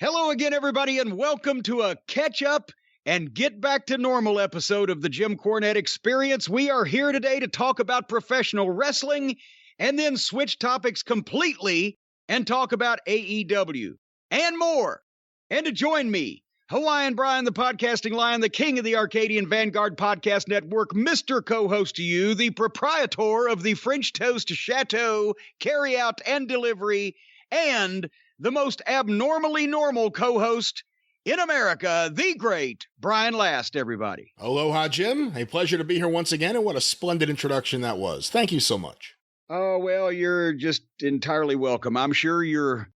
Hello again, everybody, and welcome to a catch-up and get back to normal episode of the Jim Cornette Experience. We are here today to talk about professional wrestling and then switch topics completely and talk about AEW and more. And to join me, Hawaiian Brian, the podcasting lion, the king of the Arcadian Vanguard Podcast Network, Mr. Co-host to you, the proprietor of the French Toast Chateau, carry-out and delivery, and the most abnormally normal co-host in America, the great Brian Last, everybody. Aloha, Jim. A pleasure to be here once again, and what a splendid introduction that was. Thank you so much. Oh, well, you're just entirely welcome. I'm sure you're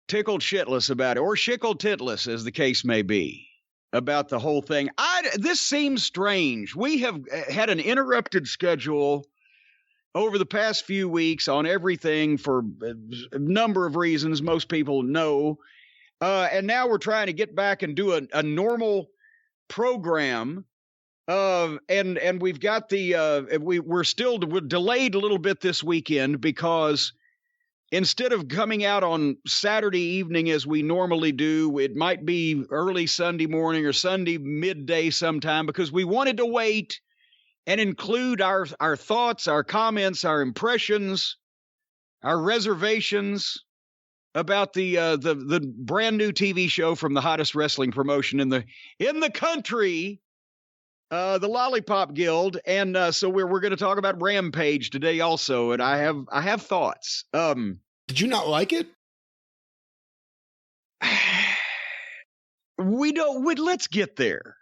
tickled shitless about it, or shickled titless, as the case may be, about the whole thing. This seems strange. We have had an interrupted schedule over the past few weeks on everything for a number of reasons most people know. And now we're trying to get back and do a normal program. And we've got we're still delayed a little bit this weekend because instead of coming out on Saturday evening as we normally do, it might be early Sunday morning or Sunday midday sometime, because we wanted to wait and include our thoughts, our comments, our impressions, our reservations about the brand new TV show from the hottest wrestling promotion in the country, the Lollipop Guild. And so we're going to talk about Rampage today also, and I have thoughts. Did you not like it? Let's get there.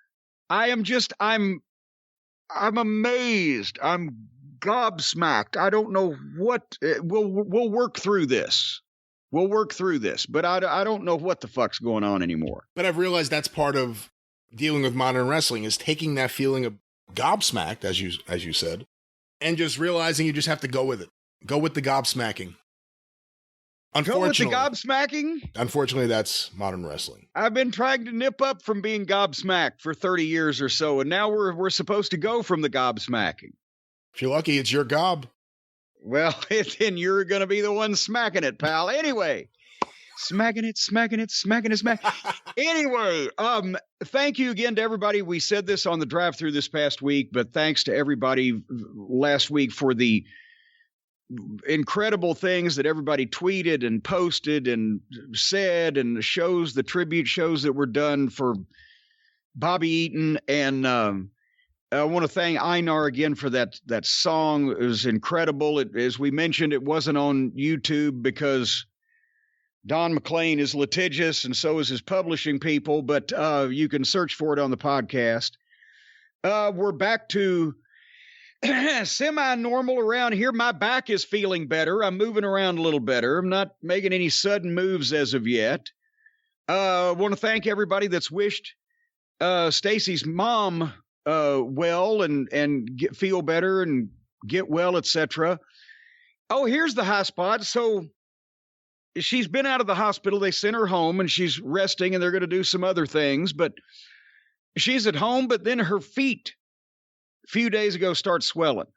I'm amazed. I'm gobsmacked. I don't know what we'll work through this. We'll work through this, but I don't know what the fuck's going on anymore. But I've realized that's part of dealing with modern wrestling, is taking that feeling of gobsmacked, as you said, and just realizing you just have to go with it. Go with the gobsmacking. Go with the gobsmacking? Unfortunately, that's modern wrestling. I've been trying to nip up from being gobsmacked for 30 years or so, and now we're supposed to go from the gobsmacking. If you're lucky, it's your gob. Well, then you're going to be the one smacking it, pal. Anyway, smacking it. Anyway, thank you again to everybody. We said this on the drive-thru this past week, but thanks to everybody last week for the incredible things that everybody tweeted and posted and said, and the tribute shows that were done for Bobby Eaton. And I want to thank Einar again for that song. It was incredible. As we mentioned, it wasn't on YouTube because Don McLean is litigious and so is his publishing people, but you can search for it on the podcast. We're back to semi-normal around here. My back is feeling better. I'm moving around a little better. I'm not making any sudden moves as of yet. I want to thank everybody that's wished Stacy's mom well and feel better and get well, etc. Oh, here's the high spot. So she's been out of the hospital. They sent her home and she's resting, and they're going to do some other things, but she's at home. But then her feet a few days ago start swelling,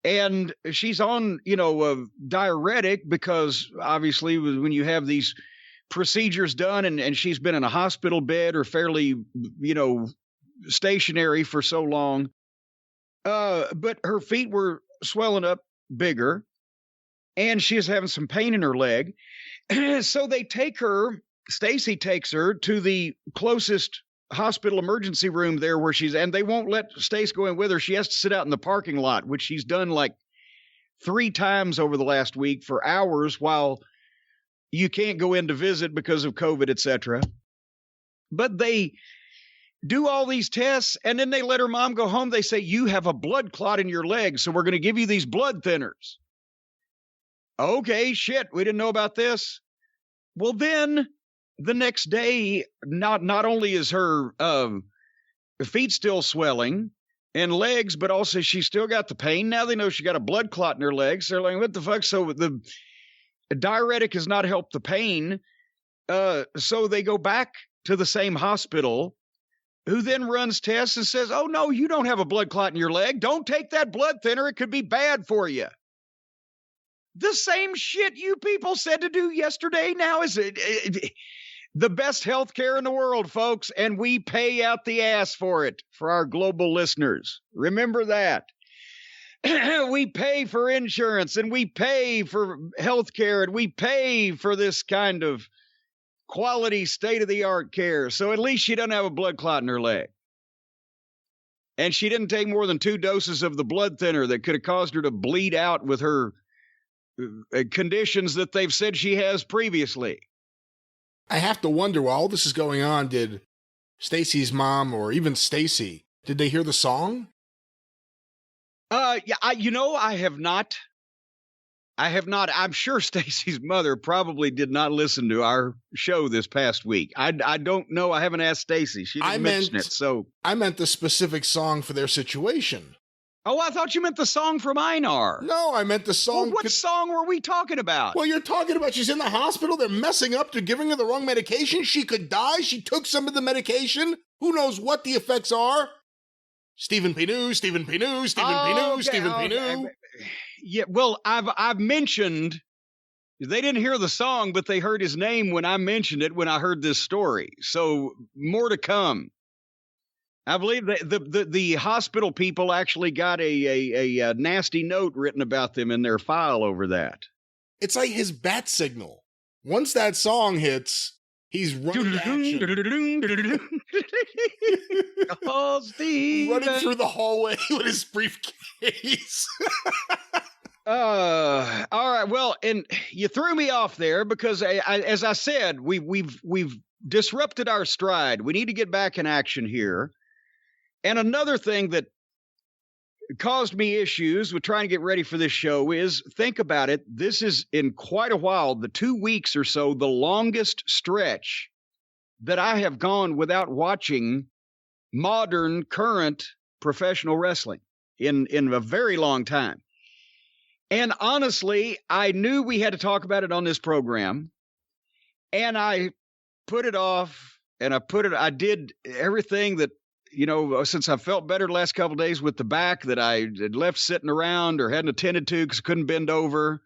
and she's on, a diuretic, because obviously when you have these procedures done and she's been in a hospital bed or fairly, stationary for so long, but her feet were swelling up bigger and she's having some pain in her leg. So Stacy takes her to the closest hospital emergency room there where and they won't let Stace go in with her. She has to sit out in the parking lot, which she's done like 3 times over the last week for hours while you can't go in to visit because of COVID, etc. But they do all these tests, and then they let her mom go home. They say, you have a blood clot in your leg, so we're going to give you these blood thinners. Okay, shit, we didn't know about this. Well, then the next day, not only is her feet still swelling and legs, but also she's still got the pain. Now they know she got a blood clot in her legs. They're like, what the fuck? So the diuretic has not helped the pain. So they go back to the same hospital, who then runs tests and says, oh, no, you don't have a blood clot in your leg. Don't take that blood thinner. It could be bad for you. The same shit you people said to do yesterday now is it. The best health care in the world, folks, and we pay out the ass for it for our global listeners. Remember that. We pay for insurance, and we pay for health care, and we pay for this kind of quality, state-of-the-art care. So at least she doesn't have a blood clot in her leg. And she didn't take more than 2 doses of the blood thinner that could have caused her to bleed out with her conditions that they've said she has previously. I have to wonder, while all this is going on, did Stacy's mom or even Stacy, did they hear the song? Yeah, I have not. I'm sure Stacy's mother probably did not listen to our show this past week. I don't know. I haven't asked Stacy. She didn't mention it. So I meant the specific song for their situation. Oh, I thought you meant the song from Einar. No, I meant the song. Well, what song were we talking about? Well, you're talking about she's in the hospital. They're messing up. They're giving her the wrong medication. She could die. She took some of the medication. Who knows what the effects are? Stephen Pinu, Stephen Pinu, Stephen Pinu, okay, Stephen okay. Pinu. Yeah, well, I've mentioned they didn't hear the song, but they heard his name when I mentioned it when I heard this story. So more to come. I believe that the hospital people actually got a nasty note written about them in their file over that. It's like his bat signal. Once that song hits, he's running to action. Oh, Steve. Running through the hallway with his briefcase. All right. Well, and you threw me off there because, as I said, we've disrupted our stride. We need to get back in action here. And another thing that caused me issues with trying to get ready for this show is, think about it, this is in quite a while, the 2 weeks or so, the longest stretch that I have gone without watching modern, current professional wrestling in a very long time. And honestly, I knew we had to talk about it on this program, and I put it off, and I did everything that, since I felt better the last couple of days with the back that I had left sitting around or hadn't attended to because I couldn't bend over.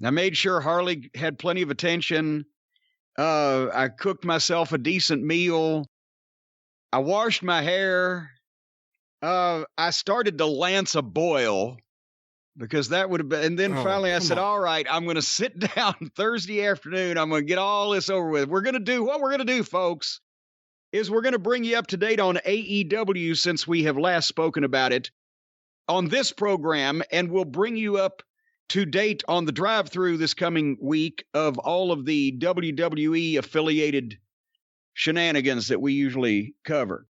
I made sure Harley had plenty of attention. I cooked myself a decent meal. I washed my hair. I started to lance a boil because that would have been, and then finally I said, all right, I'm going to sit down Thursday afternoon. I'm going to get all this over with. What we're going to do, folks, is we're going to bring you up to date on AEW since we have last spoken about it on this program, and we'll bring you up to date on the drive-through this coming week of all of the WWE-affiliated shenanigans that we usually cover.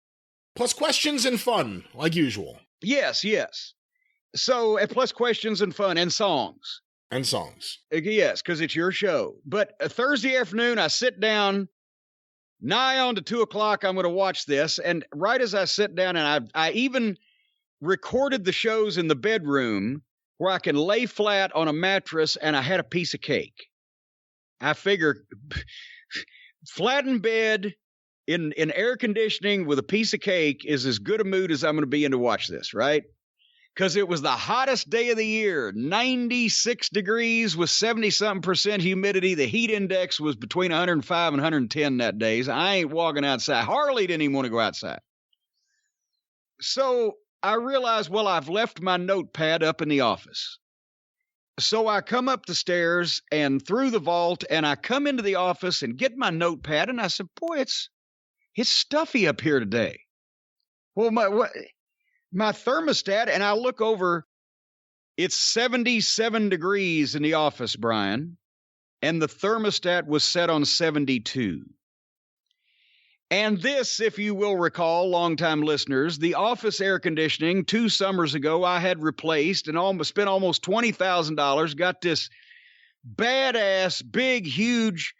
Plus questions and fun, like usual. Yes. So, plus questions and fun and songs. And songs. Yes, because it's your show. But Thursday afternoon, I sit down. Nigh on to 2:00, I'm going to watch this. And right as I sit down, and I even recorded the shows in the bedroom where I can lay flat on a mattress and I had a piece of cake. I figure flat in bed in air conditioning with a piece of cake is as good a mood as I'm going to be in to watch this, right? Because it was the hottest day of the year, 96 degrees with 70-something% humidity. The heat index was between 105 and 110 that day. So I ain't walking outside. Harley didn't even want to go outside. So I realized, well, I've left my notepad up in the office. So I come up the stairs and through the vault, and I come into the office and get my notepad, and I said, boy, it's stuffy up here today. Well, my thermostat, and I look over, it's 77 degrees in the office, Brian, and the thermostat was set on 72. And this, if you will recall, longtime listeners, the office air conditioning 2 summers ago I had replaced and spent almost $20,000, got this badass, big, huge,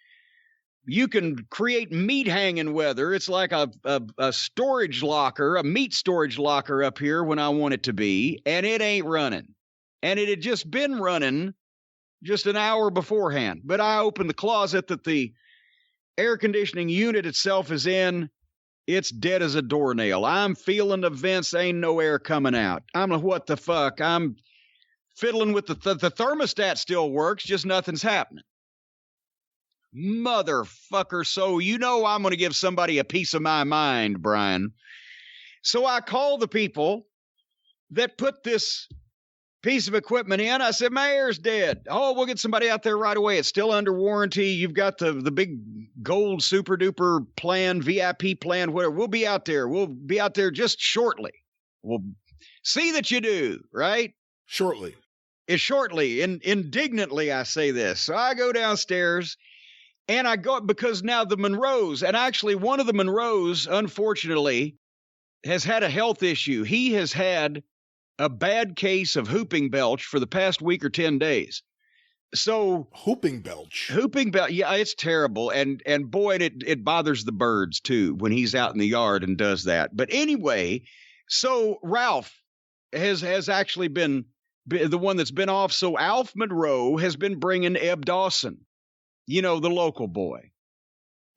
you can create meat hanging weather. It's like a storage locker, a meat storage locker up here when I want it to be, and it ain't running. And it had just been running just an hour beforehand. But I opened the closet that the air conditioning unit itself is in. It's dead as a doornail. I'm feeling the vents, ain't no air coming out. I'm like, what the fuck? I'm fiddling with the thermostat still works, just nothing's happening. motherfucker. So you know I'm going to give somebody a piece of my mind, Brian. So I called the people that put this piece of equipment in. I said, my air's dead. Oh, we'll get somebody out there right away. It's still under warranty. You've got the big gold super duper plan, VIP plan, whatever. We'll be out there. We'll be out there just shortly. We'll see that you do, right? Shortly. Shortly. Indignantly, I say this. So I go downstairs and I go, because now the Monroes, and actually one of the Monroes, unfortunately, has had a health issue. He has had a bad case of whooping belch for the past week or 10 days. So whooping belch. Yeah, it's terrible. And boy, it bothers the birds too when he's out in the yard and does that. But anyway, so Ralph has actually been the one that's been off. So Alf Monroe has been bringing Eb Dawson, the local boy.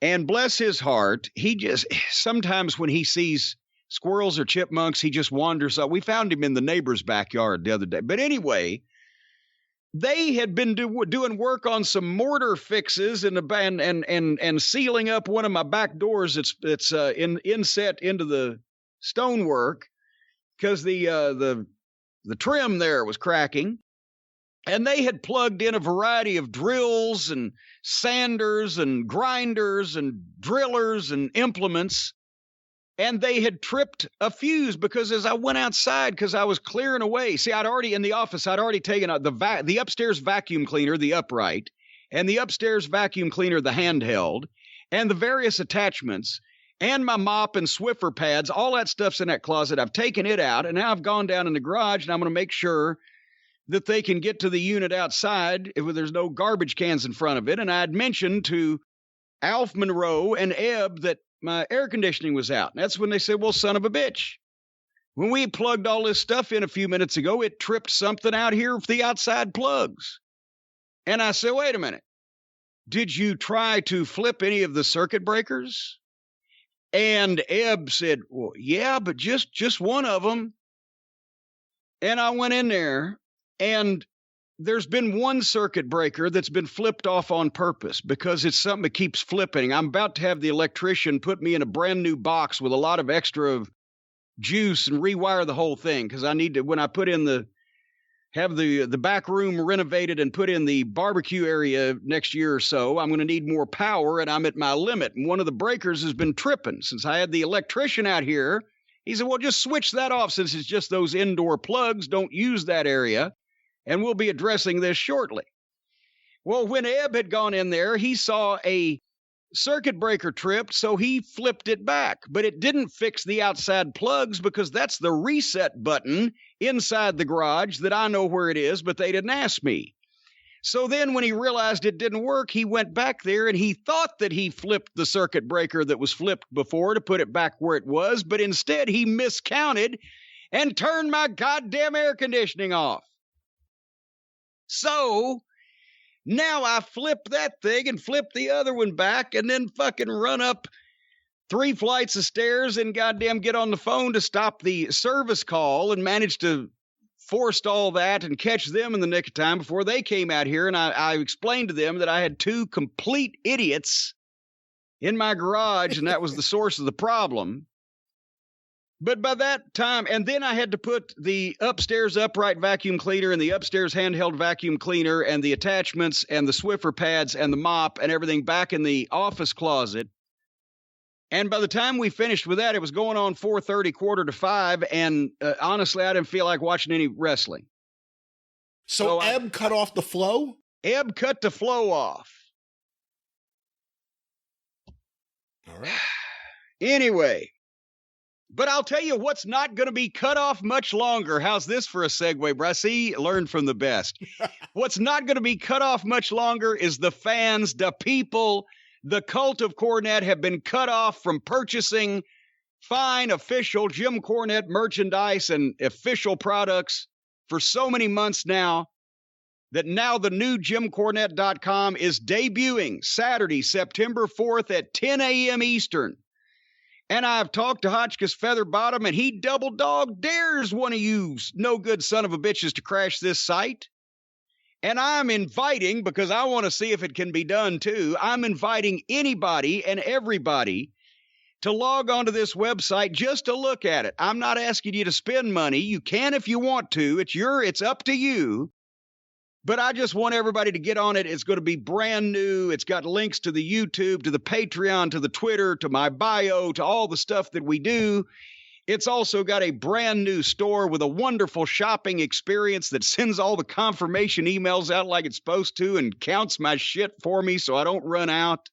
And bless his heart, he just, sometimes when he sees squirrels or chipmunks, he just wanders up. We found him in the neighbor's backyard the other day. But anyway, they had been doing work on some mortar fixes and sealing up one of my back doors. It's inset into the stonework because the trim there was cracking. And they had plugged in a variety of drills and sanders and grinders and drillers and implements. And they had tripped a fuse because as I went outside, because I was clearing away. See, in the office, I'd already taken out the upstairs vacuum cleaner, the upright, and the upstairs vacuum cleaner, the handheld, and the various attachments, and my mop and Swiffer pads. All that stuff's in that closet. I've taken it out, and now I've gone down in the garage, and I'm going to make sure that they can get to the unit outside if there's no garbage cans in front of it. And I had mentioned to Alf Monroe and Eb that my air conditioning was out. And that's when they said, well, son of a bitch, when we plugged all this stuff in a few minutes ago, it tripped something out here with the outside plugs. And I said, wait a minute. Did you try to flip any of the circuit breakers? And Eb said, well, yeah, but just one of them. And I went in there, and there's been one circuit breaker that's been flipped off on purpose because it's something that keeps flipping. I'm about to have the electrician put me in a brand new box with a lot of extra juice and rewire the whole thing because I need to, when I put in have the back room renovated and put in the barbecue area next year or so, I'm going to need more power, and I'm at my limit. And one of the breakers has been tripping since I had the electrician out here. He said, well, just switch that off since it's just those indoor plugs. Don't use that area. And we'll be addressing this shortly. Well, when Eb had gone in there, he saw a circuit breaker tripped, so he flipped it back. But it didn't fix the outside plugs because that's the reset button inside the garage that I know where it is, but they didn't ask me. So then when he realized it didn't work, he went back there and he thought that he flipped the circuit breaker that was flipped before to put it back where it was, but instead he miscounted and turned my goddamn air conditioning off. So now I flip that thing and flip the other one back and then fucking run up 3 flights of stairs and goddamn get on the phone to stop the service call and manage to forestall that and catch them in the nick of time before they came out here. And I explained to them that I had 2 complete idiots in my garage and that was the source of the problem. But by that time, and then I had to put the upstairs upright vacuum cleaner and the upstairs handheld vacuum cleaner and the attachments and the Swiffer pads and the mop and everything back in the office closet. And by the time we finished with that, it was going on 4:30, 4:45, and honestly, I didn't feel like watching any wrestling. So Eb cut off the flow? Eb cut the flow off. All right. Anyway. But I'll tell you what's not going to be cut off much longer. How's this for a segue, bro? See, learn from the best. What's not going to be cut off much longer is the fans, the people, the cult of Cornette have been cut off from purchasing fine official Jim Cornette merchandise and official products for so many months now that now the new JimCornette.com is debuting Saturday, September 4th at 10 a.m. Eastern. And I've talked to Hotchkiss Featherbottom, and he double dog dares one of you no good son of a bitches to crash this site. And I'm inviting, because I want to see if it can be done too, I'm inviting anybody and everybody to log onto this website just to look at it. I'm not asking you to spend money. You can if you want to. It's up to you. But I just want everybody to get on it. It's going to be brand new. It's got links to the YouTube, to the Patreon, to the Twitter, to my bio, to all the stuff that we do. It's also got a brand new store with a wonderful shopping experience that sends all the confirmation emails out like it's supposed to and counts my shit for me so I don't run out.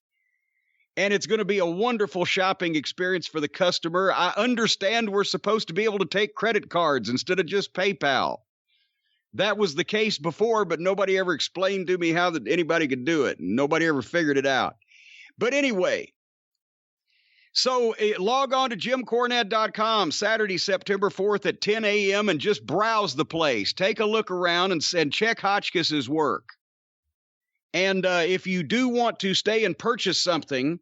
And it's going to be a wonderful shopping experience for the customer. I understand we're supposed to be able to take credit cards instead of just PayPal. That was the case before, but nobody ever explained to me how that anybody could do it. Nobody ever figured it out. But anyway, so log on to JimCornette.com Saturday, September 4th at 10 a.m. and just browse the place. Take a look around and check Hotchkiss's work. And if you do want to stay and purchase something,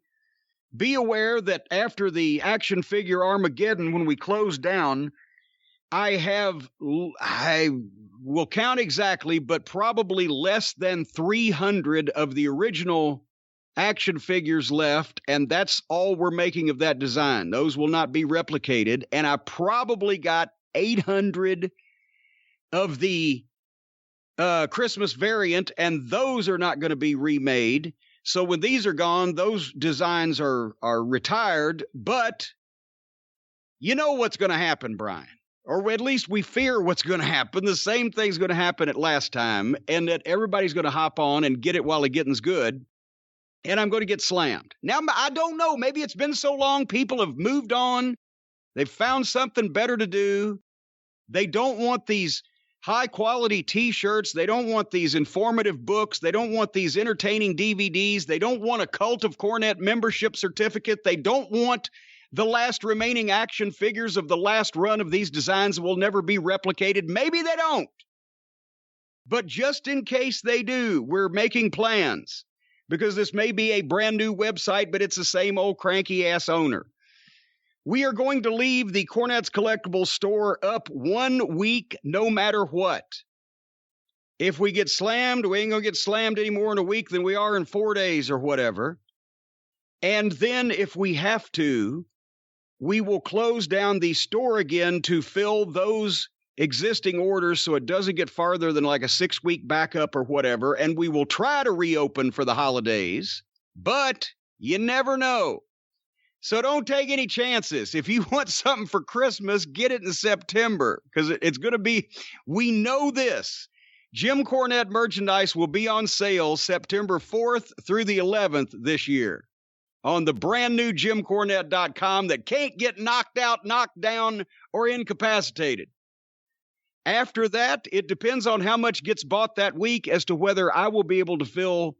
be aware that after the action figure Armageddon, when we close down, I will count exactly, but probably less than 300 of the original action figures left, and that's all we're making of that design. Those will not be replicated, and I probably got 800 of the Christmas variant, and those are not going to be remade. So when these are gone, those designs are retired, but you know what's going to happen, Brian. Or at least we fear what's going to happen. The same thing's going to happen at last time, and that everybody's going to hop on and get it while the getting's good. And I'm going to get slammed. Now, I don't know. Maybe it's been so long, people have moved on. They've found something better to do. They don't want these high-quality T-shirts. They don't want these informative books. They don't want these entertaining DVDs. They don't want a Cult of Cornette membership certificate. They don't want the last remaining action figures of the last run of these designs will never be replicated. Maybe they don't. But just in case they do, we're making plans. Because this may be a brand new website, but it's the same old cranky ass owner. We are going to leave the Cornette's Collectibles store up 1 week, no matter what. If we get slammed, we ain't going to get slammed any more in a week than we are in 4 days or whatever. And then if we have to, we will close down the store again to fill those existing orders so it doesn't get farther than like a 6-week backup or whatever, and we will try to reopen for the holidays, but you never know. So don't take any chances. If you want something for Christmas, get it in September, because it's going to be, we know this. Jim Cornette merchandise will be on sale September 4th through the 11th this year on the brand new JimCornette.com that can't get knocked out, knocked down, or incapacitated. After that, it depends on how much gets bought that week as to whether I will be able to fill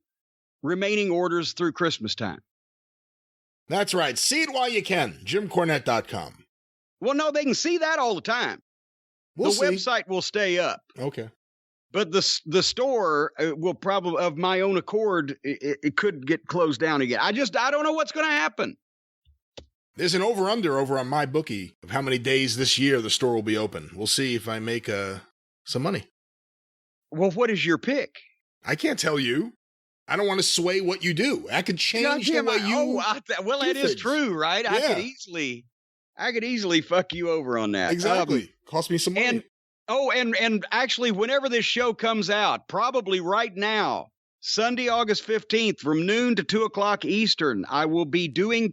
remaining orders through Christmas time. That's right. See it while you can. JimCornette.com. Well, no, they can see that all the time. The website will stay up. Okay. But the store will probably, of my own accord, it could get closed down again. I don't know what's going to happen. There's an over-under over on my bookie of how many days this year the store will be open. We'll see if I make some money. Well, what is your pick? I can't tell you. I don't want to sway what you do. I could change the way you well, that is true, right? Yeah. I could easily fuck you over on that. Exactly. Cost me some money. And actually, whenever this show comes out, probably right now, Sunday, August 15th, from noon to 2 o'clock Eastern, I will be doing,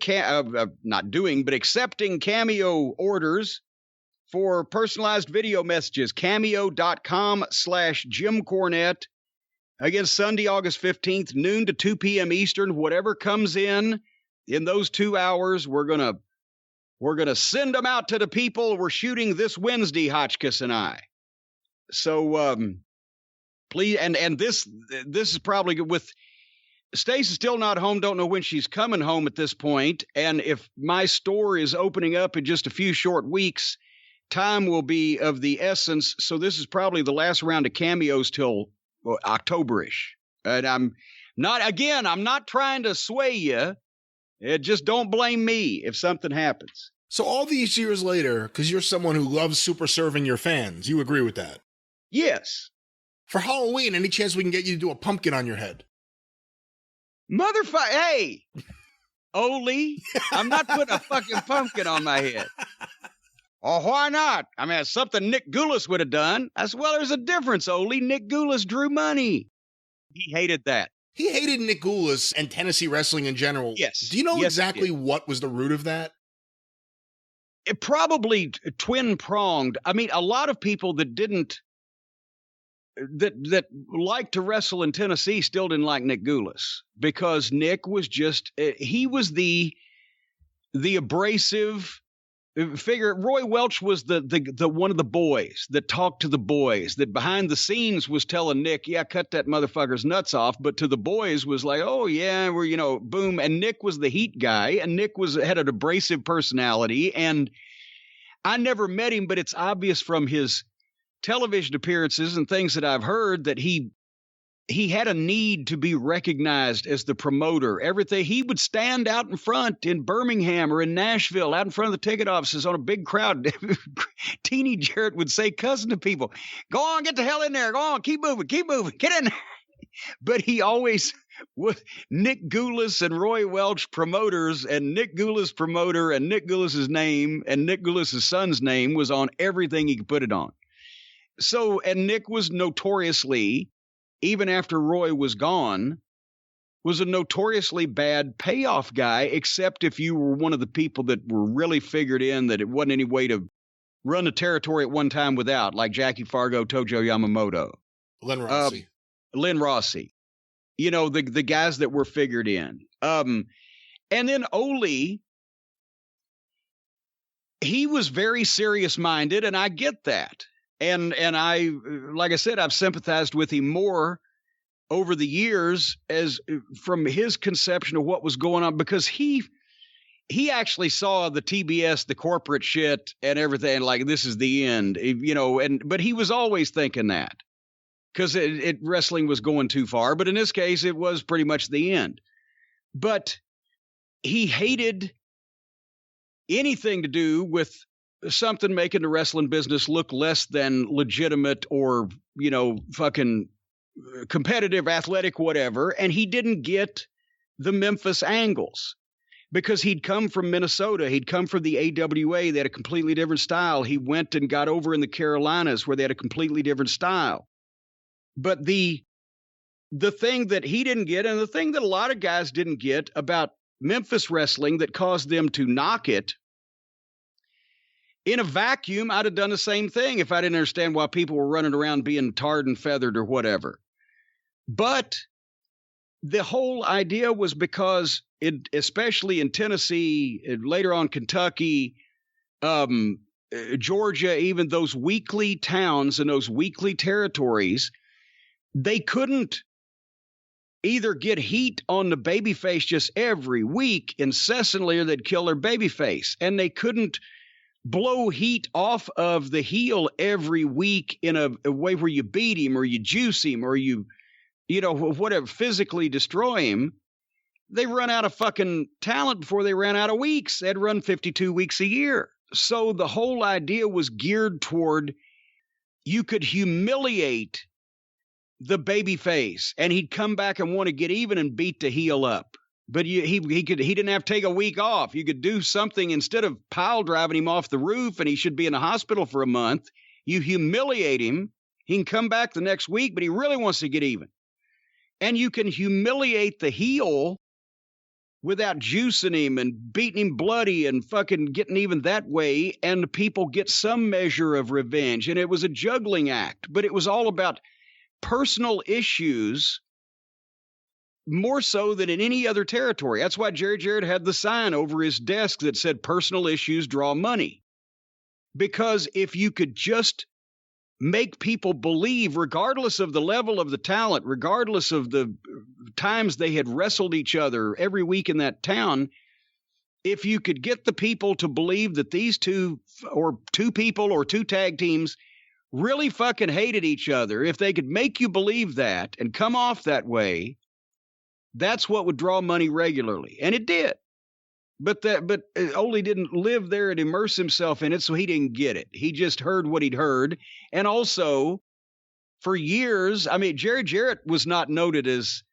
accepting Cameo orders for personalized video messages. Cameo.com/Jim Cornette. Again, Sunday, August 15th, noon to 2 p.m. Eastern. Whatever comes in those 2 hours, we're gonna send them out to the people. We're shooting this Wednesday, Hotchkiss and I. So, please, and this is probably good with Stacey's still not home. Don't know when she's coming home at this point. And if my store is opening up in just a few short weeks, time will be of the essence. So this is probably the last round of cameos till October-ish. And I'm not trying to sway you. Just don't blame me if something happens. So all these years later, because you're someone who loves super serving your fans, you agree with that? Yes. For Halloween, any chance we can get you to do a pumpkin on your head? Motherfucker, hey, Ole, I'm not putting a fucking pumpkin on my head. Oh, why not? I mean, it's something Nick Goulas would have done. As well, there's a difference, Ole. Nick Goulas drew money. He hated that. He hated Nick Goulas and Tennessee wrestling in general. Yes. Do you know Yes, exactly what was the root of that? It probably twin-pronged. I mean, a lot of people that liked to wrestle in Tennessee still didn't like Nick Goulas because Nick was just, he was the abrasive figure. Roy Welch was the one of the boys that talked to the boys, that behind the scenes was telling Nick, yeah, cut that motherfucker's nuts off, but to the boys was like, oh yeah, we're, boom. And Nick was the heat guy, and Nick had an abrasive personality, and I never met him, but it's obvious from his television appearances and things that I've heard that he had a need to be recognized as the promoter. Everything, he would stand out in front in Birmingham or in Nashville, out in front of the ticket offices on a big crowd. Teeny Jarrett would say, cussing to people, go on, get the hell in there. Go on, keep moving, get in there. But he always was Nick Goulas and Roy Welch promoters, and Nick Goulas promoter, and Nick Goulas's name and Nick Goulas's son's name was on everything he could put it on. So, and Nick was notoriously, even after Roy was gone, was a notoriously bad payoff guy, except if you were one of the people that were really figured in that it wasn't any way to run a territory at one time without, like Jackie Fargo, Tojo Yamamoto. Lynn Rossi. The guys that were figured in. And then Ole, he was very serious-minded, and I get that. And I, like I said, I've sympathized with him more over the years as from his conception of what was going on, because he actually saw the TBS, the corporate shit and everything, like this is the end, but he was always thinking that because wrestling was going too far. But in this case, it was pretty much the end. But he hated anything to do with something making the wrestling business look less than legitimate or, fucking competitive, athletic, whatever. And he didn't get the Memphis angles because he'd come from Minnesota. He'd come from the AWA. They had a completely different style. He went and got over in the Carolinas where they had a completely different style. But the thing that he didn't get, and the thing that a lot of guys didn't get about Memphis wrestling that caused them to knock it, in a vacuum, I'd have done the same thing if I didn't understand why people were running around being tarred and feathered or whatever. But the whole idea was because, especially in Tennessee, later on Kentucky, Georgia, even those weekly towns and those weekly territories, they couldn't either get heat on the babyface just every week incessantly, or they'd kill their babyface. And they couldn't blow heat off of the heel every week in a way where you beat him or you juice him or you whatever, physically destroy him. They run out of fucking talent before they ran out of weeks. They'd run 52 weeks a year. So the whole idea was geared toward you could humiliate the baby face and he'd come back and want to get even and beat the heel up. But he didn't have to take a week off. You could do something instead of pile driving him off the roof and he should be in the hospital for a month. You humiliate him. He can come back the next week, but he really wants to get even. And you can humiliate the heel without juicing him and beating him bloody and fucking getting even that way. And people get some measure of revenge. And it was a juggling act, but it was all about personal issues more so than in any other territory. That's why Jerry Jarrett had the sign over his desk that said personal issues draw money. Because if you could just make people believe, regardless of the level of the talent, regardless of the times they had wrestled each other every week in that town, if you could get the people to believe that these two people or two tag teams really fucking hated each other, if they could make you believe that and come off that way, that's what would draw money regularly. And it did. But Ole didn't live there and immerse himself in it, so he didn't get it. He just heard what he'd heard. And also, for years, I mean, Jerry Jarrett was not noted as,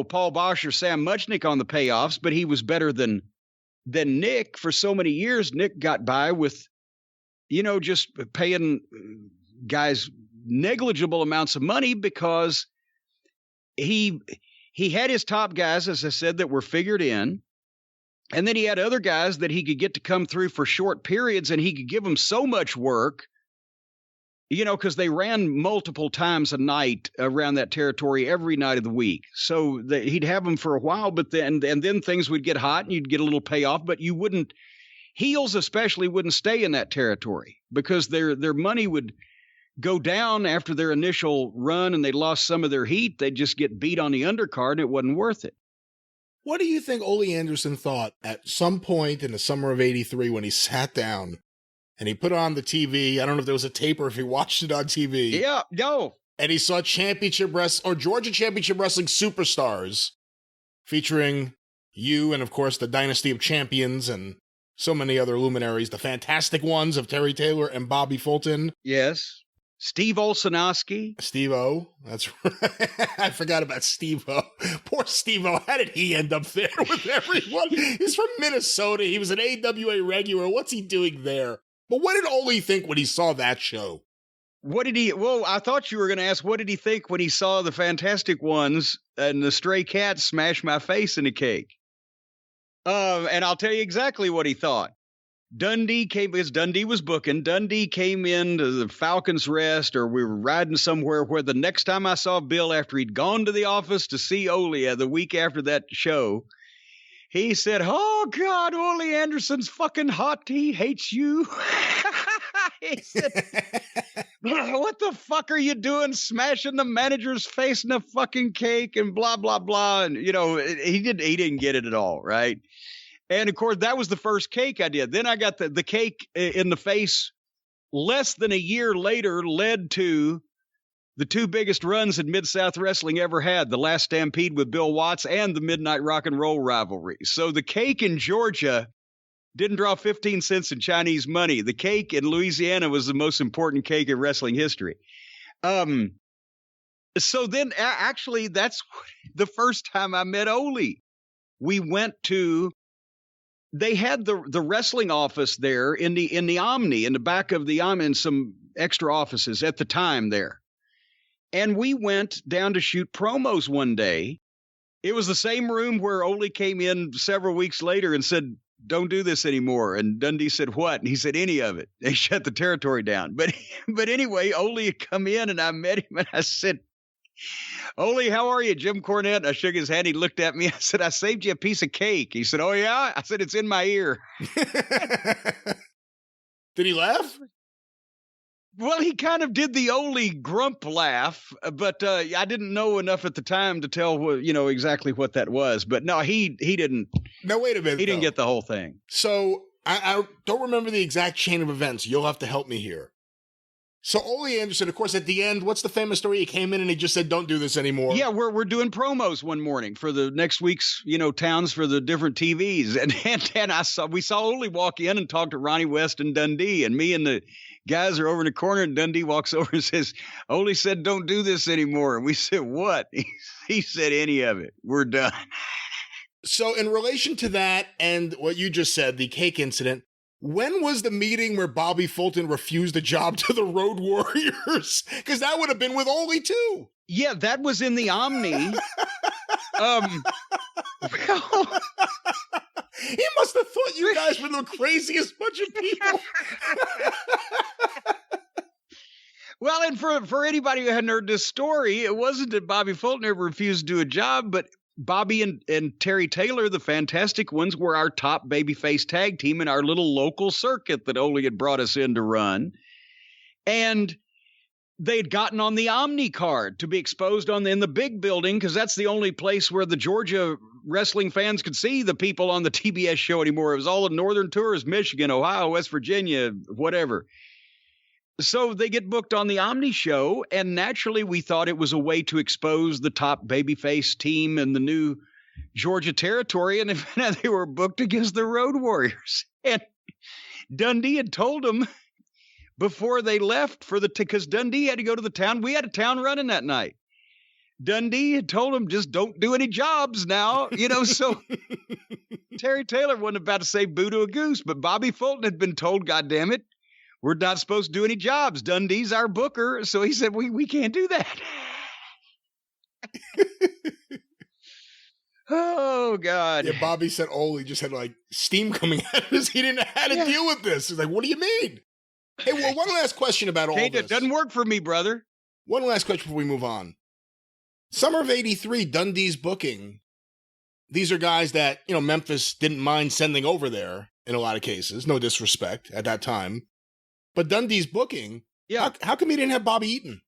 Paul Bosch or Sam Muchnick on the payoffs, but he was better than Nick for so many years. Nick got by with, just paying guys negligible amounts of money because he had his top guys, as I said, that were figured in. And then he had other guys that he could get to come through for short periods, and he could give them so much work, because they ran multiple times a night around that territory every night of the week. So he'd have them for a while, but then things would get hot and you'd get a little payoff, but heels especially wouldn't stay in that territory because their money would go down after their initial run and they lost some of their heat. They'd just get beat on the undercard and it wasn't worth it. What do you think Ole Anderson thought at some point in the summer of '83 when he sat down and he put on the TV? I don't know if there was a tape or if he watched it on TV. Yeah, no. And he saw Georgia Championship Wrestling Superstars featuring you and, of course, the Dynasty of Champions and so many other luminaries, the Fantastic Ones of Terry Taylor and Bobby Fulton. Yes. Steve Olszewski. Steve-O. That's right. I forgot about Steve-O. Poor Steve-O. How did he end up there with everyone? He's from Minnesota. He was an AWA regular. What's he doing there? But what did Ole think when he saw that show? I thought you were going to ask, what did he think when he saw the Fantastic Ones and the Stray Cats smash my face in a cake? And I'll tell you exactly what he thought. Dundee came, because Dundee was booking. Dundee came into the Falcons Rest, or we were riding somewhere where the next time I saw Bill after he'd gone to the office to see Ole the week after that show, he said, "Oh, God, Ole Anderson's fucking hot. He hates you." He said, "What the fuck are you doing smashing the manager's face in a fucking cake and blah, blah, blah." And, he didn't get it at all, right? And, of course, that was the first cake I did. Then I got the cake in the face less than a year later led to the two biggest runs that Mid-South Wrestling ever had, the last Stampede with Bill Watts and the Midnight Rock and Roll rivalry. So the cake in Georgia didn't draw 15 cents in Chinese money. The cake in Louisiana was the most important cake in wrestling history. So then actually that's the first time I met Ole. We went to... They had the wrestling office there in the Omni, in the back of the Omni, and some extra offices at the time there. And we went down to shoot promos one day. It was the same room where Ole came in several weeks later and said, "Don't do this anymore." And Dundee said, "What?" And he said, "Any of it." They shut the territory down. But anyway, Ole had come in and I met him and I said, "Ole, how are you?" Jim Cornette. I shook his hand. He looked at me. I said, "I saved you a piece of cake." He said, "Oh, yeah?" I said, "It's in my ear." Did he laugh? Well, he kind of did the Ole grump laugh, but I didn't know enough at the time to tell, exactly what that was. But no, he didn't. Now, wait a minute. He didn't get the whole thing. So I don't remember the exact chain of events. You'll have to help me here. So Ole Anderson, of course, at the end, what's the famous story? He came in and he just said, "Don't do this anymore." Yeah, we're doing promos one morning for the next week's, towns for the different TVs. And we saw Ole walk in and talk to Ronnie West and Dundee. And me and the guys are over in the corner and Dundee walks over and says, "Ole said, don't do this anymore." And we said, "What?" He said, "Any of it. We're done." So in relation to that and what you just said, the cake incident, when was the meeting where Bobby Fulton refused a job to the Road Warriors? Because that would have been with Ole, too. Yeah, that was in the Omni. He must have thought you guys were the craziest bunch of people. Well, and for anybody who hadn't heard this story, it wasn't that Bobby Fulton ever refused to do a job, but Bobby and Terry Taylor, the Fantastic Ones, were our top babyface tag team in our little local circuit that Ole had brought us in to run. And they'd gotten on the Omni card to be exposed in the big building, because that's the only place where the Georgia wrestling fans could see the people on the TBS show anymore. It was all in Northern Tours, Michigan, Ohio, West Virginia, whatever. So they get booked on the Omni show, and naturally we thought it was a way to expose the top babyface team in the new Georgia territory, and they were booked against the Road Warriors. And Dundee had told them, before they left for because Dundee had to go to the town. We had a town running that night. Dundee had told him, just don't do any jobs now, so Terry Taylor wasn't about to say boo to a goose, but Bobby Fulton had been told, God damn it, we're not supposed to do any jobs. Dundee's our booker. So he said, we can't do that. Oh, God. Yeah, Bobby said Ole just had like steam coming out of his. He didn't know how to deal with this. He's like, what do you mean? Hey, well, one last question about all this. It doesn't work for me, brother. One last question before we move on. Summer of '83, Dundee's booking. These are guys that, Memphis didn't mind sending over there in a lot of cases. No disrespect at that time. But Dundee's booking, how come he didn't have Bobby Eaton?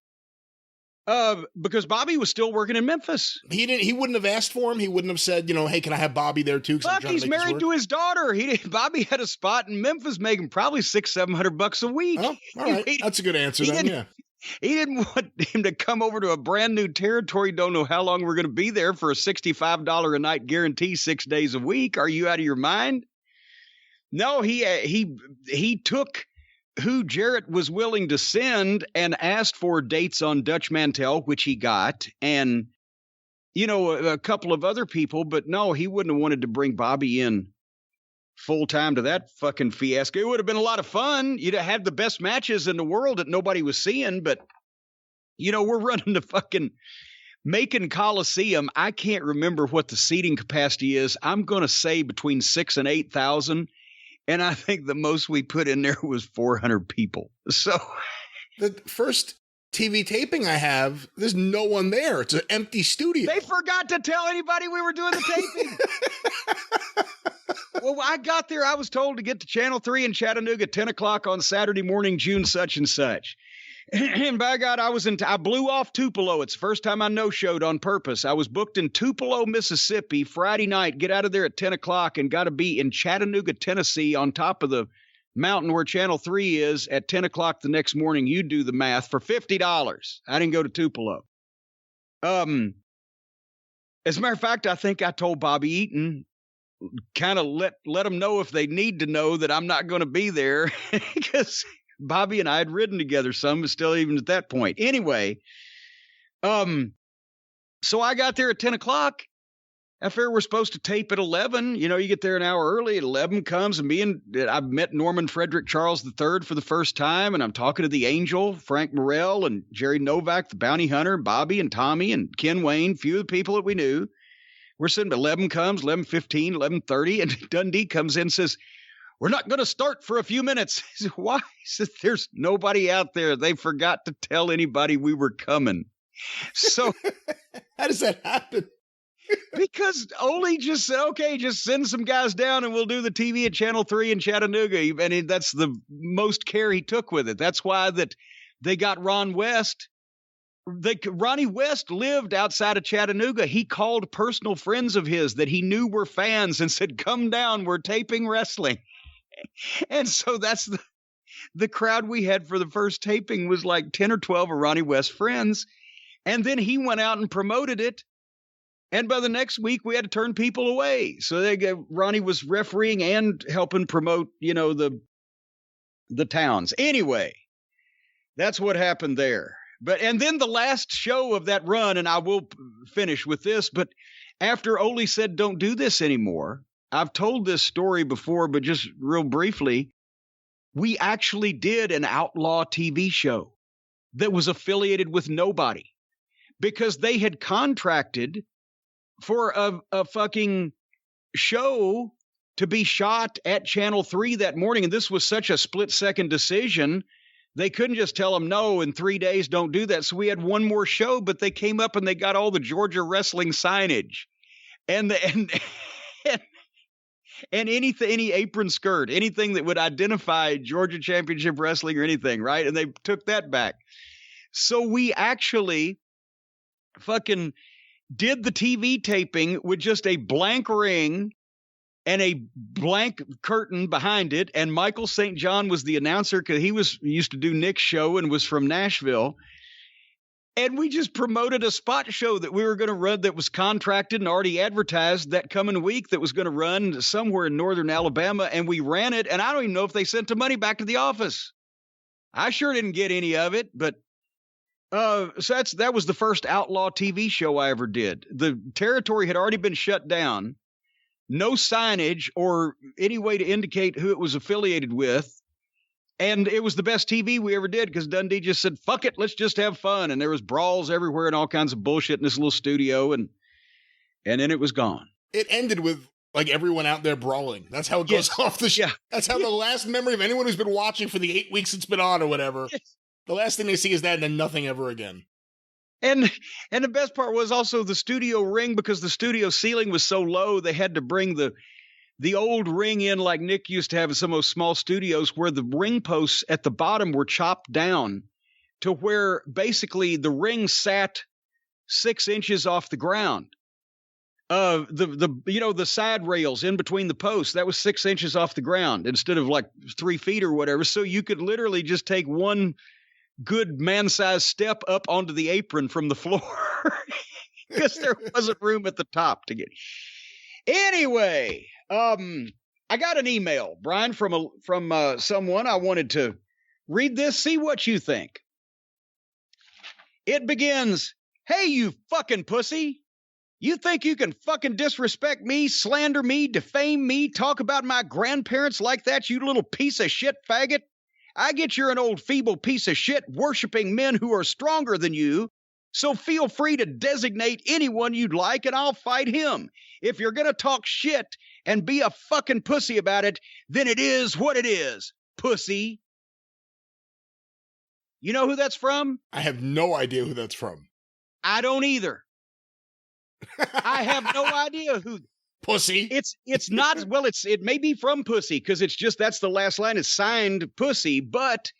Because Bobby was still working in Memphis. He wouldn't have asked for him. He wouldn't have said, hey, can I have Bobby there too? Fuck, he's married to his daughter. Bobby had a spot in Memphis making probably $600-700 a week. Oh, all right. That's a good answer then, yeah. He didn't want him to come over to a brand new territory. Don't know how long we're going to be there for a $65 a night guarantee 6 days a week. Are you out of your mind? No, he took who Jarrett was willing to send and asked for dates on Dutch Mantel, which he got, and, a couple of other people. But no, he wouldn't have wanted to bring Bobby in full time to that fucking fiasco. It would have been a lot of fun. You'd have had the best matches in the world that nobody was seeing, but we're running the fucking Macon Coliseum. I can't remember what the seating capacity is. I'm going to say between 6,000 and 8,000. And I think the most we put in there was 400 people. So the first TV taping I have, there's no one there. It's an empty studio. They forgot to tell anybody we were doing the taping. Well, I got there. I was told to get to Channel 3 in Chattanooga, 10 o'clock on Saturday morning, June such and such. And by God, I blew off Tupelo. It's the first time I no-showed on purpose. I was booked in Tupelo, Mississippi, Friday night, get out of there at 10 o'clock and got to be in Chattanooga, Tennessee, on top of the mountain where Channel 3 is at 10 o'clock the next morning. You do the math, for $50. I didn't go to Tupelo. As a matter of fact, I think I told Bobby Eaton, kind of let them know if they need to know that I'm not going to be there, because Bobby and I had ridden together some, but still even at that point. Anyway, so I got there at 10 o'clock. After we're supposed to tape at 11, you get there an hour early. At 11 comes, and I've met Norman Frederick Charles III for the first time, and I'm talking to the Angel, Frank Morrell, and Jerry Novak, the Bounty Hunter, Bobby and Tommy and Ken Wayne, few of the people that we knew. We're sitting, 11 comes, 11:15, 11:30, and Dundee comes in and says, we're not going to start for a few minutes. He said, why? He said, there's nobody out there. They forgot to tell anybody we were coming. So how does that happen? Because Ole just said, okay, just send some guys down and we'll do the TV at Channel 3 in Chattanooga. And that's the most care he took with it. That's why that they got Ron West. Ronnie West lived outside of Chattanooga. He called personal friends of his that he knew were fans and said, come down, we're taping wrestling. And so that's the crowd we had for the first taping was like 10 or 12 of Ronnie West's friends. And then he went out and promoted it. And by the next week, we had to turn people away. So Ronnie was refereeing and helping promote, the towns. Anyway, that's what happened there. And then the last show of that run, and I will finish with this, but after Ole said, don't do this anymore, I've told this story before, but just real briefly, we actually did an outlaw TV show that was affiliated with nobody because they had contracted for a fucking show to be shot at Channel 3 that morning. And this was such a split-second decision. They couldn't just tell them, no, in 3 days, don't do that. So we had one more show, but they came up and they got all the Georgia wrestling signage and any apron skirt, anything that would identify Georgia Championship Wrestling or anything, right? And they took that back. So we actually fucking did the TV taping with just a blank ring and a blank curtain behind it. And Michael St. John was the announcer because he used to do Nick's show and was from Nashville. And we just promoted a spot show that we were going to run that was contracted and already advertised that coming week that was going to run somewhere in northern Alabama. And we ran it. And I don't even know if they sent the money back to the office. I sure didn't get any of it, but so that was the first outlaw TV show I ever did. The territory had already been shut down. No signage or any way to indicate who it was affiliated with. And it was the best TV we ever did because Dundee just said, fuck it, let's just have fun. And there was brawls everywhere and all kinds of bullshit in this little studio. And then it was gone. It ended with like everyone out there brawling. That's how it goes off the show. Yeah. That's how the last memory of anyone who's been watching for the 8 weeks it's been on or whatever. Yes. The last thing they see is that and then nothing ever again. And the best part was also the studio ring, because the studio ceiling was so low, they had to bring the old ring in like Nick used to have in some of those small studios, where the ring posts at the bottom were chopped down to where basically the ring sat 6 inches off the ground. The side rails in between the posts, that was 6 inches off the ground instead of like 3 feet or whatever. So you could literally just take one good man-sized step up onto the apron from the floor because there wasn't room at the top to get. Anyway, I got an email, Brian, from someone. I wanted to read this, see what you think. It begins, "Hey, you fucking pussy. You think you can fucking disrespect me, slander me, defame me, talk about my grandparents like that, you little piece of shit faggot? I get you're an old feeble piece of shit worshiping men who are stronger than you, so feel free to designate anyone you'd like and I'll fight him. If you're going to talk shit and be a fucking pussy about it, then it is what it is, pussy." You know who that's from? I have no idea who that's from. I don't either. I have no idea who. Pussy. It's not, well, it may be from Pussy because it's just, that's the last line, is signed Pussy, but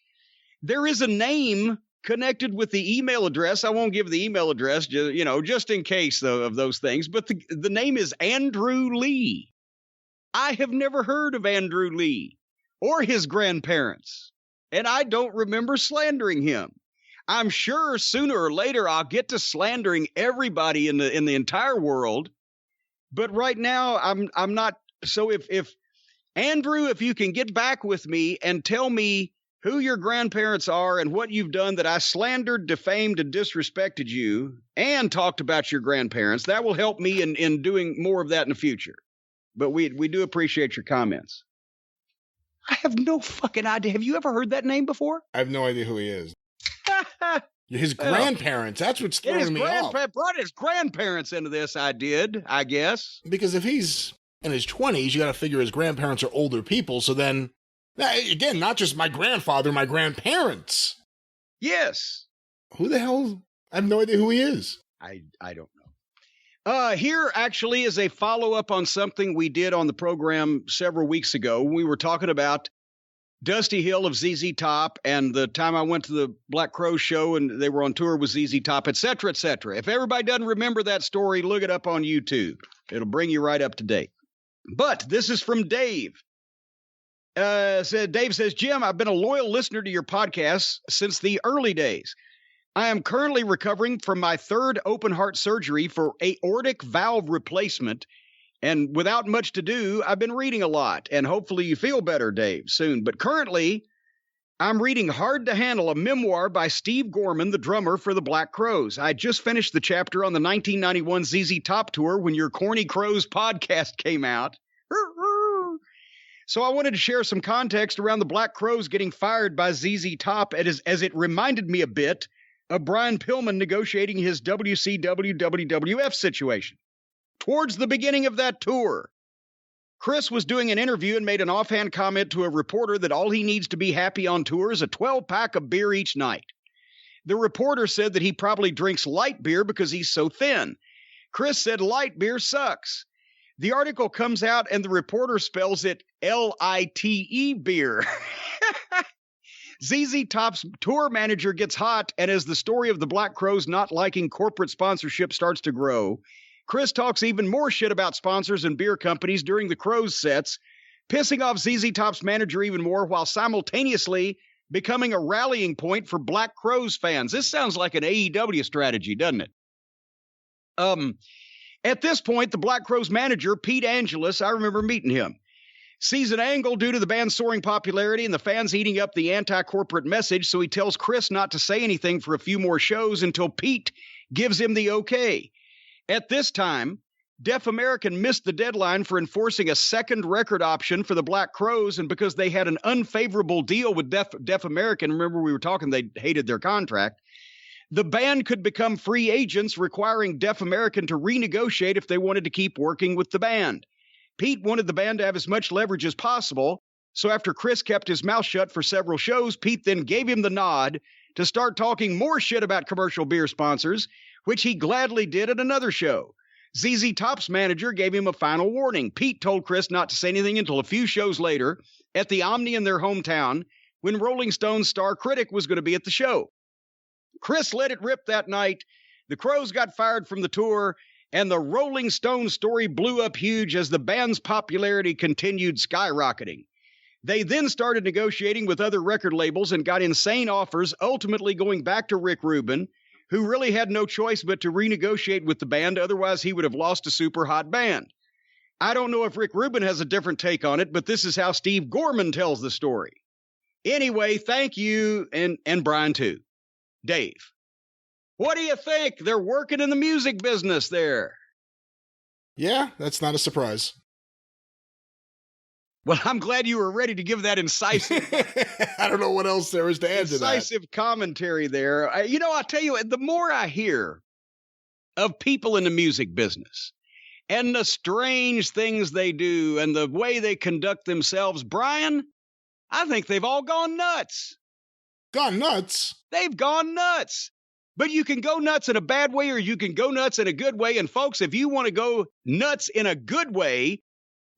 there is a name connected with the email address. I won't give the email address, just in case though of those things, but the name is Andrew Lee. I have never heard of Andrew Lee or his grandparents, and I don't remember slandering him. I'm sure sooner or later I'll get to slandering everybody in the entire world. But right now, I'm not. So if Andrew, if you can get back with me and tell me who your grandparents are and what you've done that I slandered, defamed, and disrespected you and talked about your grandparents, that will help me in doing more of that in the future. But we do appreciate your comments. I have no fucking idea. Have you ever heard that name before? I have no idea who he is. His grandparents. That's what's throwing me off. Brought his grandparents into this. I guess. Because if he's in his 20s, you got to figure his grandparents are older people. So then, again, not just my grandfather, my grandparents. Yes. Who the hell? I have no idea who he is. I don't know. Here actually is a follow-up on something we did on the program several weeks ago. We were talking about Dusty Hill of ZZ Top and the time I went to the Black Crow show and they were on tour with ZZ Top, et cetera, et cetera. If everybody doesn't remember that story, look it up on YouTube. It'll bring you right up to date. But this is from Dave. Dave says, "Jim, I've been a loyal listener to your podcast since the early days. I am currently recovering from my 3rd open heart surgery for aortic valve replacement. And without much to do, I've been reading a lot, and hopefully you feel better, Dave, soon. But currently, I'm reading Hard to Handle, a memoir by Steve Gorman, the drummer for the Black Crowes. I just finished the chapter on the 1991 ZZ Top tour when your Corny Crows podcast came out. So I wanted to share some context around the Black Crowes getting fired by ZZ Top as it reminded me a bit of Brian Pillman negotiating his WCW WWF situation. Towards the beginning of that tour, Chris was doing an interview and made an offhand comment to a reporter that all he needs to be happy on tour is a 12-pack of beer each night. The reporter said that he probably drinks light beer because he's so thin. Chris said light beer sucks. The article comes out and the reporter spells it L-I-T-E beer. ZZ Top's tour manager gets hot, and as the story of the Black Crowes not liking corporate sponsorship starts to grow, Chris talks even more shit about sponsors and beer companies during the Crowes sets, pissing off ZZ Top's manager even more while simultaneously becoming a rallying point for Black Crowes fans. This sounds like an AEW strategy, doesn't it? At this point, the Black Crowes manager, Pete Angelus, I remember meeting him, Sees an angle due to the band's soaring popularity and the fans eating up the anti-corporate message, so he tells Chris not to say anything for a few more shows until Pete gives him the okay. At this time, Deaf American missed the deadline for enforcing a second record option for the Black Crowes, and because they had an unfavorable deal with Deaf American, remember we were talking, they hated their contract, the band could become free agents, requiring Deaf American to renegotiate if they wanted to keep working with the band. Pete wanted the band to have as much leverage as possible, so after Chris kept his mouth shut for several shows, Pete then gave him the nod to start talking more shit about commercial beer sponsors, which he gladly did at another show. ZZ Top's manager gave him a final warning. Pete told Chris not to say anything until a few shows later at the Omni in their hometown when Rolling Stone's star critic was going to be at the show. Chris let it rip that night. The Crowes got fired from the tour, and the Rolling Stone story blew up huge as the band's popularity continued skyrocketing. They then started negotiating with other record labels and got insane offers, ultimately going back to Rick Rubin, who really had no choice but to renegotiate with the band, otherwise he would have lost a super hot band. I don't know if Rick Rubin has a different take on it, but this is how Steve Gorman tells the story. Anyway, thank you, and Brian too. Dave. What do you think? They're working in the music business there. Yeah, that's not a surprise. Well, I'm glad you were ready to give that incisive... I don't know what else there is to add to that. Incisive commentary there. I'll tell you, the more I hear of people in the music business and the strange things they do and the way they conduct themselves, Brian, I think they've all gone nuts. Gone nuts? They've gone nuts. But you can go nuts in a bad way or you can go nuts in a good way. And folks, if you want to go nuts in a good way,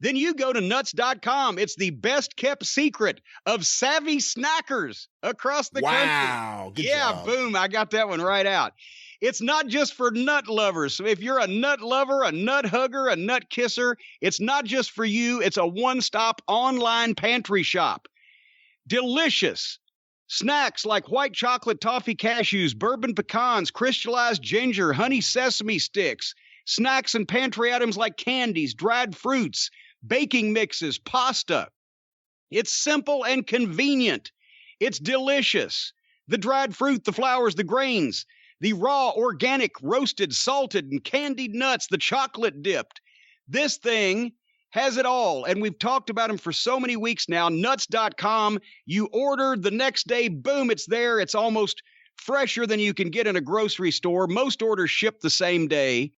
then you go to nuts.com. It's the best kept secret of savvy snackers across the country. Wow. Good job. Boom. I got that one right out. It's not just for nut lovers. So if you're a nut lover, a nut hugger, a nut kisser, it's not just for you. It's a one-stop online pantry shop. Delicious snacks like white chocolate toffee cashews, bourbon pecans, crystallized ginger, honey sesame sticks, snacks and pantry items like candies, dried fruits, baking mixes, pasta. It's simple and convenient. It's delicious. The dried fruit, the flowers, the grains, the raw, organic, roasted, salted, and candied nuts, the chocolate dipped. This thing has it all, and we've talked about them for so many weeks now. Nuts.com. You order the next day, boom, it's there. It's almost fresher than you can get in a grocery store. Most orders ship the same day,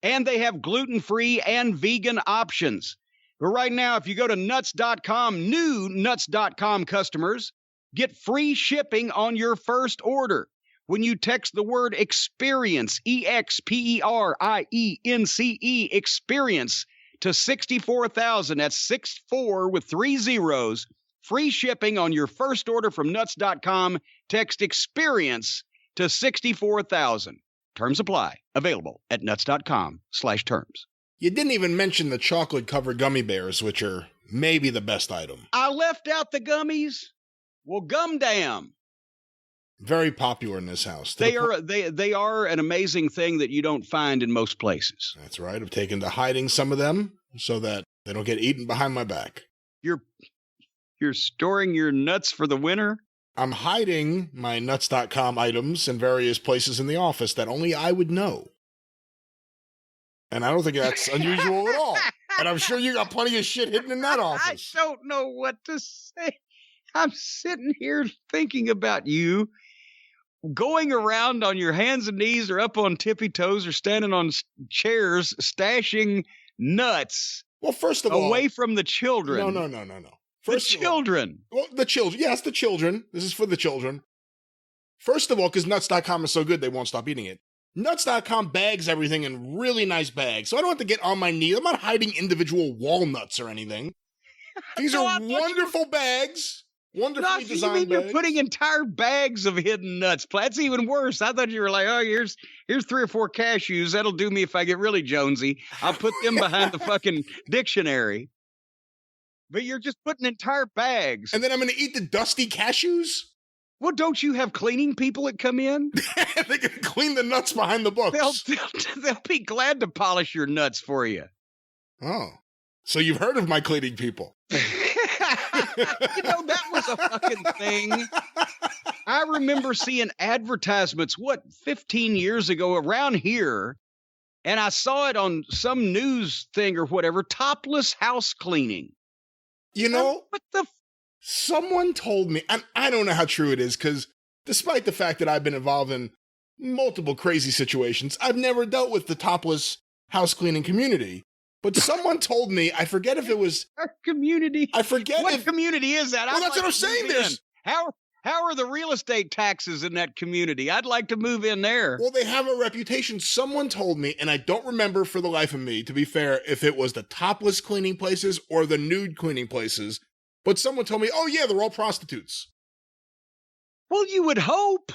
and they have gluten-free and vegan options. But right now, if you go to nuts.com, new nuts.com customers get free shipping on your first order when you text the word experience, EXPERIENCE, experience, to 64,000. That's 64 with 3 zeros. Free shipping on your first order from nuts.com. Text experience to 64,000. Terms apply. Available at nuts.com/terms. You didn't even mention the chocolate-covered gummy bears, which are maybe the best item. I left out the gummies. Well, gum damn. Very popular in this house. They are an amazing thing that you don't find in most places. That's right. I've taken to hiding some of them so that they don't get eaten behind my back. You're storing your nuts for the winter? I'm hiding my nuts.com items in various places in the office that only I would know. And I don't think that's unusual at all. And I'm sure you got plenty of shit hidden in that office. I don't know what to say. I'm sitting here thinking about you going around on your hands and knees or up on tippy toes or standing on chairs, stashing nuts. Well, first of all, away from the children. No. First the children. Well, the children. Yes, the children. This is for the children. First of all, because nuts.com is so good, they won't stop eating it. Nuts.com bags everything in really nice bags, so I don't have to get on my knees. I'm not hiding individual walnuts or anything. These are wonderful bags. Wonderfully designed you mean bags. You're putting entire bags of hidden nuts. That's even worse. I thought you were like, oh, here's 3 or 4 cashews. That'll do me if I get really jonesy. I'll put them behind the fucking dictionary. But you're just putting entire bags. And then I'm going to eat the dusty cashews? Well, don't you have cleaning people that come in? They can clean the nuts behind the books. They'll be glad to polish your nuts for you. Oh. So you've heard of my cleaning people. That was a fucking thing. I remember seeing advertisements, 15 years ago around here, and I saw it on some news thing or whatever, topless house cleaning. What the? Someone told me, and I don't know how true it is, because despite the fact that I've been involved in multiple crazy situations, I've never dealt with the topless house cleaning community. But someone told me, I forget if it was our community. I forget what community is that. Well, that's what I'm saying. There's how are the real estate taxes in that community? I'd like to move in there. Well, they have a reputation. Someone told me, and I don't remember for the life of me, to be fair, if it was the topless cleaning places or the nude cleaning places. But someone told me, oh yeah, they're all prostitutes. Well, you would hope.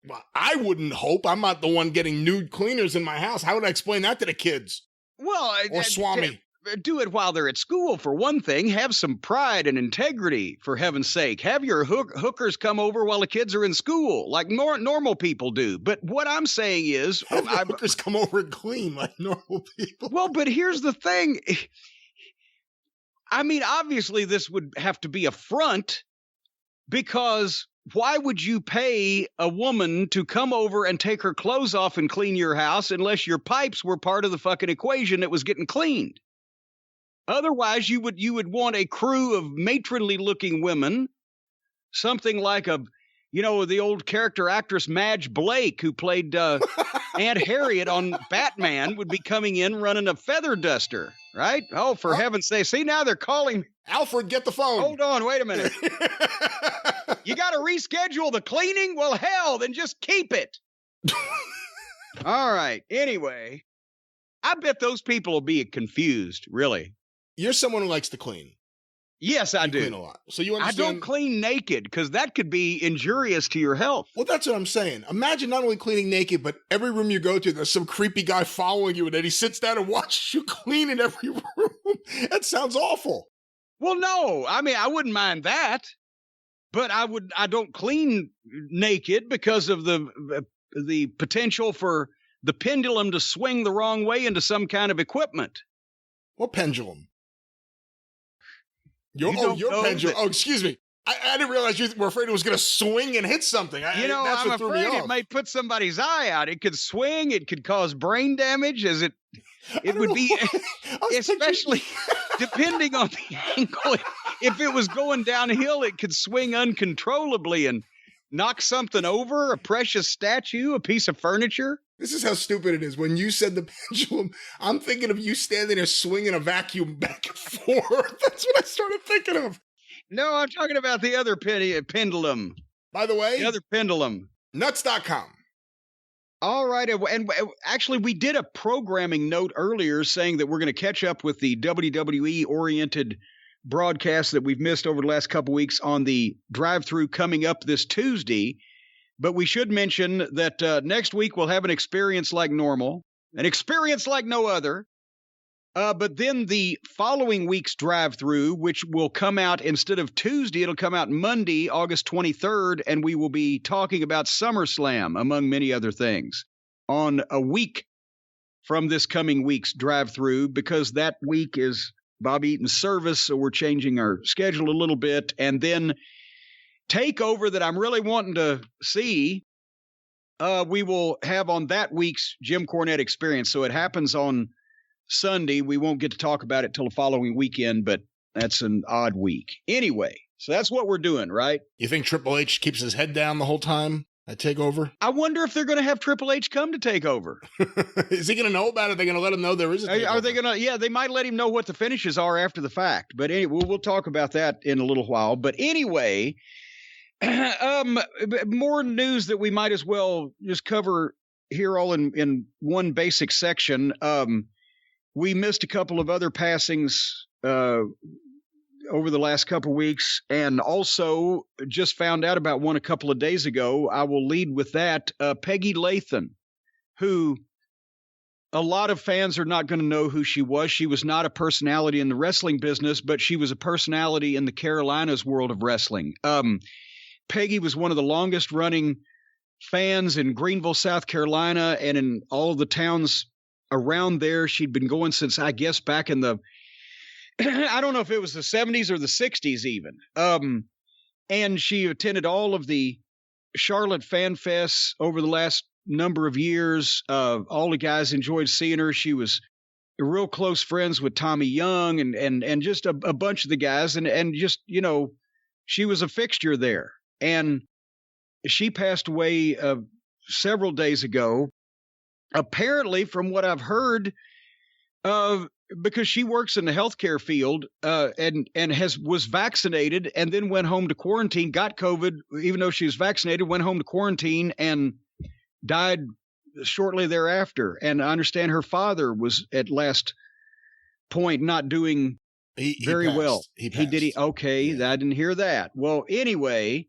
Well, I wouldn't hope. I'm not the one getting nude cleaners in my house. How would I explain that to the kids? Well, or Swami. Do it while they're at school, for one thing. Have some pride and integrity, for heaven's sake. Have your hookers come over while the kids are in school, like normal people do. But what I'm saying is... Have hookers come over and clean like normal people. Well, but here's the thing. I mean, obviously, this would have to be a front, because why would you pay a woman to come over and take her clothes off and clean your house unless your pipes were part of the fucking equation that was getting cleaned? Otherwise, you would want a crew of matronly looking women, something like the old character actress Madge Blake, who played Aunt Harriet on Batman, would be coming in running a feather duster, right? Oh, for heaven's sake. See, now they're calling. Alfred, get the phone. Hold on, wait a minute. You got to reschedule the cleaning? Well, hell, then just keep it. All right. Anyway, I bet those people will be confused, really. You're someone who likes to clean. Yes, I do. Clean a lot. So you understand. I don't clean naked, because that could be injurious to your health. Well, that's what I'm saying. Imagine not only cleaning naked, but every room you go to, there's some creepy guy following you, and then he sits down and watches you clean in every room. That sounds awful. Well, no. I mean, I wouldn't mind that. But I don't clean naked because of the potential for the pendulum to swing the wrong way into some kind of equipment. What pendulum? Your pendulum. Oh, excuse me. I didn't realize you were afraid it was going to swing and hit something. I'm afraid it might put somebody's eye out. It could swing. It could cause brain damage. It would be, especially depending on the angle. If it was going downhill, it could swing uncontrollably and knock something over, a precious statue, a piece of furniture. This is how stupid it is. When you said the pendulum, I'm thinking of you standing there swinging a vacuum back and forth. That's what I started thinking of. No, I'm talking about the other pendulum. By the way, the other pendulum. Nuts.com. All right. And actually, we did a programming note earlier saying that we're going to catch up with the WWE-oriented broadcast that we've missed over the last couple weeks on the drive-thru coming up this Tuesday. But we should mention that next week we'll have an experience like normal, an experience like no other. But then the following week's drive-thru, which will come out instead of Tuesday, it'll come out Monday, August 23rd, and we will be talking about SummerSlam, among many other things, on a week from this coming week's drive-thru, because that week is Bob Eaton's service, so we're changing our schedule a little bit. And then Takeover, that I'm really wanting to see, we will have on that week's Jim Cornette experience. So it happens on Sunday. We won't get to talk about it till the following weekend, but that's an odd week. Anyway, so that's what we're doing, right? You think Triple H keeps his head down the whole time at Takeover? I wonder if they're going to have Triple H come to Takeover. Is he going to know about it? They're going to let him know there is a Takeover? Are they going to? Yeah, they might let him know what the finishes are after the fact. But anyway, we'll talk about that in a little while. But anyway, more news that we might as well just cover here all in one basic section. We missed a couple of other passings over the last couple weeks, and also just found out about one a couple of days ago. I will lead with that. Peggy Lathan, who a lot of fans are not going to know who she was. She was not a personality in the wrestling business, but she was a personality in the Carolinas world of wrestling. Peggy was one of the longest running fans in Greenville, South Carolina, and in all of the towns around there. She'd been going since, I guess, back in the I don't know if it was the 70s or the 60s even. And she attended all of the Charlotte Fan Fests over the last number of years. All the guys enjoyed seeing her. She was real close friends with Tommy Young and just a bunch of the guys. And just, she was a fixture there. And she passed away several days ago. Apparently, from what I've heard, because she works in the healthcare field and was vaccinated and then went home to quarantine, got COVID, even though she was vaccinated, went home to quarantine and died shortly thereafter. And I understand her father was at last point not doing very well. He passed. Okay, yeah. I didn't hear that. Well, anyway,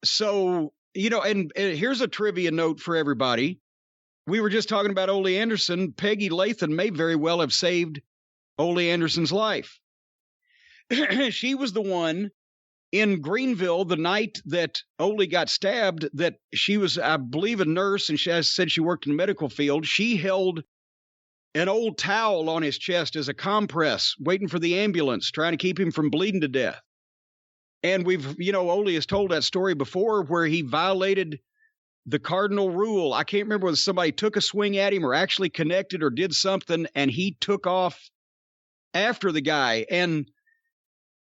so, and here's a trivia note for everybody. We were just talking about Ole Anderson. Peggy Lathan may very well have saved Ole Anderson's life. She was the one in Greenville the night that Ole got stabbed, that she was, I believe, a nurse, and she said she worked in the medical field. She held an old towel on his chest as a compress, waiting for the ambulance, trying to keep him from bleeding to death. And Ole has told that story before where he violated the cardinal rule. I can't remember whether somebody took a swing at him or actually connected or did something, and he took off after the guy. And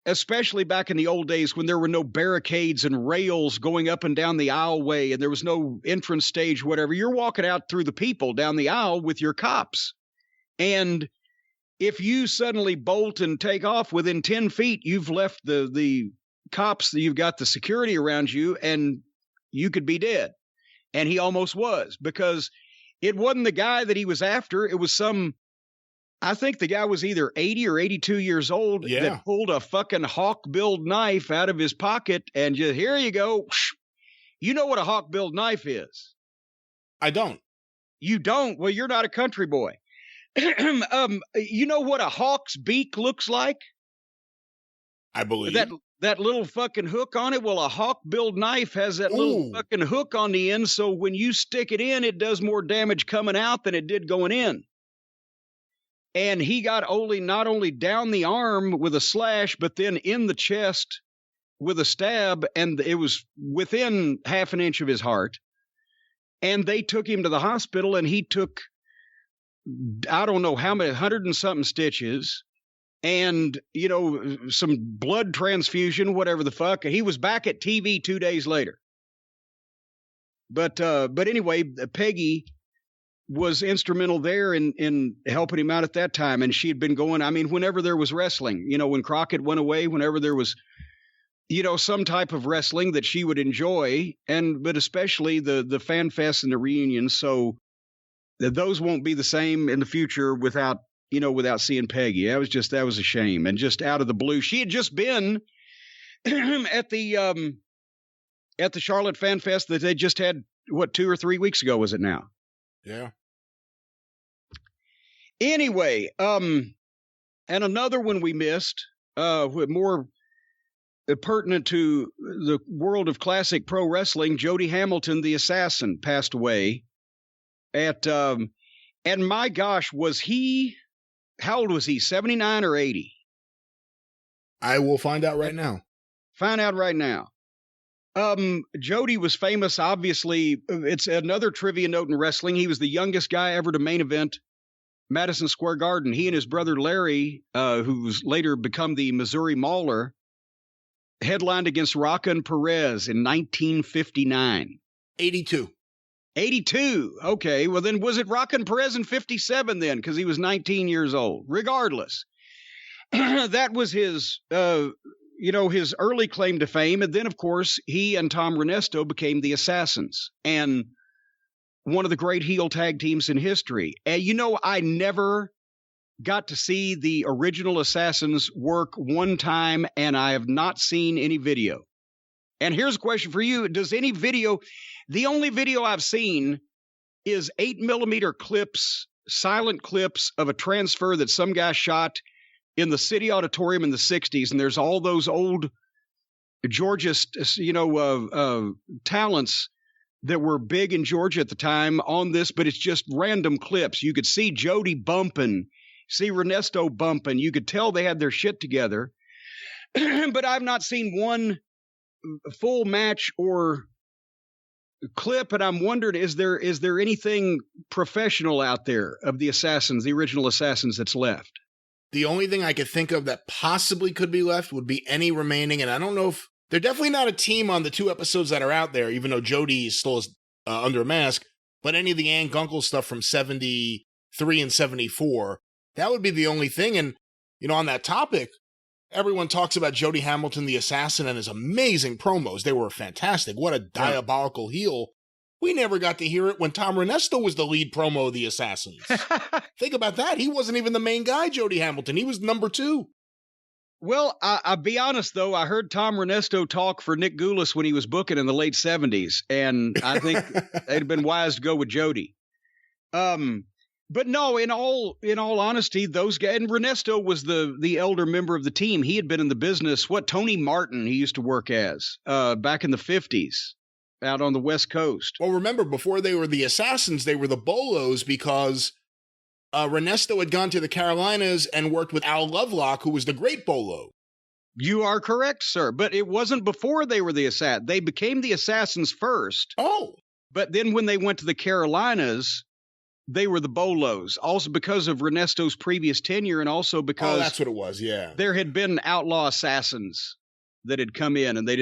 especially back in the old days when there were no barricades and rails going up and down the aisleway and there was no entrance stage, whatever, you're walking out through the people down the aisle with your cops. And if you suddenly bolt and take off within 10 feet, you've left the cops, you've got the security around you, and you could be dead. And he almost was, because it wasn't the guy that he was after. It was I think the guy was either 80 or 82 years old that pulled a fucking hawk-billed knife out of his pocket and just, here you go. You know what a hawk-billed knife is? I don't. You don't? Well, you're not a country boy. You know what a hawk's beak looks like? I believe. That little fucking hook on it. Well, a hawk-billed knife has that little fucking hook on the end, so when you stick it in, it does more damage coming out than it did going in. And he got Ole not only down the arm with a slash, but then in the chest with a stab, and it was within half an inch of his heart. And they took him to the hospital, and he took, I don't know how many, 100 and something stitches, and, some blood transfusion, whatever the fuck. He was back at TV 2 days later. But anyway, Peggy was instrumental there in helping him out at that time. And she had been going, whenever there was wrestling, when Crockett went away, whenever there was, some type of wrestling that she would enjoy, but especially the fan fest and the reunions. So those won't be the same in the future without seeing Peggy. That was a shame. And just out of the blue, she had just been at the Charlotte Fan Fest that they just had, 2 or 3 weeks ago, was it now? Yeah. Anyway, and another one we missed, more pertinent to the world of classic pro wrestling, Jody Hamilton, the Assassin, passed away and my gosh, how old was he? 79 or 80? I will find out right now. Find out right now. Jody was famous, obviously. It's another trivia note in wrestling. He was the youngest guy ever to main event Madison Square Garden. He and his brother Larry, who's later become the Missouri Mauler, headlined against Rockin' Perez in 1959. 82. 82. Okay. Well, then was it Rockin' Perez in 57 then? Because he was 19 years old. Regardless, that was his, his early claim to fame. And then, of course, he and Tom Renesto became the Assassins and one of the great heel tag teams in history. And, I never got to see the original Assassins work one time, and I have not seen any video. And here's a question for you. Does any video, the only video I've seen is 8mm clips, silent clips of a transfer that some guy shot in the City Auditorium in the 60s. And there's all those old Georgia, talents that were big in Georgia at the time on this, but it's just random clips. You could see Jody bumping, see Ernesto bumping. You could tell they had their shit together. But I've not seen one full match or clip, and I'm wondering, is there anything professional out there of the Assassins, the original Assassins, that's left? The only thing I could think of that possibly could be left would be any remaining, and I don't know if they're definitely not a team on the 2 episodes that are out there, even though Jody is still under a mask, but any of the Ann Gunkel stuff from 73 and 74, that would be the only thing. And, on that topic, everyone talks about Jody Hamilton, the Assassin, and his amazing promos. They were fantastic. What a diabolical heel. We never got to hear it when Tom Renesto was the lead promo of the Assassins. Think about that. He wasn't even the main guy, Jody Hamilton. He was number 2. Well, I'll be honest, though. I heard Tom Renesto talk for Nick Goulas when he was booking in the late 70s, and I think they'd have been wise to go with Jody. But no, in all honesty, those guys, and Renesto was the elder member of the team. He had been in the business. Tony Martin he used to work as back in the 50s out on the West Coast. Well, remember, before they were the Assassins, they were the Bolos because Renesto had gone to the Carolinas and worked with Al Lovelock, who was the great Bolo. You are correct, sir. But it wasn't before they were the Assassins. They became the Assassins first. Oh. But then when they went to the Carolinas, they were the Bolos, also because of Renesto's previous tenure and also because that's what it was, yeah. There had been outlaw assassins that had come in, and they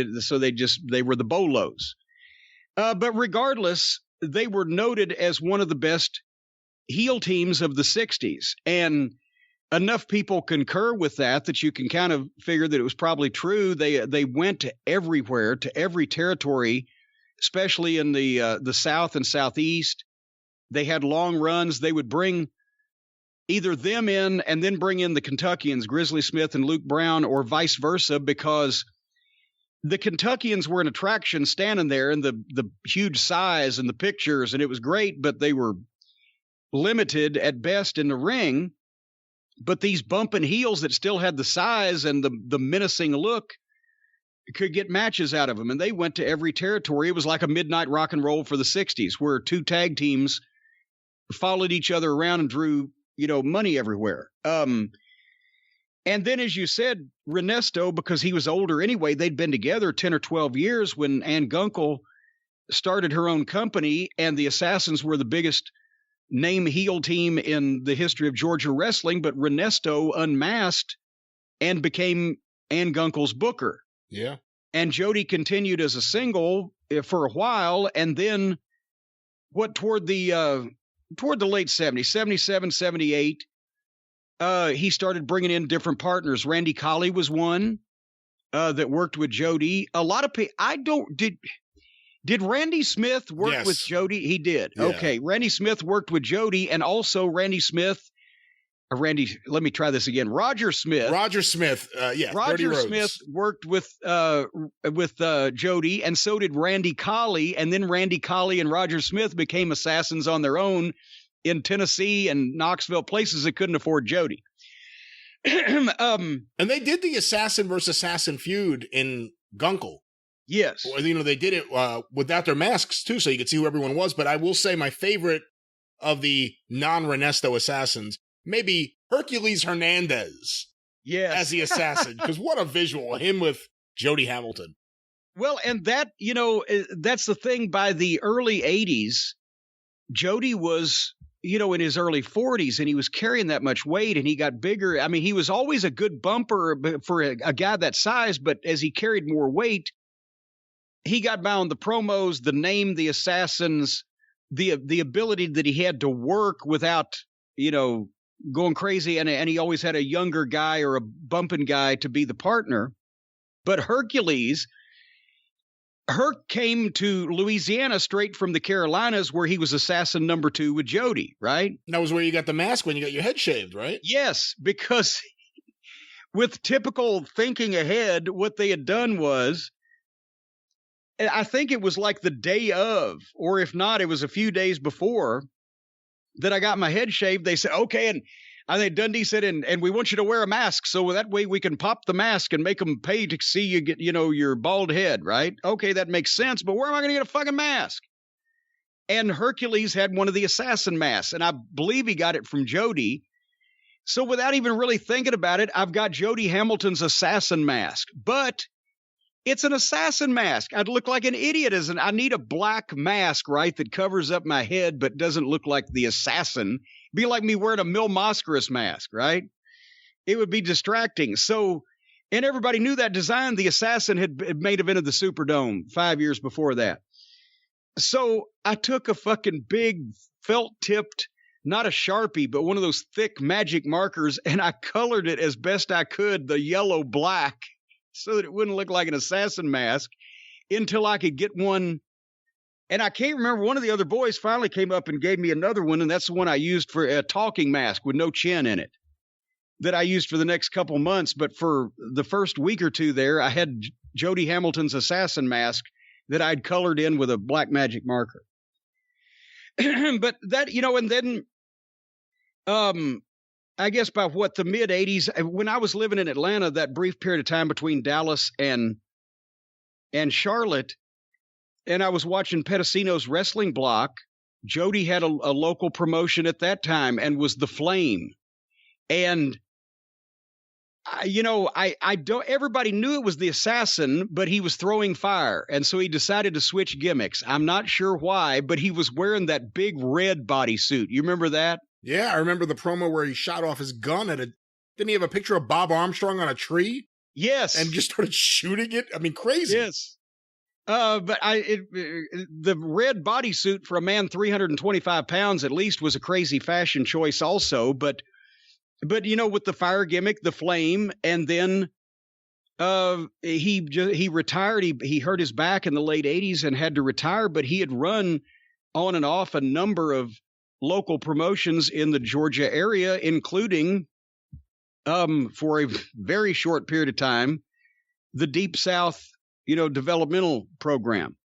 were the Bolos. But regardless, they were noted as one of the best heel teams of the 60s. And enough people concur with that you can kind of figure that it was probably true. They went to everywhere, to every territory, especially in the South and Southeast. They had long runs. They would bring either them in and then bring in the Kentuckians, Grizzly Smith and Luke Brown, or vice versa, because the Kentuckians were an attraction standing there in the huge size and the pictures, and it was great, but they were limited at best in the ring. But these bumping heels that still had the size and the menacing look could get matches out of them, and they went to every territory. It was like a midnight rock and roll for the 60s, where 2 tag teams followed each other around and drew, money everywhere. And then, as you said, Renesto, because he was older anyway, they'd been together 10 or 12 years when Ann Gunkel started her own company, and the Assassins were the biggest name heel team in the history of Georgia wrestling. But Renesto unmasked and became Ann Gunkel's booker. Yeah. And Jody continued as a single for a while, and then toward the late 70s, 77, 78, he started bringing in different partners. Randy Colley was one that worked with Jody. A lot of people, did Randy Smith work with Jody? He did. Yeah. Okay. Randy Smith worked with Jody, and also let me try this again. Roger Smith. Roger Smith Smith worked with Jody, and so did Randy Colley. And then Randy Colley and Roger Smith became Assassins on their own in Tennessee and Knoxville, places that couldn't afford Jody. And they did the Assassin versus Assassin feud in Gunkel. Yes. They did it without their masks, too, so you could see who everyone was. But I will say my favorite of the non-Renesto Assassins, maybe Hercules Hernandez as the Assassin, because what a visual, him with Jody Hamilton. Well, and that, that's the thing. By the early 80s, Jody was, in his early 40s, and he was carrying that much weight, and he got bigger. I mean, he was always a good bumper for a guy that size, but as he carried more weight, he got by on the promos, the name, the Assassins, the ability that he had to work without, going crazy, and he always had a younger guy or a bumping guy to be the partner. But Herc came to Louisiana straight from the Carolinas, where he was Assassin number 2 with Jody, right? That was where you got the mask when you got your head shaved, right? Yes, because with typical thinking ahead, what they had done was, I think it was like the day of, or if not, it was a few days before that I got my head shaved. They said, okay, and I think Dundee said, and we want you to wear a mask, so that way we can pop the mask and make them pay to see you get, your bald head, right? Okay, that makes sense, but where am I going to get a fucking mask? And Hercules had one of the Assassin masks, and I believe he got it from Jody. So without even really thinking about it, I've got Jody Hamilton's assassin mask, but it's an assassin mask. I'd look like an idiot I need a black mask, right, that covers up my head but doesn't look like the assassin. Be like me wearing a Mil Mascaras mask, right? It would be distracting. So, and everybody knew that design. The assassin had made event of the Superdome 5 years before that. So I took a fucking big felt-tipped, not a Sharpie, but one of those thick magic markers, and I colored it as best I could, the yellow black, so that it wouldn't look like an assassin mask until I could get one. And I can't remember, one of the other boys finally came up and gave me another one, and that's the one I used for a talking mask with no chin in it that I used for the next couple months. But for the first week or two there, I had Jody Hamilton's assassin mask that I'd colored in with a black magic marker. But that, and then I guess by the mid 80s, when I was living in Atlanta, that brief period of time between Dallas and Charlotte, and I was watching Pedicino's wrestling block, Jody had a local promotion at that time and was The Flame. And I don't, everybody knew it was the assassin, but he was throwing fire. And so he decided to switch gimmicks. I'm not sure why, but he was wearing that big red bodysuit. You remember that? Yeah, I remember the promo where he shot off his gun didn't he have a picture of Bob Armstrong on a tree? Yes. And just started shooting it? I mean, crazy. Yes. But the red bodysuit for a man 325 pounds at least was a crazy fashion choice also. But with the fire gimmick, the flame, and then he retired. He hurt his back in the late 80s and had to retire, but he had run on and off a number of local promotions in the Georgia area, including for a very short period of time, the Deep South, developmental program.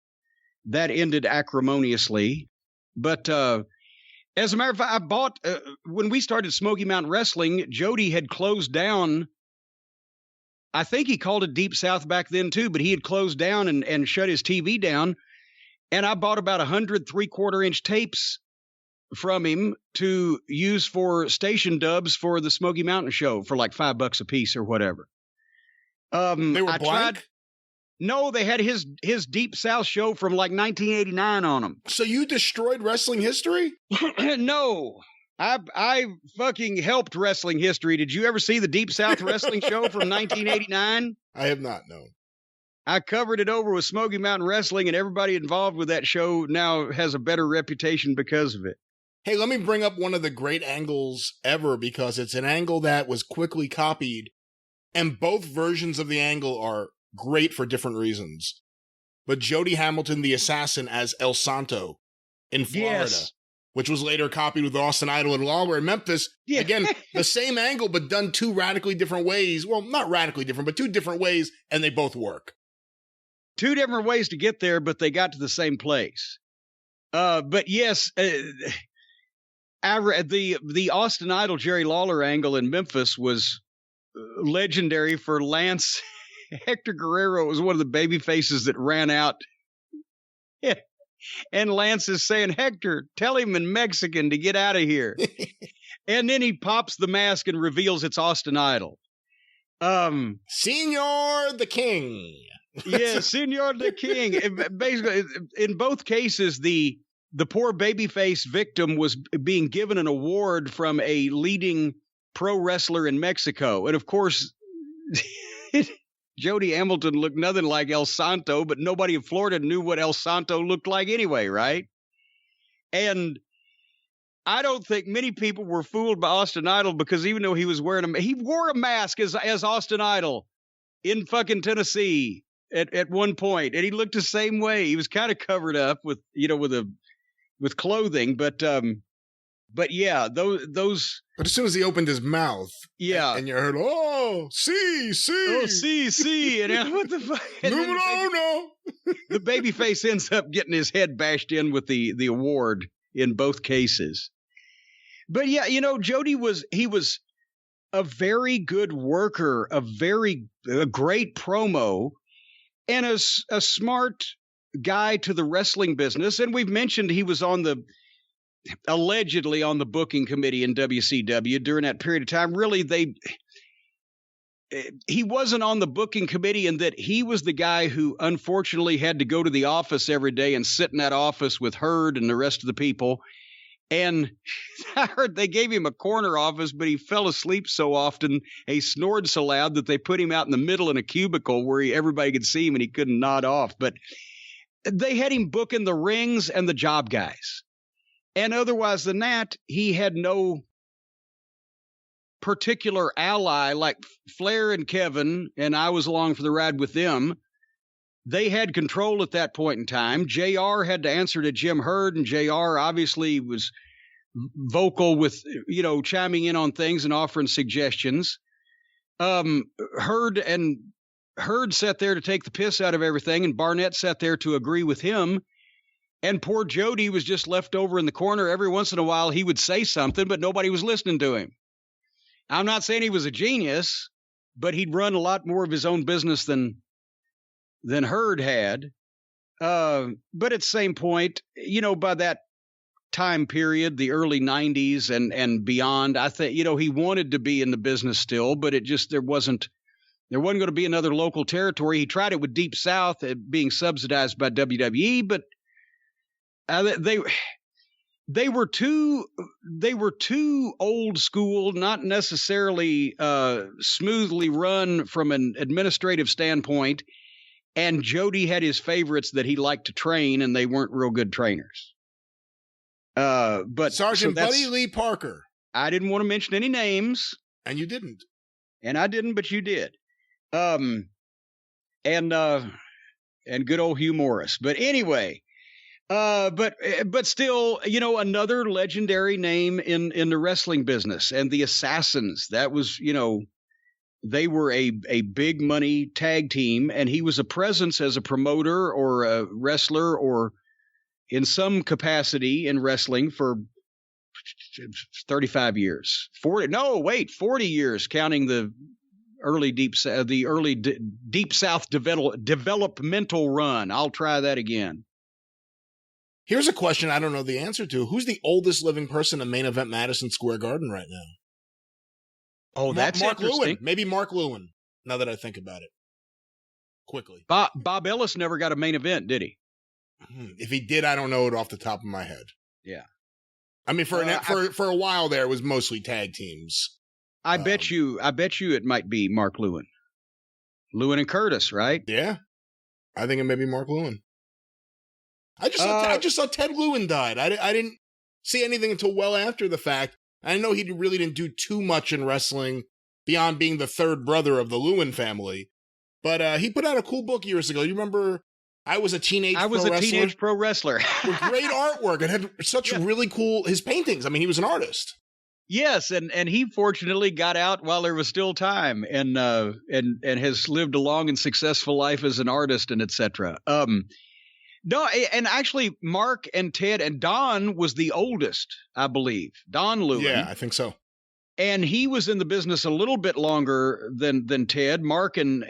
That ended acrimoniously. But as a matter of fact, I bought, when we started Smoky Mountain Wrestling, Jody had closed down. I think he called it Deep South back then too, but he had closed down and shut his TV down. And I bought about 100 3/4-inch tapes from him to use for station dubs for the Smoky Mountain show for like $5 a piece or whatever. They were blank? No, they had his Deep South show from like 1989 on them. So you destroyed wrestling history? No, I fucking helped wrestling history. Did you ever see the Deep South wrestling show from 1989? I have not, no. I covered it over with Smoky Mountain Wrestling, and everybody involved with that show now has a better reputation because of it. Hey, let me bring up one of the great angles ever, because it's an angle that was quickly copied, and both versions of the angle are great for different reasons. But Jody Hamilton, the assassin, as El Santo in Florida, yes, which was later copied with Austin Idol and Lawler in Memphis. Yeah. Again, the same angle, but done two radically different ways. Well, not radically different, but two different ways, and they both work. Two different ways to get there, but they got to the same place. But yes, the Austin Idol Jerry Lawler angle in Memphis was legendary for Lance. Hector Guerrero was one of the baby faces that ran out. Yeah. And Lance is saying, Hector, tell him in Mexican to get out of here. And then he pops the mask and reveals it's Austin Idol. Senor the King. Yeah, Senor the King. Basically, in both cases, the poor babyface victim was being given an award from a leading pro wrestler in Mexico. And of course, Jody Hamilton looked nothing like El Santo, but nobody in Florida knew what El Santo looked like anyway, right? And I don't think many people were fooled by Austin Idol, because even though he was he wore a mask as Austin Idol in fucking Tennessee at one point, and he looked the same way. He was kind of covered up with clothing, but yeah, those. But as soon as he opened his mouth, yeah, and you heard, oh, see, and what the fuck? No. The babyface ends up getting his head bashed in with the award in both cases. But yeah, Jody was a very good worker, a great promo, and a smart guy to the wrestling business. And we've mentioned he was on the allegedly on the booking committee in WCW during that period of time. Really, he wasn't on the booking committee in that he was the guy who unfortunately had to go to the office every day and sit in that office with Herd and the rest of the people. And I heard they gave him a corner office, but he fell asleep so often, he snored so loud that they put him out in the middle in a cubicle where everybody could see him and he couldn't nod off. But they had him booking the rings and the job guys. And otherwise than that, he had no particular ally like Flair and Kevin, and I was along for the ride with them. They had control at that point in time. JR had to answer to Jim Herd, and JR obviously was vocal with, chiming in on things and offering suggestions. Herd sat there to take the piss out of everything, and Barnett sat there to agree with him. And poor Jody was just left over in the corner. Every once in a while, he would say something, but nobody was listening to him. I'm not saying he was a genius, but he'd run a lot more of his own business than Herd had. But at the same point, by that time period, the early 90s and beyond, I think, he wanted to be in the business still, but there wasn't going to be another local territory. He tried it with Deep South being subsidized by WWE, but they were too old school, not necessarily smoothly run from an administrative standpoint. And Jody had his favorites that he liked to train, and they weren't real good trainers. But Sergeant Buddy Lee Parker. I didn't want to mention any names, and you didn't, and I didn't, but you did. And good old Hugh Morris. But anyway. But still, another legendary name in the wrestling business, and the Assassins. That was, they were a big money tag team, and he was a presence as a promoter or a wrestler or in some capacity in wrestling for 35 years, 40 years, counting the early Deep South developmental run. I'll try that again. Here's a question I don't know the answer to. Who's the oldest living person in main event Madison Square Garden right now? Oh, that's Mark interesting. Lewin. Maybe Mark Lewin, now that I think about it. Quickly. Bob Ellis never got a main event, did he? If he did, I don't know it off the top of my head. Yeah. I mean, for a while there, it was mostly tag teams. I bet you it might be Mark Lewin. Lewin and Curtis, right? Yeah. I think it may be Mark Lewin. I just saw Ted Lewin died. I didn't see anything until well after the fact. I know he really didn't do too much in wrestling beyond being the third brother of the Lewin family. But he put out a cool book years ago. You remember I Was a Teenage Pro Wrestler. With great artwork. It had such really cool, his paintings. I mean, he was an artist. Yes, and he fortunately got out while there was still time and has lived a long and successful life as an artist and etc. No, and actually, Mark and Ted and Don was the oldest, I believe. Don Lewin. Yeah, I think so. And he was in the business a little bit longer than Ted. Mark and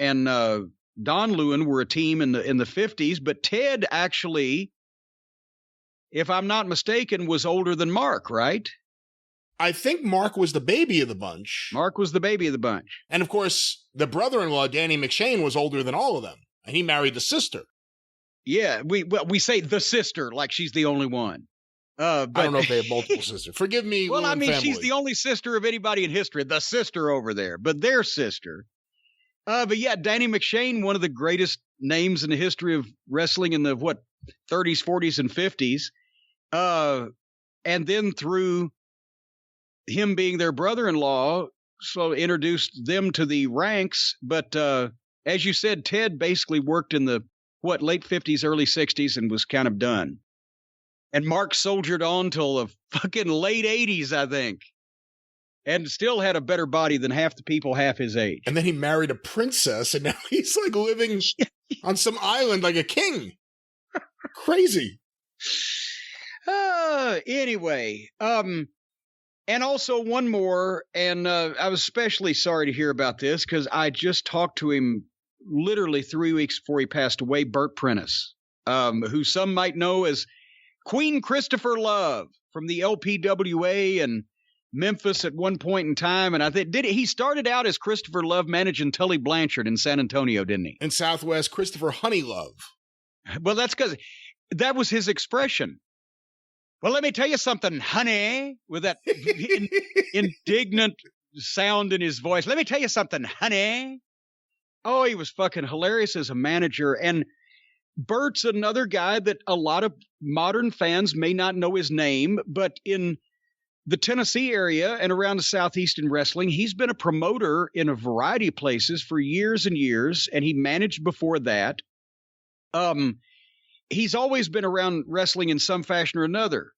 Don Lewin were a team in the 50s, but Ted actually, if I'm not mistaken, was older than Mark, right? I think Mark was the baby of the bunch. Mark was the baby of the bunch. And of course, the brother-in-law, Danny McShane, was older than all of them. And he married the sister. Yeah, we say the sister like she's the only one. But I don't know if they have multiple sisters. Forgive me. Well, I mean, family. She's the only sister of anybody in history, the sister over there, but their sister. But yeah, Danny McShane, one of the greatest names in the history of wrestling in the 30s, 40s, and 50s. And then through him being their brother-in-law, so introduced them to the ranks. But as you said, Ted basically worked in the late 50s, early 60s, and was kind of done. And Mark soldiered on till the fucking late 80s, I think. And still had a better body than half the people half his age. And then he married a princess, and now he's like living on some island like a king. Crazy. Anyway, and also one more, and I was especially sorry to hear about this because I just talked to him literally 3 weeks before he passed away, Bert Prentice, who some might know as Queen Christopher Love from the LPWA and Memphis at one point in time. And I think he started out as Christopher Love managing Tully Blanchard in San Antonio, didn't he? In Southwest, Christopher Honeylove. Well, that's because that was his expression. Well, let me tell you something, honey, with that indignant sound in his voice. Let me tell you something, honey. Oh, he was fucking hilarious as a manager. And Bert's another guy that a lot of modern fans may not know his name, but in the Tennessee area and around the Southeast in wrestling, he's been a promoter in a variety of places for years and years, and he managed before that. He's always been around wrestling in some fashion or another.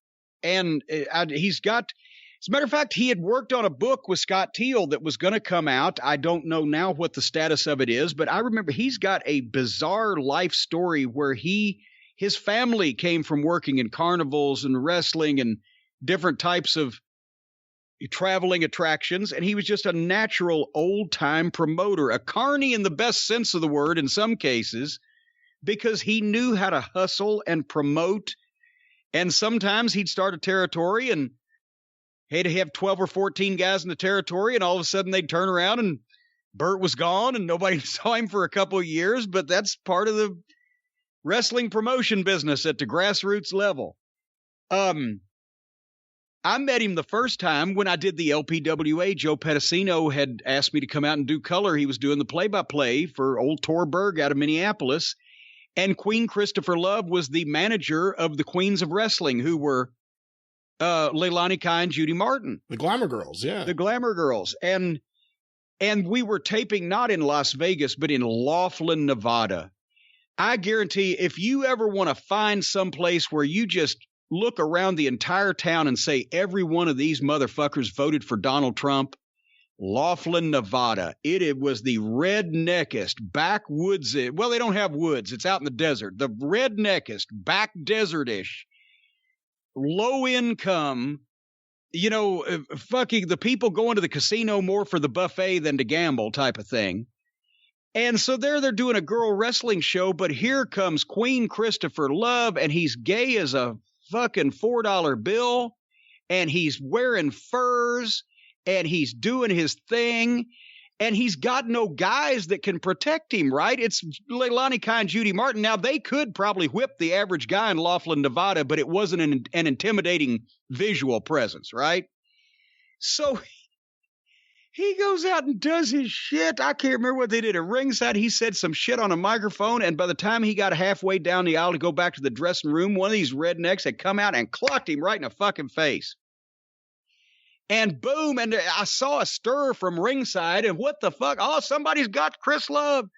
And he's got, as a matter of fact, he had worked on a book with Scott Teal that was going to come out. I don't know now what the status of it is, but I remember he's got a bizarre life story where his family came from working in carnivals and wrestling and different types of traveling attractions. And he was just a natural old time promoter, a carny in the best sense of the word in some cases, because he knew how to hustle and promote. And sometimes he'd start a territory and he'd have 12 or 14 guys in the territory, and all of a sudden they'd turn around and Bert was gone and nobody saw him for a couple of years. But that's part of the wrestling promotion business at the grassroots level. I met him the first time when I did the LPWA. Joe Pedicino had asked me to come out and do color. He was doing the play-by-play for old Tor Berg out of Minneapolis. And Queen Christopher Love was the manager of the Queens of Wrestling, who were Leilani Kai and Judy Martin. The Glamour Girls, yeah. The Glamour Girls. And we were taping not in Las Vegas, but in Laughlin, Nevada. I guarantee if you ever want to find some place where you just look around the entire town and say every one of these motherfuckers voted for Donald Trump, Laughlin, Nevada. It was the redneckest backwoods. Well, they don't have woods. It's out in the desert. The redneckest, back desertish, low income, fucking the people going to the casino more for the buffet than to gamble type of thing. And so they're doing a girl wrestling show, but here comes Queen Christopher Love, and he's gay as a fucking $4 bill, and he's wearing furs, and he's doing his thing, and he's got no guys that can protect him, right? It's Leilani Kai and Judy Martin. Now, they could probably whip the average guy in Laughlin, Nevada, but it wasn't an intimidating visual presence, right? So he goes out and does his shit. I can't remember what they did at ringside. He said some shit on a microphone, and by the time he got halfway down the aisle to go back to the dressing room, one of these rednecks had come out and clocked him right in the fucking face. And boom, and I saw a stir from ringside, and what the fuck? Oh, somebody's got Chris Love.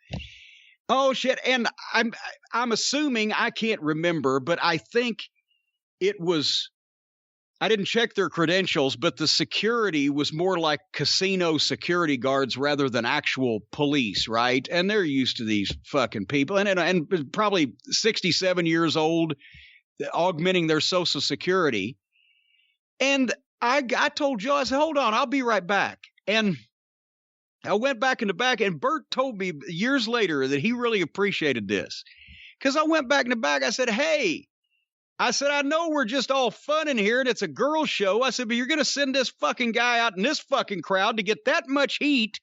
Oh, shit. And I'm assuming, I can't remember, but I think it was, I didn't check their credentials, but the security was more like casino security guards rather than actual police, right? And they're used to these fucking people, and probably 67 years old, augmenting their Social Security. And I told Joe, I said, hold on, I'll be right back. And I went back in the back, and Bert told me years later that he really appreciated this. Because I went back in the back, I said, hey, I know we're just all fun in here, and it's a girl show. I said, but you're going to send this fucking guy out in this fucking crowd to get that much heat,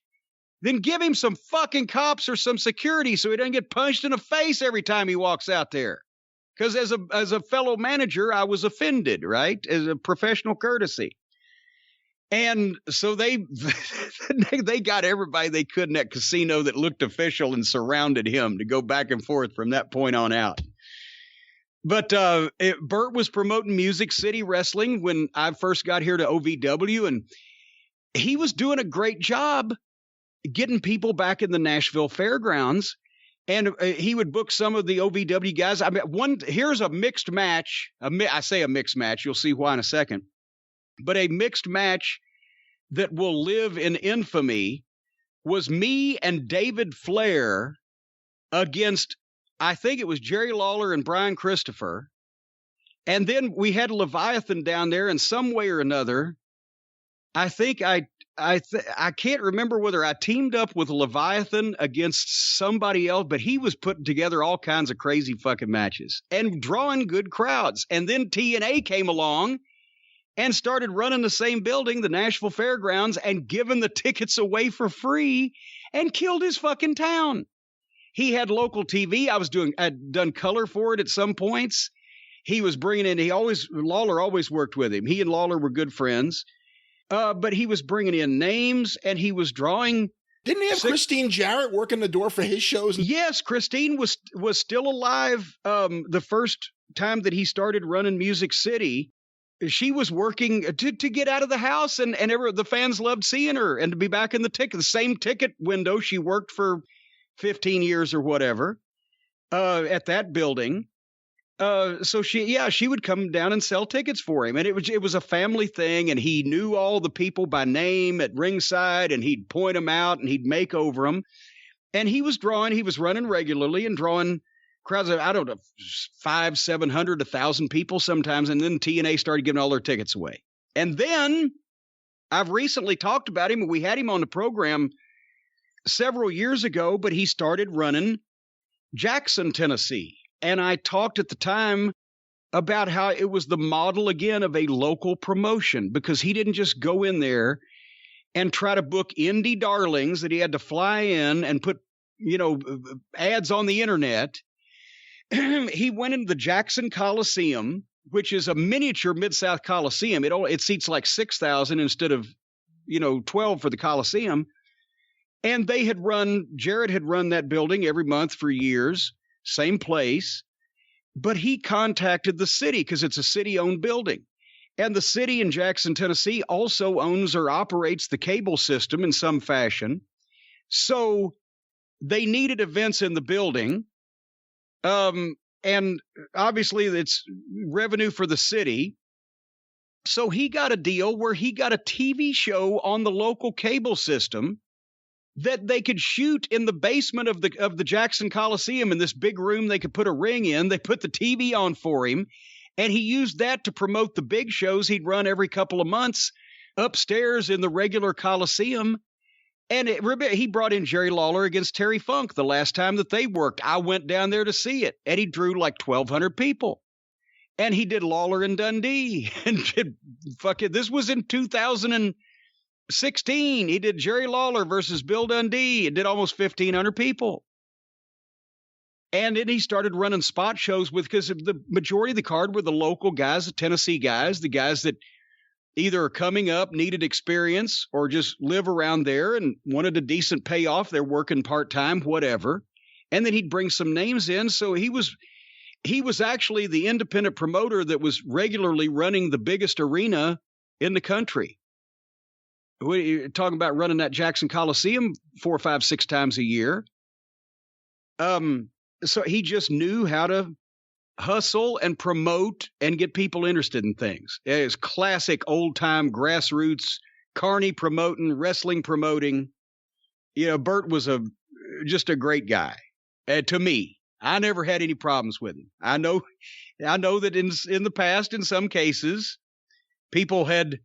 then give him some fucking cops or some security so he doesn't get punched in the face every time he walks out there. Because as a fellow manager, I was offended, right? As a professional courtesy. And so they got everybody they could in that casino that looked official and surrounded him to go back and forth from that point on out. But Bert was promoting Music City Wrestling when I first got here to OVW, and he was doing a great job getting people back in the Nashville Fairgrounds. And he would book some of the OVW guys. I mean, here's a mixed match. I say a mixed match. You'll see why in a second. But a mixed match that will live in infamy was me and David Flair against, I think it was Jerry Lawler and Brian Christopher. And then we had Leviathan down there in some way or another. I think I can't remember whether I teamed up with Leviathan against somebody else, but he was putting together all kinds of crazy fucking matches and drawing good crowds. And then TNA came along, and started running the same building, the Nashville Fairgrounds, and giving the tickets away for free and killed his fucking town. He had local TV. I'd done color for it at some points. He was bringing in, Lawler always worked with him. He and Lawler were good friends. But he was bringing in names and he was drawing. Didn't he have Christine Jarrett working the door for his shows? Yes, Christine was still alive the first time that he started running Music City. She was working to get out of the house, and the fans loved seeing her and to be back in the same ticket window she worked for 15 years or whatever at that building. So she would come down and sell tickets for him, and it was a family thing, and he knew all the people by name at ringside, and he'd point them out and he'd make over them. And he was running regularly and drawing crowds of, I don't know, 500, 700, 1,000 people sometimes. And then TNA started giving all their tickets away. And then I've recently talked about him. We had him on the program several years ago, but he started running Jackson, Tennessee. And I talked at the time about how it was the model again of a local promotion, because he didn't just go in there and try to book indie darlings that he had to fly in and put, ads on the internet. He went into the Jackson Coliseum, which is a miniature Mid-South Coliseum. It seats like 6,000 instead of, 12 for the Coliseum. And Jarrett had run that building every month for years, same place. But he contacted the city because it's a city-owned building. And the city in Jackson, Tennessee also owns or operates the cable system in some fashion. So they needed events in the building. And obviously it's revenue for the city. So he got a deal where he got a TV show on the local cable system that they could shoot in the basement of the Jackson Coliseum in this big room they could put a ring in. They put the TV on for him, and he used that to promote the big shows he'd run every couple of months upstairs in the regular Coliseum. And he brought in Jerry Lawler against Terry Funk the last time that they worked. I went down there to see it, and he drew like 1,200 people. And he did Lawler and Dundee. And this was in 2016. He did Jerry Lawler versus Bill Dundee. It did almost 1,500 people. And then he started running spot shows because the majority of the card were the local guys, the Tennessee guys, the guys that either are coming up, needed experience, or just live around there and wanted a decent payoff. They're working part-time, whatever. And then he'd bring some names in. So he was actually the independent promoter that was regularly running the biggest arena in the country. We're talking about running that Jackson Coliseum 4, 5, 6 times a year. So he just knew how to hustle and promote and get people interested in things. It's classic old-time grassroots, carny promoting, wrestling promoting. Bert was just a great guy. To me, I never had any problems with him. I know that in the past, in some cases, people had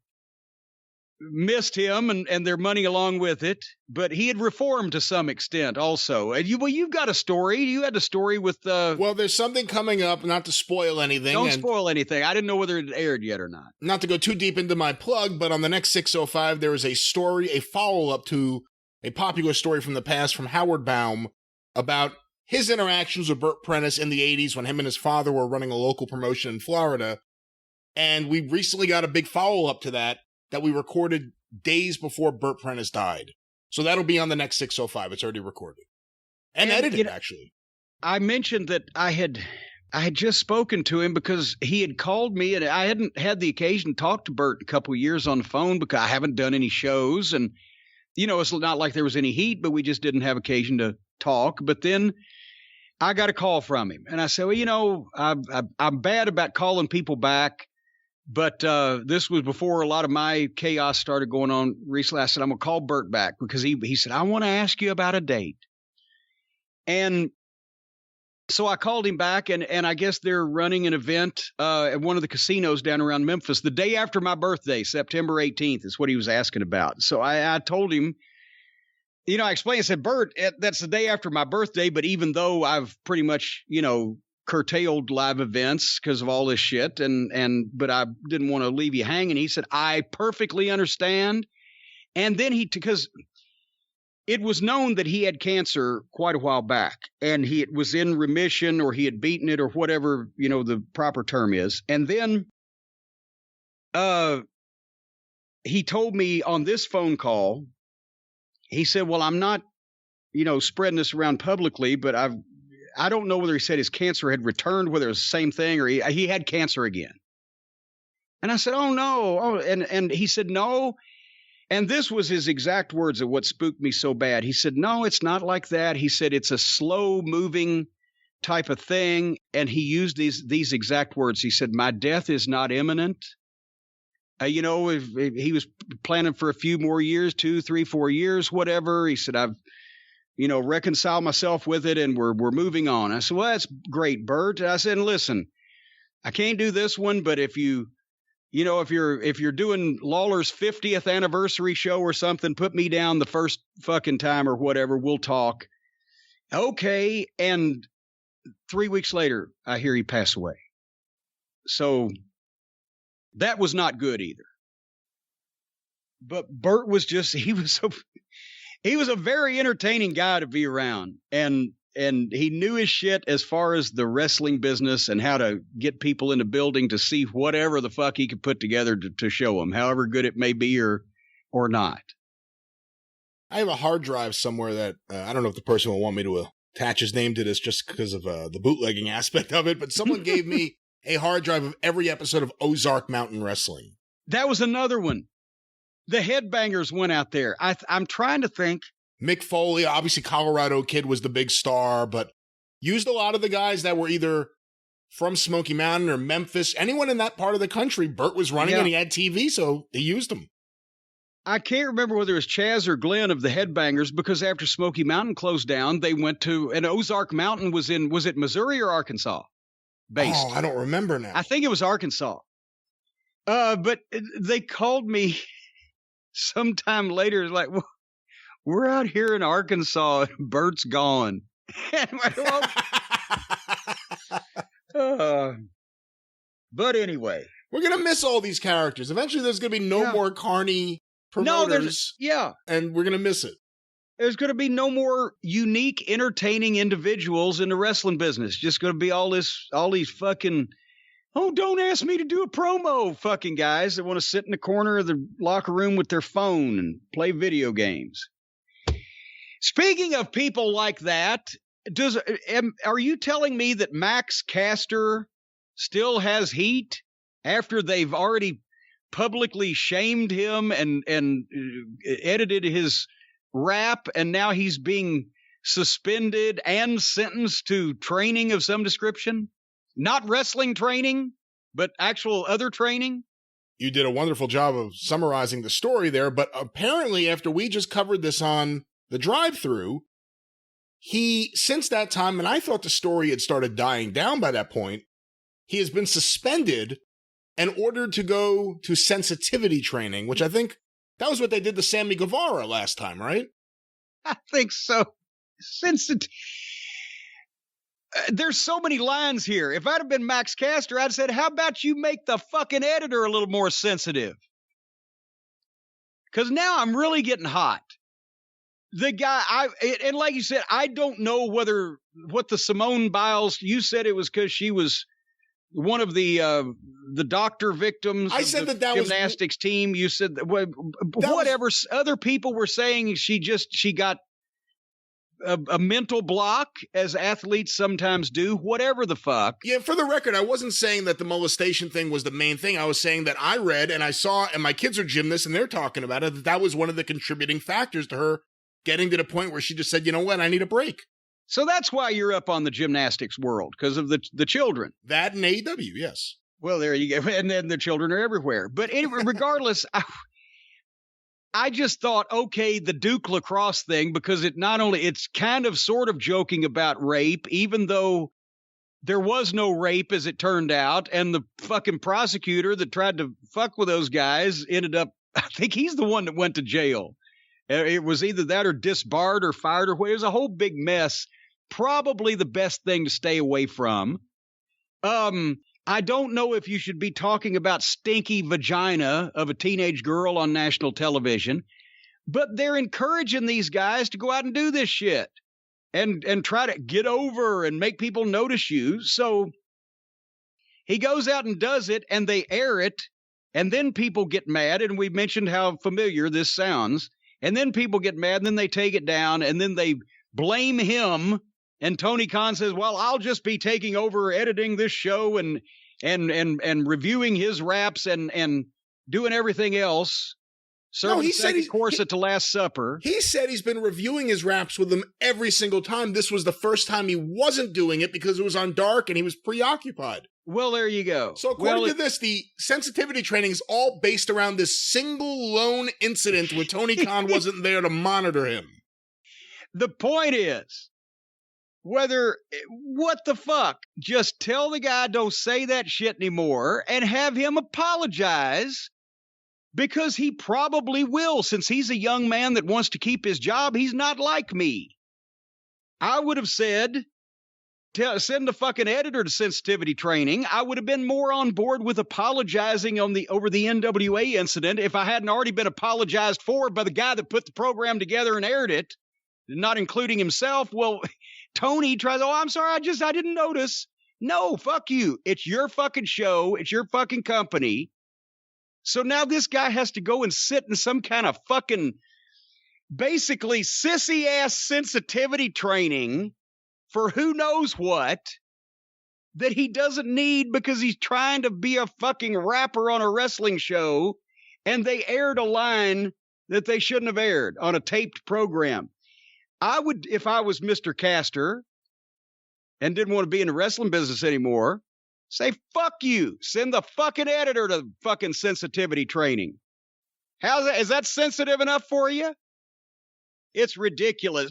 missed him and their money along with it, but he had reformed to some extent also. And you've got a story. You had a story with well, there's something coming up, not to spoil anything. Don't spoil anything. I didn't know whether it aired yet or not. Not to go too deep into my plug, but on the next 605, there is a story, a follow-up to a popular story from the past from Howard Baum about his interactions with Bert Prentice in the 80s when him and his father were running a local promotion in Florida. And we recently got a big follow-up to that we recorded days before Bert Prentice died. So that'll be on the next 605. It's already recorded. And edited, actually. I mentioned that I had just spoken to him because he had called me, and I hadn't had the occasion to talk to Bert in a couple of years on the phone because I haven't done any shows. And, it's not like there was any heat, but we just didn't have occasion to talk. But then I got a call from him. And I said, well, I'm bad about calling people back. But this was before a lot of my chaos started going on recently. I said, I'm going to call Bert back because he said, I want to ask you about a date. And so I called him back, and I guess they're running an event at one of the casinos down around Memphis the day after my birthday, September 18th, is what he was asking about. So I told him, I explained, I said, Bert, that's the day after my birthday, but even though I've pretty much, curtailed live events because of all this shit. But I didn't want to leave you hanging. He said, I perfectly understand. And then because it was known that he had cancer quite a while back, and he was in remission, or he had beaten it, or whatever, the proper term is. And then he told me on this phone call, he said, well, I'm not, spreading this around publicly, but I don't know whether he said his cancer had returned, whether it was the same thing, or he had cancer again. And I said, oh, no. Oh, and he said, no. And this was his exact words of what spooked me so bad. He said, no, it's not like that. He said, it's a slow moving type of thing. And he used these exact words. He said, my death is not imminent. If he was planning for a few more years, 2, 3, 4 years, whatever. He said, I've, reconciled myself with it, and we're moving on. I said, well, that's great, Bert. I said, listen, I can't do this one, but if if you're doing Lawler's 50th anniversary show or something, put me down the first fucking time or whatever. We'll talk. Okay. And 3 weeks later, I hear he passed away. So that was not good either. But Bert was he was a very entertaining guy to be around. And he knew his shit as far as the wrestling business and how to get people in the building to see whatever the fuck he could put together to show them, however good it may be or not. I have a hard drive somewhere that I don't know if the person will want me to attach his name to this just because of the bootlegging aspect of it, but someone gave me a hard drive of every episode of Ozark Mountain Wrestling. That was another one. The Headbangers went out there. I'm trying to think. Mick Foley, obviously Colorado Kid was the big star, but used a lot of the guys that were either from Smoky Mountain or Memphis. Anyone in that part of the country, Bert was running and he had TV, so he used them. I can't remember whether it was Chaz or Glenn of the Headbangers, because after Smoky Mountain closed down, they went to, and Ozark Mountain was it Missouri or Arkansas based? Oh, I don't remember now. I think it was Arkansas. But they called me sometime later, like, well, we're out here in Arkansas and Bert's gone. But anyway. We're going to miss all these characters. Eventually there's going to be no more carny promoters. And we're going to miss it. There's going to be no more unique, entertaining individuals in the wrestling business. Just going to be all these fucking, oh, don't ask me to do a promo fucking guys that want to sit in the corner of the locker room with their phone and play video games. Speaking of people like that, are you telling me that Max Caster still has heat after they've already publicly shamed him and edited his rap, and now he's being suspended and sentenced to training of some description? Not wrestling training, but actual other training? You did a wonderful job of summarizing the story there, but apparently after we just covered this on the drive-thru, since that time, and I thought the story had started dying down by that point, he has been suspended and ordered to go to sensitivity training, which I think that was what they did to Sammy Guevara last time, right? I think so. There's so many lines here. If I'd have been Max Caster, I'd have said, how about you make the fucking editor a little more sensitive? Because now I'm really getting hot. The guy, and like you said, I don't know what the Simone Biles, you said it was because she was one of the doctor victims. I said that gymnastics team. You said whatever other people were saying, she got a mental block, as athletes sometimes do, whatever the fuck. Yeah, for the record, I wasn't saying that the molestation thing was the main thing. I was saying that I read and I saw, and my kids are gymnasts and they're talking about it, that was one of the contributing factors to her getting to the point where she just said, you know what, I need a break. So that's why you're up on the gymnastics world, because of the children. That and AEW, yes. Well, there you go. And then the children are everywhere. But anyway, regardless, I just thought, okay, the Duke lacrosse thing, because it's kind of sort of joking about rape, even though there was no rape as it turned out. And the fucking prosecutor that tried to fuck with those guys ended up, I think he's the one that went to jail. It was either that or disbarred or fired or whatever. It was a whole big mess. Probably the best thing to stay away from. I don't know if you should be talking about stinky vagina of a teenage girl on national television, but they're encouraging these guys to go out and do this shit and try to get over and make people notice you. So he goes out and does it, and they air it, and then people get mad, and we mentioned how familiar this sounds, and then people get mad, and then they take it down, and then they blame him, and Tony Khan says, well, I'll just be taking over editing this show and reviewing his raps and doing everything else. So he said, of course, at the Last Supper. He said he's been reviewing his raps with them every single time. This was the first time he wasn't doing it because it was on dark and he was preoccupied. Well, there you go. So according to this, the sensitivity training is all based around this single lone incident where Tony Khan wasn't there to monitor him. The point is, what the fuck? Just tell the guy don't say that shit anymore and have him apologize. Because he probably will, since he's a young man that wants to keep his job. He's not like me. I would have said, send the fucking editor to sensitivity training. I would have been more on board with apologizing over the NWA incident if I hadn't already been apologized for by the guy that put the program together and aired it, not including himself. Well, Tony tries, I'm sorry, I didn't notice. No, fuck you. It's your fucking show. It's your fucking company. So now this guy has to go and sit in some kind of fucking basically sissy-ass sensitivity training for who knows what that he doesn't need because he's trying to be a fucking rapper on a wrestling show, and they aired a line that they shouldn't have aired on a taped program. I would, if I was Mr. Castor and didn't want to be in the wrestling business anymore, say, fuck you. Send the fucking editor to fucking sensitivity training. Is that sensitive enough for you? It's ridiculous.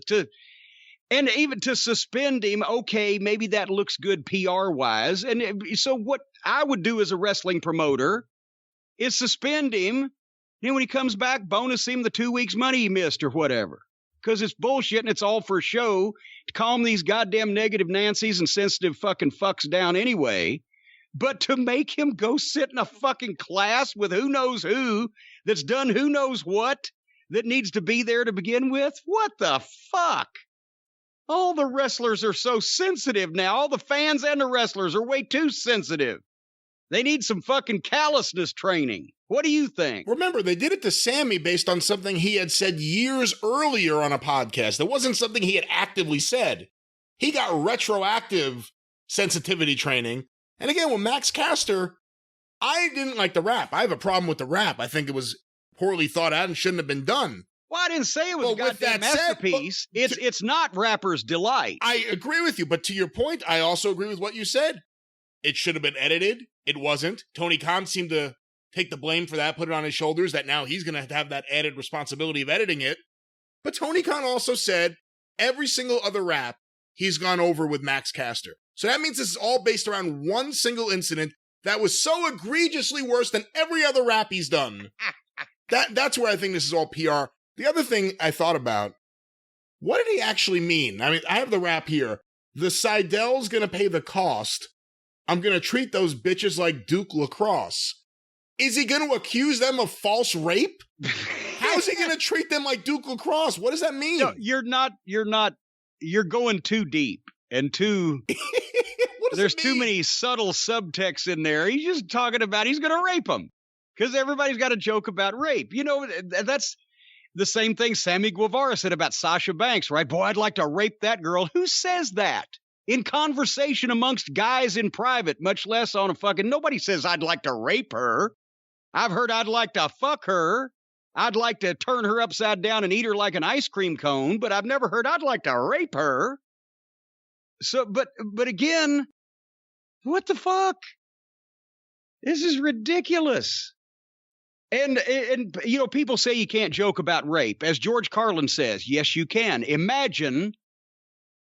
And even to suspend him, okay, maybe that looks good PR-wise. And so what I would do as a wrestling promoter is suspend him. Then when he comes back, bonus him the 2 weeks money he missed or whatever. Because it's bullshit and it's all for show to calm these goddamn negative Nancys and sensitive fucking fucks down anyway. But to make him go sit in a fucking class with who knows who that's done who knows what that needs to be there to begin with? What the fuck? All the wrestlers are so sensitive now. All the fans and the wrestlers are way too sensitive. They need some fucking callousness training. What do you think? Remember, they did it to Sammy based on something he had said years earlier on a podcast. It wasn't something he had actively said. He got retroactive sensitivity training. And again, with Max Caster, I didn't like the rap. I have a problem with the rap. I think it was poorly thought out and shouldn't have been done. Well, I didn't say it was a goddamn masterpiece. It's not rapper's delight. I agree with you, but to your point, I also agree with what you said. It should have been edited. It wasn't. Tony Khan seemed to take the blame for that, put it on his shoulders, that now he's going to have that added responsibility of editing it. But Tony Khan also said every single other rap he's gone over with Max Caster. So that means this is all based around one single incident that was so egregiously worse than every other rap he's done. That's where I think this is all PR. The other thing I thought about, what did he actually mean? I mean, I have the rap here. The Seidel's going to pay the cost. I'm going to treat those bitches like Duke Lacrosse. Is he going to accuse them of false rape? How is he going to treat them like Duke Lacrosse? What does that mean? No, you're going too deep and too, there's too many subtle subtexts in there. He's just talking about he's going to rape them because everybody's got a joke about rape. You know, that's the same thing Sammy Guevara said about Sasha Banks, right? Boy, I'd like to rape that girl. Who says that? In conversation amongst guys in private, much less on a fucking, nobody says I'd like to rape her. I've heard I'd like to fuck her. I'd like to turn her upside down and eat her like an ice cream cone, but I've never heard I'd like to rape her. So, but again, what the fuck? This is ridiculous. And you know, people say you can't joke about rape. As George Carlin says, yes, you can. Imagine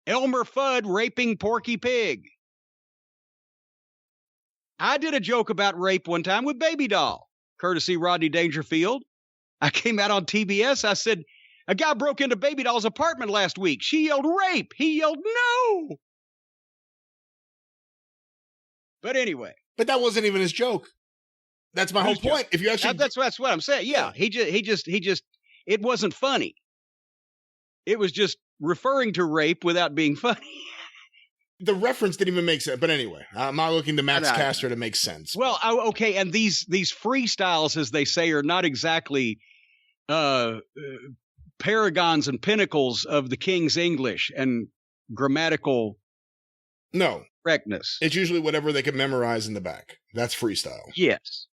Elmer Fudd raping Porky Pig. I did a joke about rape one time with Baby Doll, courtesy Rodney Dangerfield. I came out on TBS. I said, a guy broke into Baby Doll's apartment last week. She yelled rape. He yelled no. But anyway. But that wasn't even his joke. That's my whole point. If you actually, that's what I'm saying. Yeah, he just. It wasn't funny. It was just referring to rape without being funny. The reference didn't even make sense. But anyway, I'm not looking to Max Caster to make sense. Well, okay, and these freestyles, as they say, are not exactly paragons and pinnacles of the King's English and grammatical correctness. It's usually whatever they can memorize in the back. That's freestyle. Yes.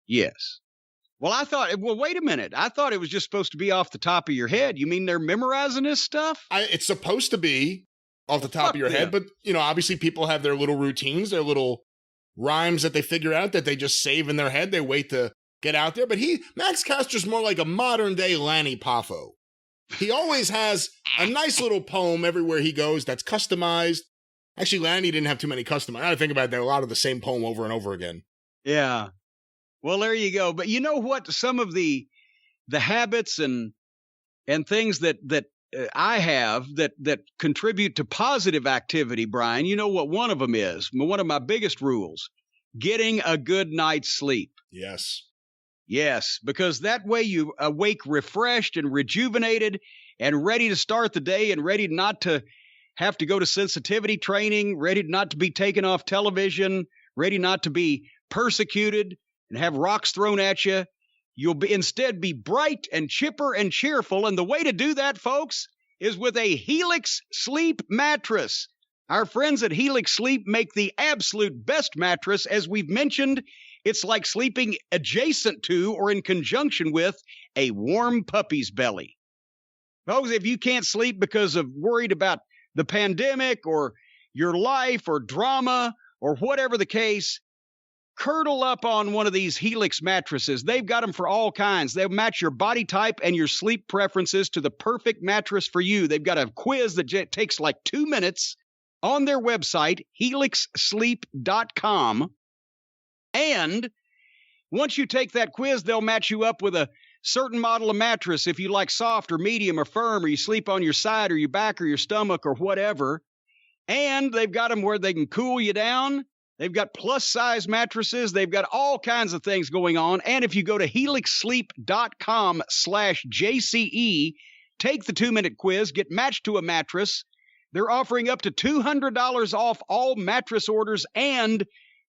Well, wait a minute. I thought it was just supposed to be off the top of your head. You mean they're memorizing this stuff? It's supposed to be off the top of your head, but, obviously people have their little routines, their little rhymes that they figure out that they just save in their head. They wait to get out there. But Max Caster's more like a modern-day Lanny Poffo. He always has a nice little poem everywhere he goes that's customized. Actually, Lanny didn't have too many customized. I think about that, a lot of the same poem over and over again. Yeah. Well, there you go. But you know what? Some of the habits and things that I have that contribute to positive activity, Brian, you know what one of them is? One of my biggest rules, getting a good night's sleep. Yes, because that way you awake refreshed and rejuvenated and ready to start the day and ready not to have to go to sensitivity training, ready not to be taken off television, ready not to be persecuted and have rocks thrown at you. You'll instead be bright and chipper and cheerful. And the way to do that, folks, is with a Helix Sleep mattress. Our friends at Helix Sleep make the absolute best mattress. As we've mentioned, it's like sleeping adjacent to or in conjunction with a warm puppy's belly. Folks, if you can't sleep because of worried about the pandemic or your life or drama or whatever the case, curdle up on one of these Helix mattresses. They've got them for all kinds. They'll match your body type and your sleep preferences to the perfect mattress for you. They've got a quiz that takes like 2 minutes on their website, helixsleep.com. And once you take that quiz, they'll match you up with a certain model of mattress if you like soft or medium or firm, or you sleep on your side or your back or your stomach or whatever. And they've got them where they can cool you down. They've got plus-size mattresses. They've got all kinds of things going on. And if you go to helixsleep.com/JCE, take the 2-minute quiz, get matched to a mattress. They're offering up to $200 off all mattress orders and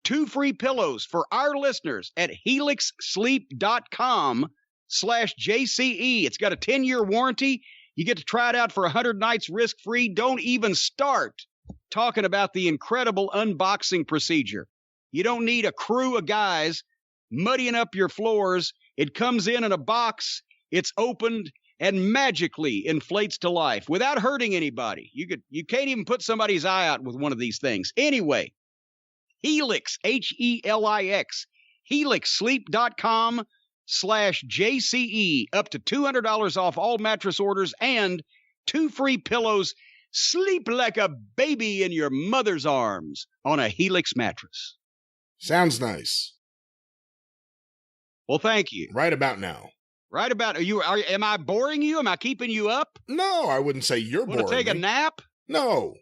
2 free pillows for our listeners at helixsleep.com/JCE. It's got a 10-year warranty. You get to try it out for 100 nights risk-free. Don't even start talking about the incredible unboxing procedure. You don't need a crew of guys muddying up your floors. It comes in a box, it's opened, and magically inflates to life without hurting anybody. You can't even put somebody's eye out with one of these things. Anyway, Helix, Helix, helixsleep.com/JCE, up to $200 off all mattress orders and 2 free pillows. Sleep like a baby in your mother's arms on a Helix mattress. Sounds nice. Well, thank you. Right about now. Right about am I boring you? Am I keeping you up? No, I wouldn't say you're boring. Want to take a nap? No.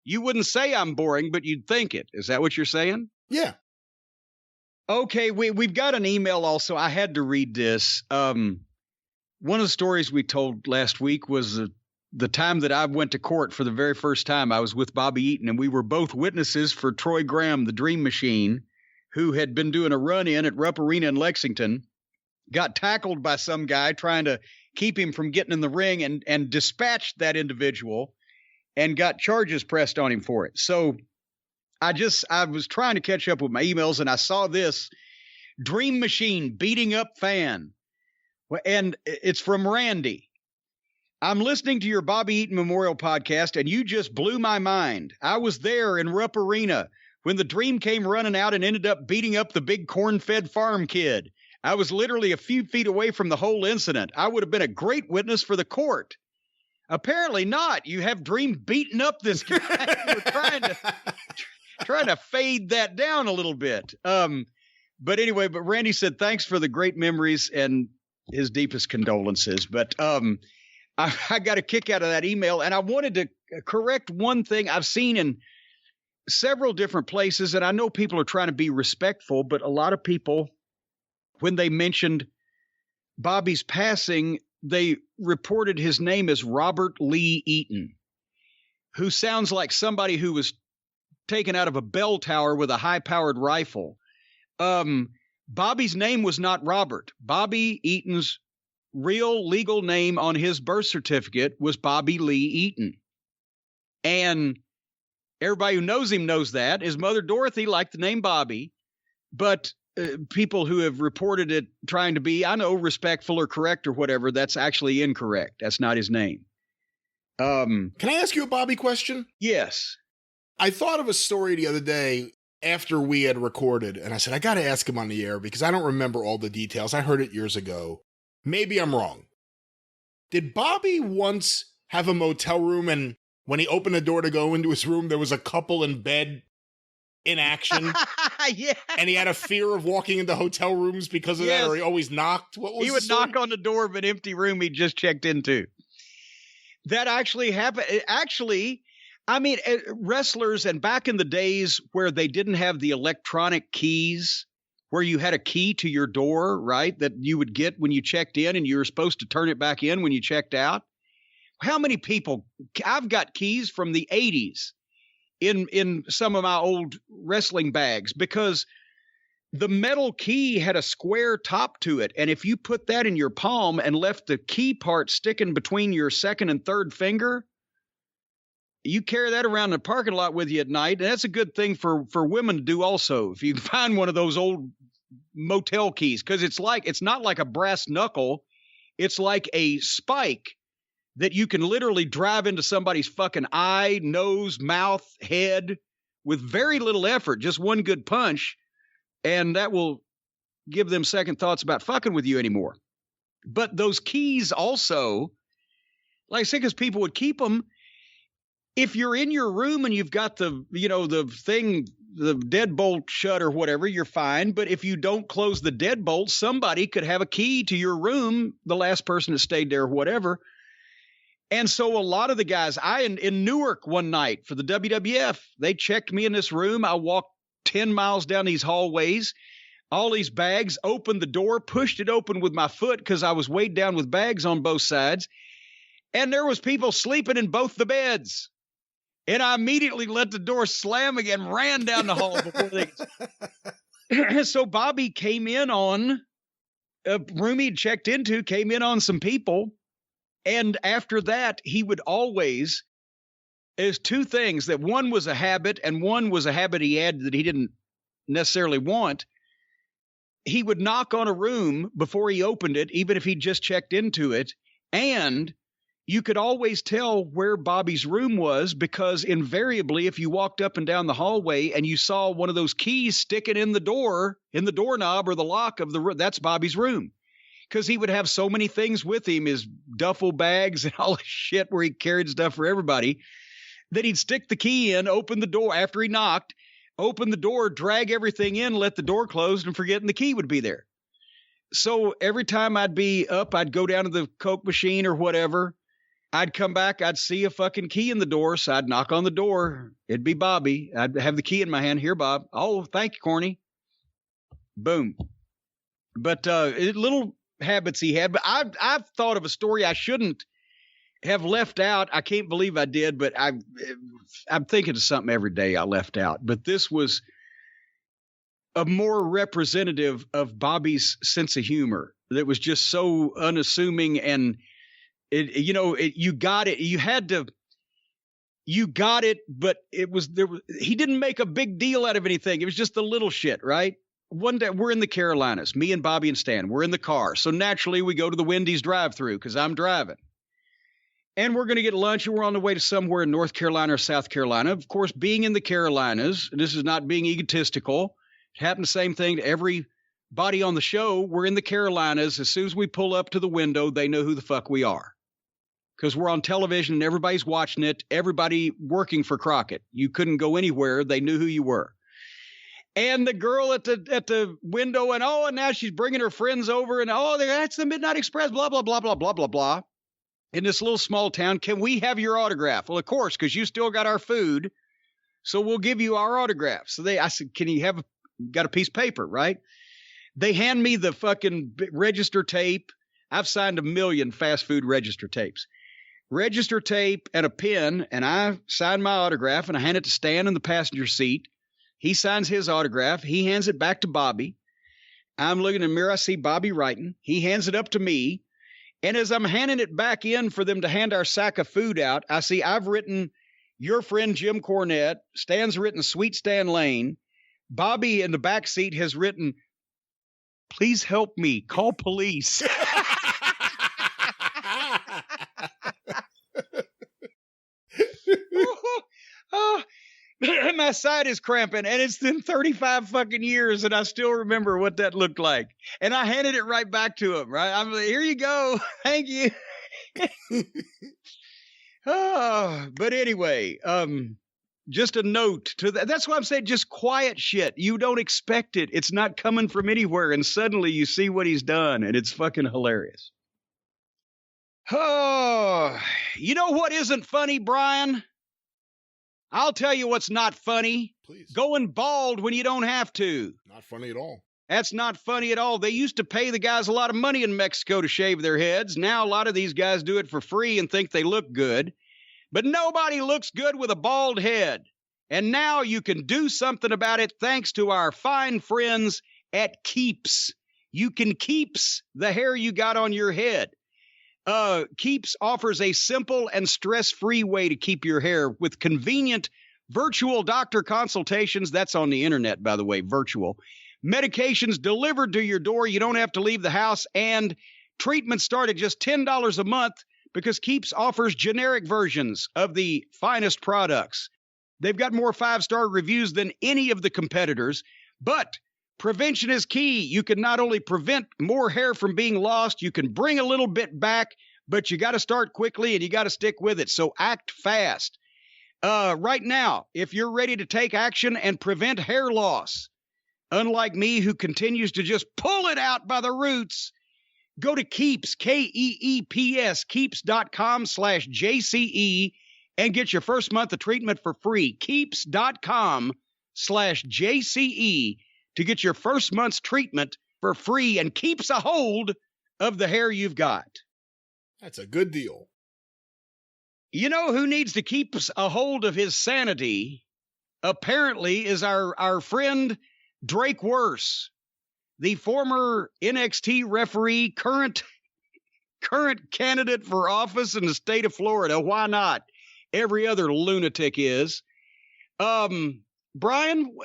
You wouldn't say I'm boring, but you'd think it. Is that what you're saying? Yeah. Okay, we've got an email also. I had to read this. One of the stories we told last week was the time that I went to court for the very first time. I was with Bobby Eaton, and we were both witnesses for Troy Graham, the Dream Machine, who had been doing a run-in at Rupp Arena in Lexington, got tackled by some guy trying to keep him from getting in the ring, and dispatched that individual and got charges pressed on him for it. So I was trying to catch up with my emails, and I saw this Dream Machine beating up fan. And it's from Randy. I'm listening to your Bobby Eaton Memorial podcast, and you just blew my mind. I was there in Rupp Arena when the Dream came running out and ended up beating up the big corn-fed farm kid. I was literally a few feet away from the whole incident. I would have been a great witness for the court. Apparently not. You have Dream beating up this guy. You were trying to fade that down a little bit. But anyway, Randy said, thanks for the great memories and his deepest condolences. But I got a kick out of that email, and I wanted to correct one thing I've seen several different places, and I know people are trying to be respectful, but a lot of people, when they mentioned Bobby's passing, they reported his name as Robert Lee Eaton, who sounds like somebody who was taken out of a bell tower with a high-powered rifle. Bobby's name was not Robert. Bobby Eaton's real legal name on his birth certificate was Bobby Lee Eaton. And everybody who knows him knows that. His mother, Dorothy, liked the name Bobby, but people who have reported it trying to be, I know, respectful or correct or whatever, that's actually incorrect. That's not his name. Can I ask you a Bobby question? Yes. I thought of a story the other day after we had recorded, and I said, I got to ask him on the air because I don't remember all the details. I heard it years ago. Maybe I'm wrong. Did Bobby once have a motel room, and when he opened the door to go into his room, there was a couple in bed in action? Yeah. And he had a fear of walking into hotel rooms because of that, or he always knocked? What was he would knock on the door of an empty room he just checked into. That actually happened. Actually, I mean, wrestlers, and back in the days where they didn't have the electronic keys, where you had a key to your door, right, that you would get when you checked in and you were supposed to turn it back in when you checked out. How many people, I've got keys from the 80s in some of my old wrestling bags, because the metal key had a square top to it. And if you put that in your palm and left the key part sticking between your second and third finger, you carry that around the parking lot with you at night. And that's a good thing for women to do also. If you can find one of those old motel keys, because it's not like a brass knuckle. It's like a spike that you can literally drive into somebody's fucking eye, nose, mouth, head with very little effort, just one good punch. And that will give them second thoughts about fucking with you anymore. But those keys also, like I said, because people would keep them. If you're in your room and you've got the deadbolt shut or whatever, you're fine. But if you don't close the deadbolt, somebody could have a key to your room, the last person that stayed there or whatever. And so a lot of the guys, in Newark one night for the WWF, they checked me in this room. I walked 10 miles down these hallways, all these bags, opened the door, pushed it open with my foot because I was weighed down with bags on both sides. And there was people sleeping in both the beds. And I immediately let the door slam again, ran down the hall before they. So Bobby came in on a room he'd checked into, came in on some people. And after that, he would always, there's two things, that one was a habit and one was a habit he had that he didn't necessarily want. He would knock on a room before he opened it, even if he just checked into it. And you could always tell where Bobby's room was, because invariably, if you walked up and down the hallway and you saw one of those keys sticking in the doorknob or the lock of the room, that's Bobby's room. Because he would have so many things with him, his duffel bags and all this shit where he carried stuff for everybody, that he'd stick the key in, open the door after he knocked, open the door, drag everything in, let the door close, and forgetting the key would be there. So every time I'd be up, I'd go down to the Coke machine or whatever. I'd come back, I'd see a fucking key in the door, so I'd knock on the door. It'd be Bobby. I'd have the key in my hand. Here, Bob. Oh, thank you, Corny. Boom. But little habits he had. But I've thought of a story I shouldn't have left out. I can't believe I did, but I'm thinking of something every day I left out. But this was a more representative of Bobby's sense of humor that was just so unassuming, and you got it. You got it, but he didn't make a big deal out of anything. It was just the little shit, right? One day we're in the Carolinas, me and Bobby and Stan, we're in the car. So naturally we go to the Wendy's drive-thru because I'm driving. And we're going to get lunch, and we're on the way to somewhere in North Carolina or South Carolina. Of course, being in the Carolinas, this is not being egotistical. It happened the same thing to everybody on the show. We're in the Carolinas. As soon as we pull up to the window, they know who the fuck we are. Because we're on television and everybody's watching it. Everybody working for Crockett. You couldn't go anywhere. They knew who you were. And the girl at the window, and now she's bringing her friends over, and that's the Midnight Express, blah, blah, blah, blah, blah, blah, blah. In this little small town, can we have your autograph? Well, of course, because you still got our food. So we'll give you our autographs. So I said, can you got a piece of paper, right? They hand me the fucking register tape. I've signed 1 million fast food register tapes. Register tape and a pen, and I sign my autograph, and I hand it to Stan in the passenger seat. He signs his autograph. He hands it back to Bobby. I'm looking in the mirror. I see Bobby writing. He hands it up to me. And as I'm handing it back in for them to hand our sack of food out, I see I've written your friend Jim Cornette. Stan's written Sweet Stan Lane. Bobby in the back seat has written, please help me, call police. My side is cramping, and it's been 35 fucking years, and I still remember what that looked like. And I handed it right back to him, right? I'm like, here you go. Thank you. But anyway, just a note to that. That's why I'm saying just quiet shit. You don't expect it. It's not coming from anywhere, and suddenly you see what he's done, and it's fucking hilarious. Oh, you know what isn't funny, Brian? I'll tell you what's not funny. Please. Going bald when you don't have to. Not funny at all. That's not funny at all. They used to pay the guys a lot of money in Mexico to shave their heads. Now a lot of these guys do it for free and think they look good. But nobody looks good with a bald head. And now you can do something about it thanks to our fine friends at Keeps. You can Keeps the hair you got on your head. Keeps offers a simple and stress-free way to keep your hair with convenient virtual doctor consultations. That's on the internet, by the way, virtual. Medications delivered to your door. You don't have to leave the house. And treatments start at just $10 a month because Keeps offers generic versions of the finest products. They've got more 5-star reviews than any of the competitors, but prevention is key. You can not only prevent more hair from being lost, you can bring a little bit back, but you got to start quickly and you got to stick with it. So act fast. Right now, if you're ready to take action and prevent hair loss, unlike me who continues to just pull it out by the roots, go to Keeps, Keeps, keeps.com/JCE and get your first month of treatment for free. Keeps.com/JCE to get your first month's treatment for free and keeps a hold of the hair you've got. That's a good deal. You know who needs to keep a hold of his sanity, apparently, is our friend Drake Wuertz, the former NXT referee, current candidate for office in the state of Florida. Why not? Every other lunatic is. Brian,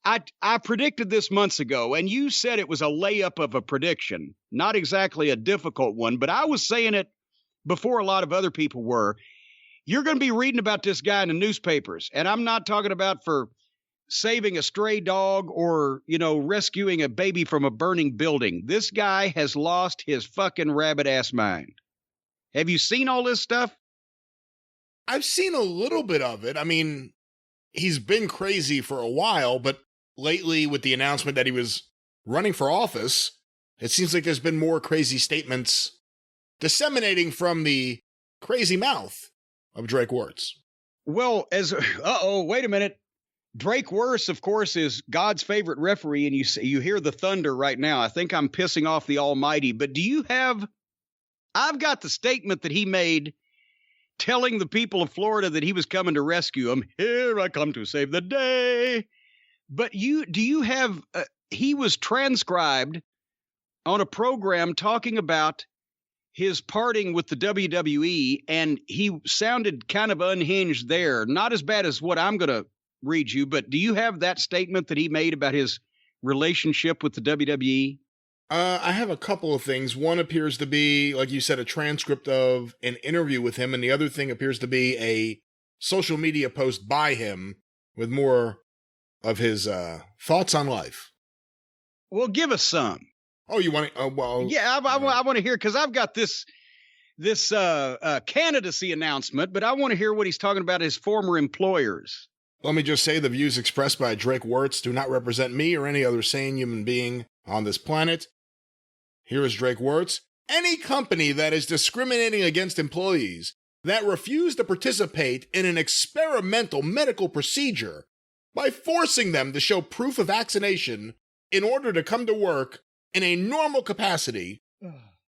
I predicted this months ago, and you said it was a layup of a prediction. Not exactly a difficult one, but I was saying it before a lot of other people were. You're going to be reading about this guy in the newspapers, and I'm not talking about for saving a stray dog or, rescuing a baby from a burning building. This guy has lost his fucking rabbit-ass mind. Have you seen all this stuff? I've seen a little bit of it. I mean, he's been crazy for a while, but lately with the announcement that he was running for office, it seems like there's been more crazy statements disseminating from the crazy mouth of Drake Wuertz. Well, wait a minute. Drake Wuertz, of course, is God's favorite referee, and you hear the thunder right now. I think I'm pissing off the Almighty, but I've got the statement that he made telling the people of Florida that he was coming to rescue them. Here I come to save the day. But he was transcribed on a program talking about his parting with the WWE, and he sounded kind of unhinged there. Not as bad as what I'm going to read you, but do you have that statement that he made about his relationship with the WWE? I have a couple of things. One appears to be, like you said, a transcript of an interview with him, and the other thing appears to be a social media post by him with more of his thoughts on life. Well, give us some. Oh, you want to? Well, yeah, I want to hear, because I've got this candidacy announcement, but I want to hear what he's talking about his former employers. Let me just say the views expressed by Drake Wuertz do not represent me or any other sane human being on this planet. Here is Drake Wuertz. Any company that is discriminating against employees that refused to participate in an experimental medical procedure by forcing them to show proof of vaccination in order to come to work in a normal capacity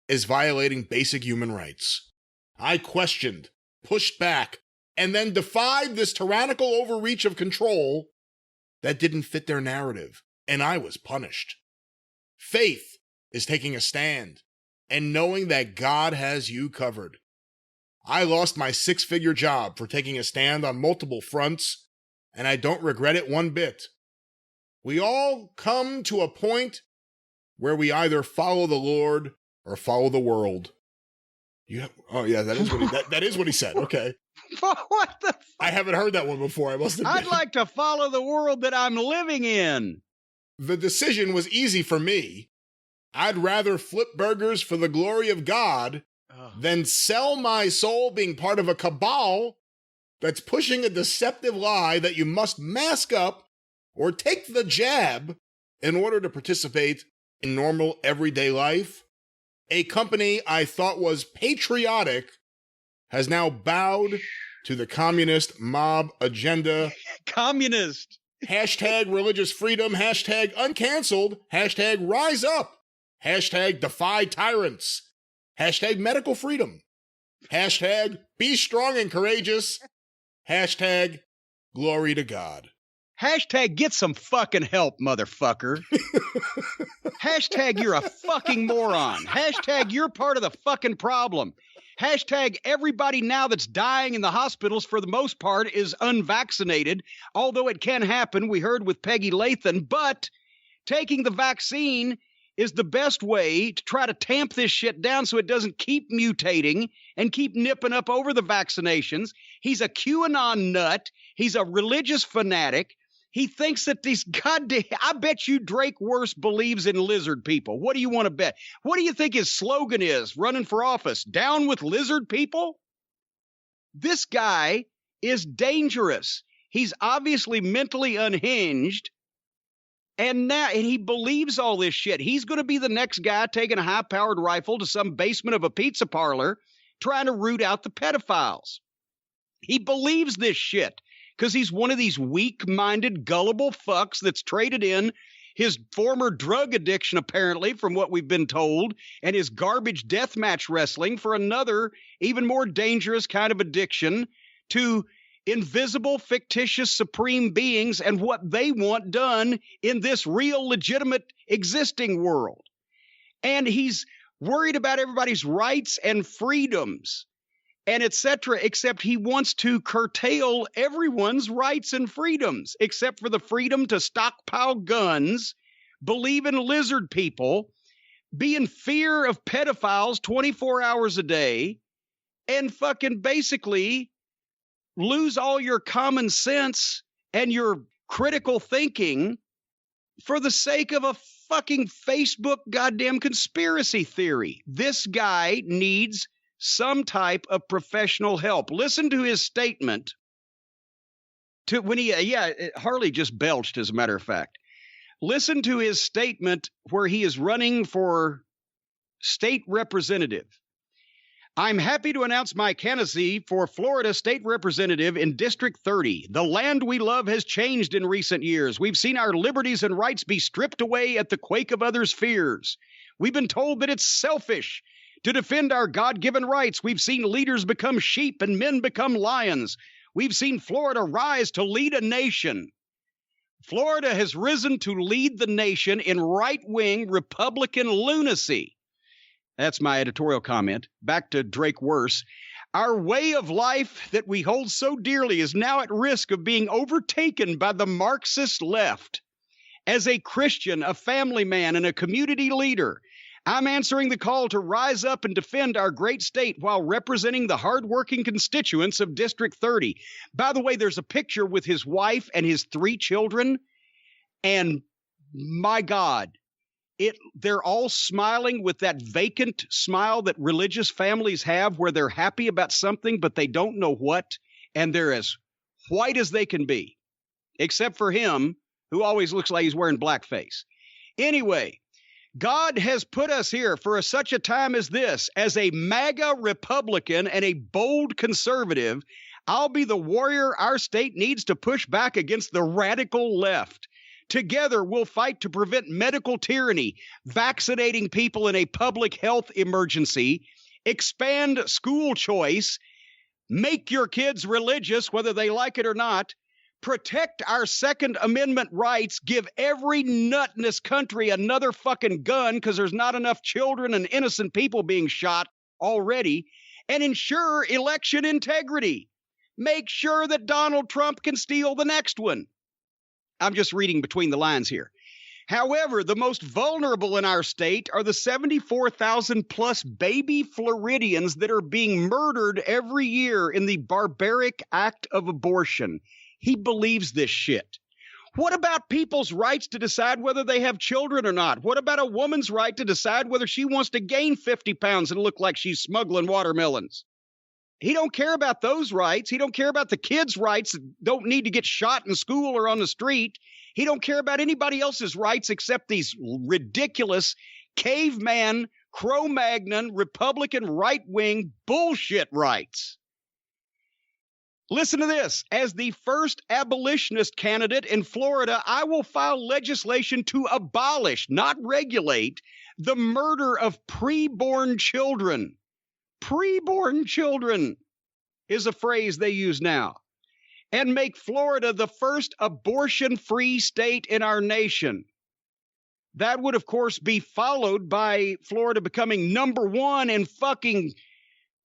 is violating basic human rights. I questioned, pushed back, and then defied this tyrannical overreach of control that didn't fit their narrative, and I was punished. Faith is taking a stand and knowing that God has you covered. I lost my 6-figure job for taking a stand on multiple fronts, and I don't regret it one bit. We all come to a point where we either follow the Lord or follow the world. That is what he said. Okay. What the fuck? I haven't heard that one before, I must admit. I'd like to follow the world that I'm living in. The decision was easy for me. I'd rather flip burgers for the glory of God than sell my soul being part of a cabal that's pushing a deceptive lie that you must mask up or take the jab in order to participate in normal everyday life. A company I thought was patriotic has now bowed to the communist mob agenda. Communist. Hashtag religious freedom, hashtag uncanceled, hashtag rise up, hashtag defy tyrants, hashtag medical freedom, hashtag be strong and courageous, hashtag glory to God. Hashtag get some fucking help, motherfucker. Hashtag you're a fucking moron. Hashtag you're part of the fucking problem. Hashtag everybody now that's dying in the hospitals for the most part is unvaccinated, although it can happen, we heard with Peggy Lathan, but taking the vaccine is the best way to try to tamp this shit down so it doesn't keep mutating and keep nipping up over the vaccinations. He's a QAnon nut. He's a religious fanatic. He thinks that these goddamn, I bet you Drake Wuertz believes in lizard people. What do you want to bet? What do you think his slogan is running for office? Down with lizard people? This guy is dangerous. He's obviously mentally unhinged. And he believes all this shit. He's going to be the next guy taking a high-powered rifle to some basement of a pizza parlor trying to root out the pedophiles. He believes this shit because he's one of these weak-minded, gullible fucks that's traded in his former drug addiction, apparently, from what we've been told, and his garbage deathmatch wrestling for another, even more dangerous kind of addiction to invisible, fictitious, supreme beings and what they want done in this real, legitimate, existing world. And he's worried about everybody's rights and freedoms and etc., except he wants to curtail everyone's rights and freedoms, except for the freedom to stockpile guns, believe in lizard people, be in fear of pedophiles 24 hours a day, and fucking basically lose all your common sense and your critical thinking for the sake of a fucking Facebook goddamn conspiracy theory. This guy needs some type of professional help. Listen to his statement to when Harley just belched, as a matter of fact. Listen to his statement where he is running for state representative. I'm happy to announce my candidacy for Florida State Representative in District 30. The land we love has changed in recent years. We've seen our liberties and rights be stripped away at the quake of others' fears. We've been told that it's selfish to defend our God-given rights. We've seen leaders become sheep and men become lions. We've seen Florida rise to lead a nation. Florida has risen to lead the nation in right-wing Republican lunacy. That's my editorial comment. Back to Drake Wuertz. Our way of life that we hold so dearly is now at risk of being overtaken by the Marxist left. As a Christian, a family man, and a community leader, I'm answering the call to rise up and defend our great state while representing the hardworking constituents of District 30. By the way, there's a picture with his wife and his 3 children, and my God, they're all smiling with that vacant smile that religious families have where they're happy about something, but they don't know what, and they're as white as they can be, except for him, who always looks like he's wearing blackface. Anyway, God has put us here for such a time as this. As a MAGA Republican and a bold conservative, I'll be the warrior our state needs to push back against the radical left. Together, we'll fight to prevent medical tyranny, vaccinating people in a public health emergency, expand school choice, make your kids religious, whether they like it or not, protect our Second Amendment rights, give every nut in this country another fucking gun because there's not enough children and innocent people being shot already, and ensure election integrity. Make sure that Donald Trump can steal the next one. I'm just reading between the lines here. However, the most vulnerable in our state are the 74,000 plus baby Floridians that are being murdered every year in the barbaric act of abortion. He believes this shit. What about people's rights to decide whether they have children or not? What about a woman's right to decide whether she wants to gain 50 pounds and look like she's smuggling watermelons? He don't care about those rights. He don't care about the kids' rights that don't need to get shot in school or on the street. He don't care about anybody else's rights except these ridiculous caveman, Cro-Magnon, Republican right-wing bullshit rights. Listen to this. As the first abolitionist candidate in Florida, I will file legislation to abolish, not regulate, the murder of preborn children. Preborn children is a phrase they use now. And make Florida the first abortion-free state in our nation. That would, of course, be followed by Florida becoming number one in fucking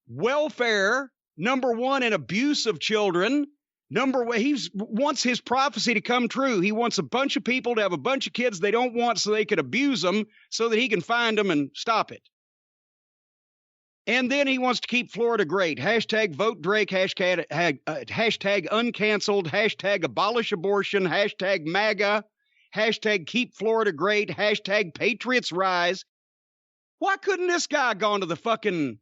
welfare, number one in abuse of children, he wants his prophecy to come true. He wants a bunch of people to have a bunch of kids they don't want so they can abuse them so that he can find them and stop it. And then he wants to keep Florida great. Hashtag vote Drake, hashtag uncanceled, hashtag abolish abortion, hashtag MAGA, hashtag keep Florida great, hashtag Patriots rise. Why couldn't this guy gone to the fucking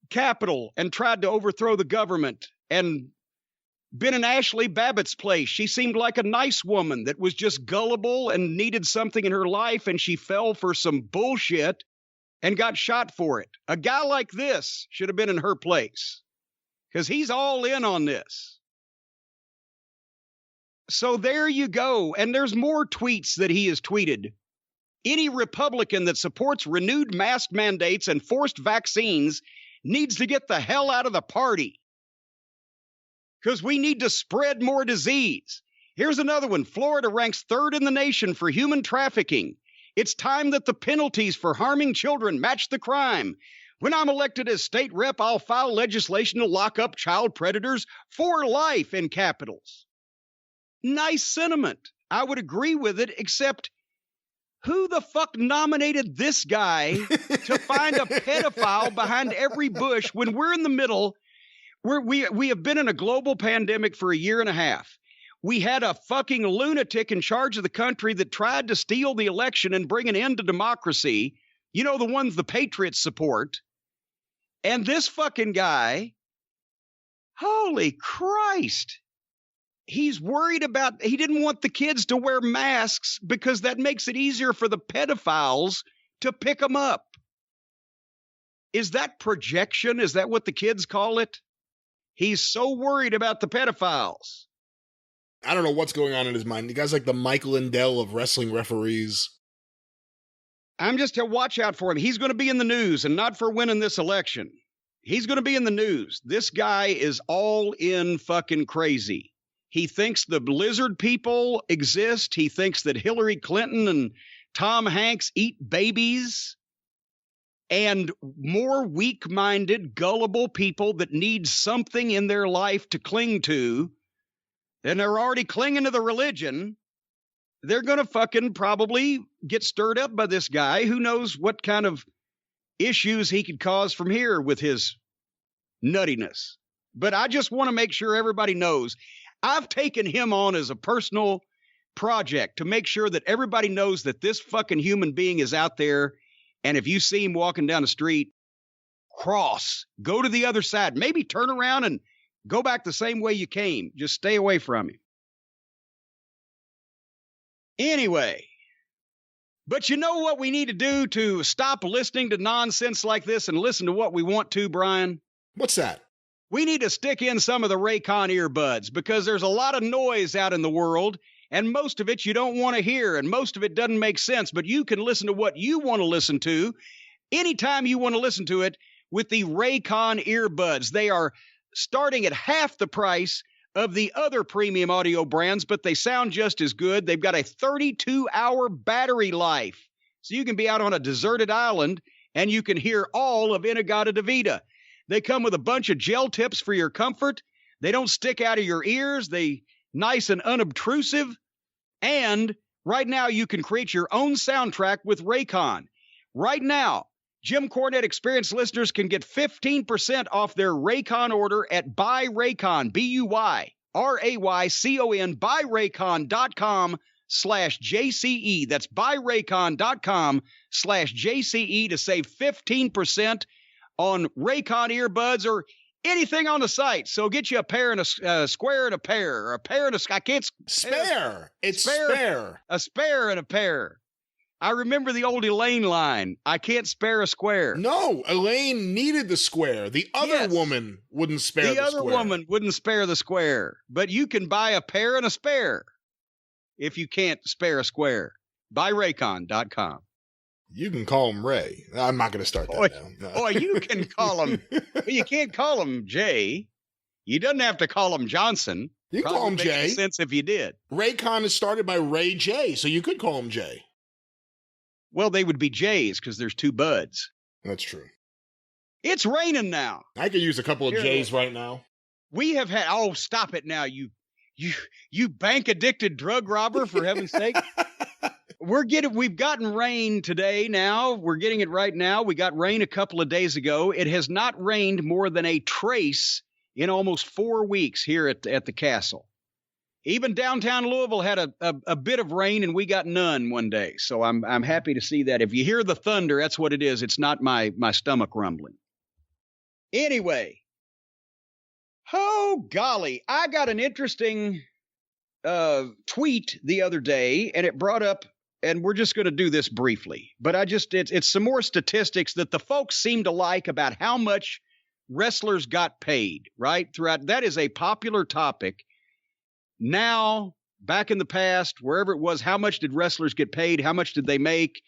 Capitol and tried to overthrow the government and been in Ashley Babbitt's place? She seemed like a nice woman that was just gullible and needed something in her life, and she fell for some bullshit and got shot for it. A guy like this should have been in her place because he's all in on this. So there you go. And there's more tweets that he has tweeted. Any Republican that supports renewed mask mandates and forced vaccines needs to get the hell out of the party because we need to spread more disease. Here's another one. Florida ranks third in the nation for human trafficking. It's time that the penalties for harming children match the crime. When I'm elected as state rep, I'll file legislation to lock up child predators for life in capitals. Nice sentiment. I would agree with it, except who the fuck nominated this guy to find a pedophile behind every bush when we're in the middle, where we have been in a global pandemic for a year and a half. We had a fucking lunatic in charge of the country that tried to steal the election and bring an end to democracy. You know, the ones the Patriots support. And this fucking guy, holy Christ, he's worried about, he didn't want the kids to wear masks because that makes it easier for the pedophiles to pick them up. Is that projection? Is that what the kids call it? He's so worried about the pedophiles. I don't know what's going on in his mind. The guy's like the Michael Lindell of wrestling referees. I'm just to watch out for him. He's going to be in the news, and not for winning this election. He's going to be in the news. This guy is all in fucking crazy. He thinks the lizard people exist. He thinks that Hillary Clinton and Tom Hanks eat babies. And more weak-minded, gullible people that need something in their life to cling to, and they're already clinging to the religion, they're going to fucking probably get stirred up by this guy. Who knows what kind of issues he could cause from here with his nuttiness. But I just want to make sure everybody knows I've taken him on as a personal project to make sure that everybody knows that this fucking human being is out there. And if you see him walking down the street, cross, go to the other side, maybe turn around and go back the same way you came. Just stay away from him. Anyway, But you know what we need to do to stop listening to nonsense like this and listen to what we want to, Brian? What's that? We need to stick in some of the Raycon earbuds because there's a lot of noise out in the world, and most of it you don't want to hear, and most of it doesn't make sense, but you can listen to what you want to listen to anytime you want to listen to it with the Raycon earbuds. They are starting at half the price of the other premium audio brands, but they sound just as good. They've got a 32-hour battery life, so you can be out on a deserted island and you can hear all of In-A-Gadda-Da-Vida. They come with a bunch of gel tips for your comfort. They don't stick out of your ears. They nice and unobtrusive. And right now you can create your own soundtrack with Raycon. Right now, Jim Cornette Experience listeners can get 15% off their Raycon order at buyraycon, BUYRAYCON, buyraycon.com/JCE. That's buyraycon.com/JCE to save 15% on Raycon earbuds or anything on the site. So get you a pair and a square and a pair, or a pair and a, I can't. Spare. It's spare. A spare and a pair. I remember the old Elaine line. I can't spare a square. No, Elaine needed the square. The other woman wouldn't spare the square. The other woman wouldn't spare the square. But you can buy a pair and a spare if you can't spare a square. Buyraycon.com. You can call him Ray. I'm not going to start that now. No. Or you can call him. Well, you can't call him Jay. You doesn't have to call him Johnson. You can call him Jay. Makes sense if you did. Raycon is started by Ray J, so you could call him Jay. Well, they would be Jays because there's two buds. That's true. It's raining now. I could use a couple of Jays right now. We have had. Oh, stop it now, you bank addicted drug robber! For heaven's sake. We've gotten rain today now. We're getting it right now. We got rain a couple of days ago. It has not rained more than a trace in almost 4 weeks here at the castle. Even downtown Louisville had a bit of rain, and we got none one day. So I'm happy to see that. If you hear the thunder, that's what it is. It's not my stomach rumbling. Anyway, oh golly, I got an interesting tweet the other day, and it brought up. And we're just going to do this briefly, but it's some more statistics that the folks seem to like about how much wrestlers got paid, right? Throughout, that is a popular topic. Now, back in the past, wherever it was, how much did wrestlers get paid? How much did they make?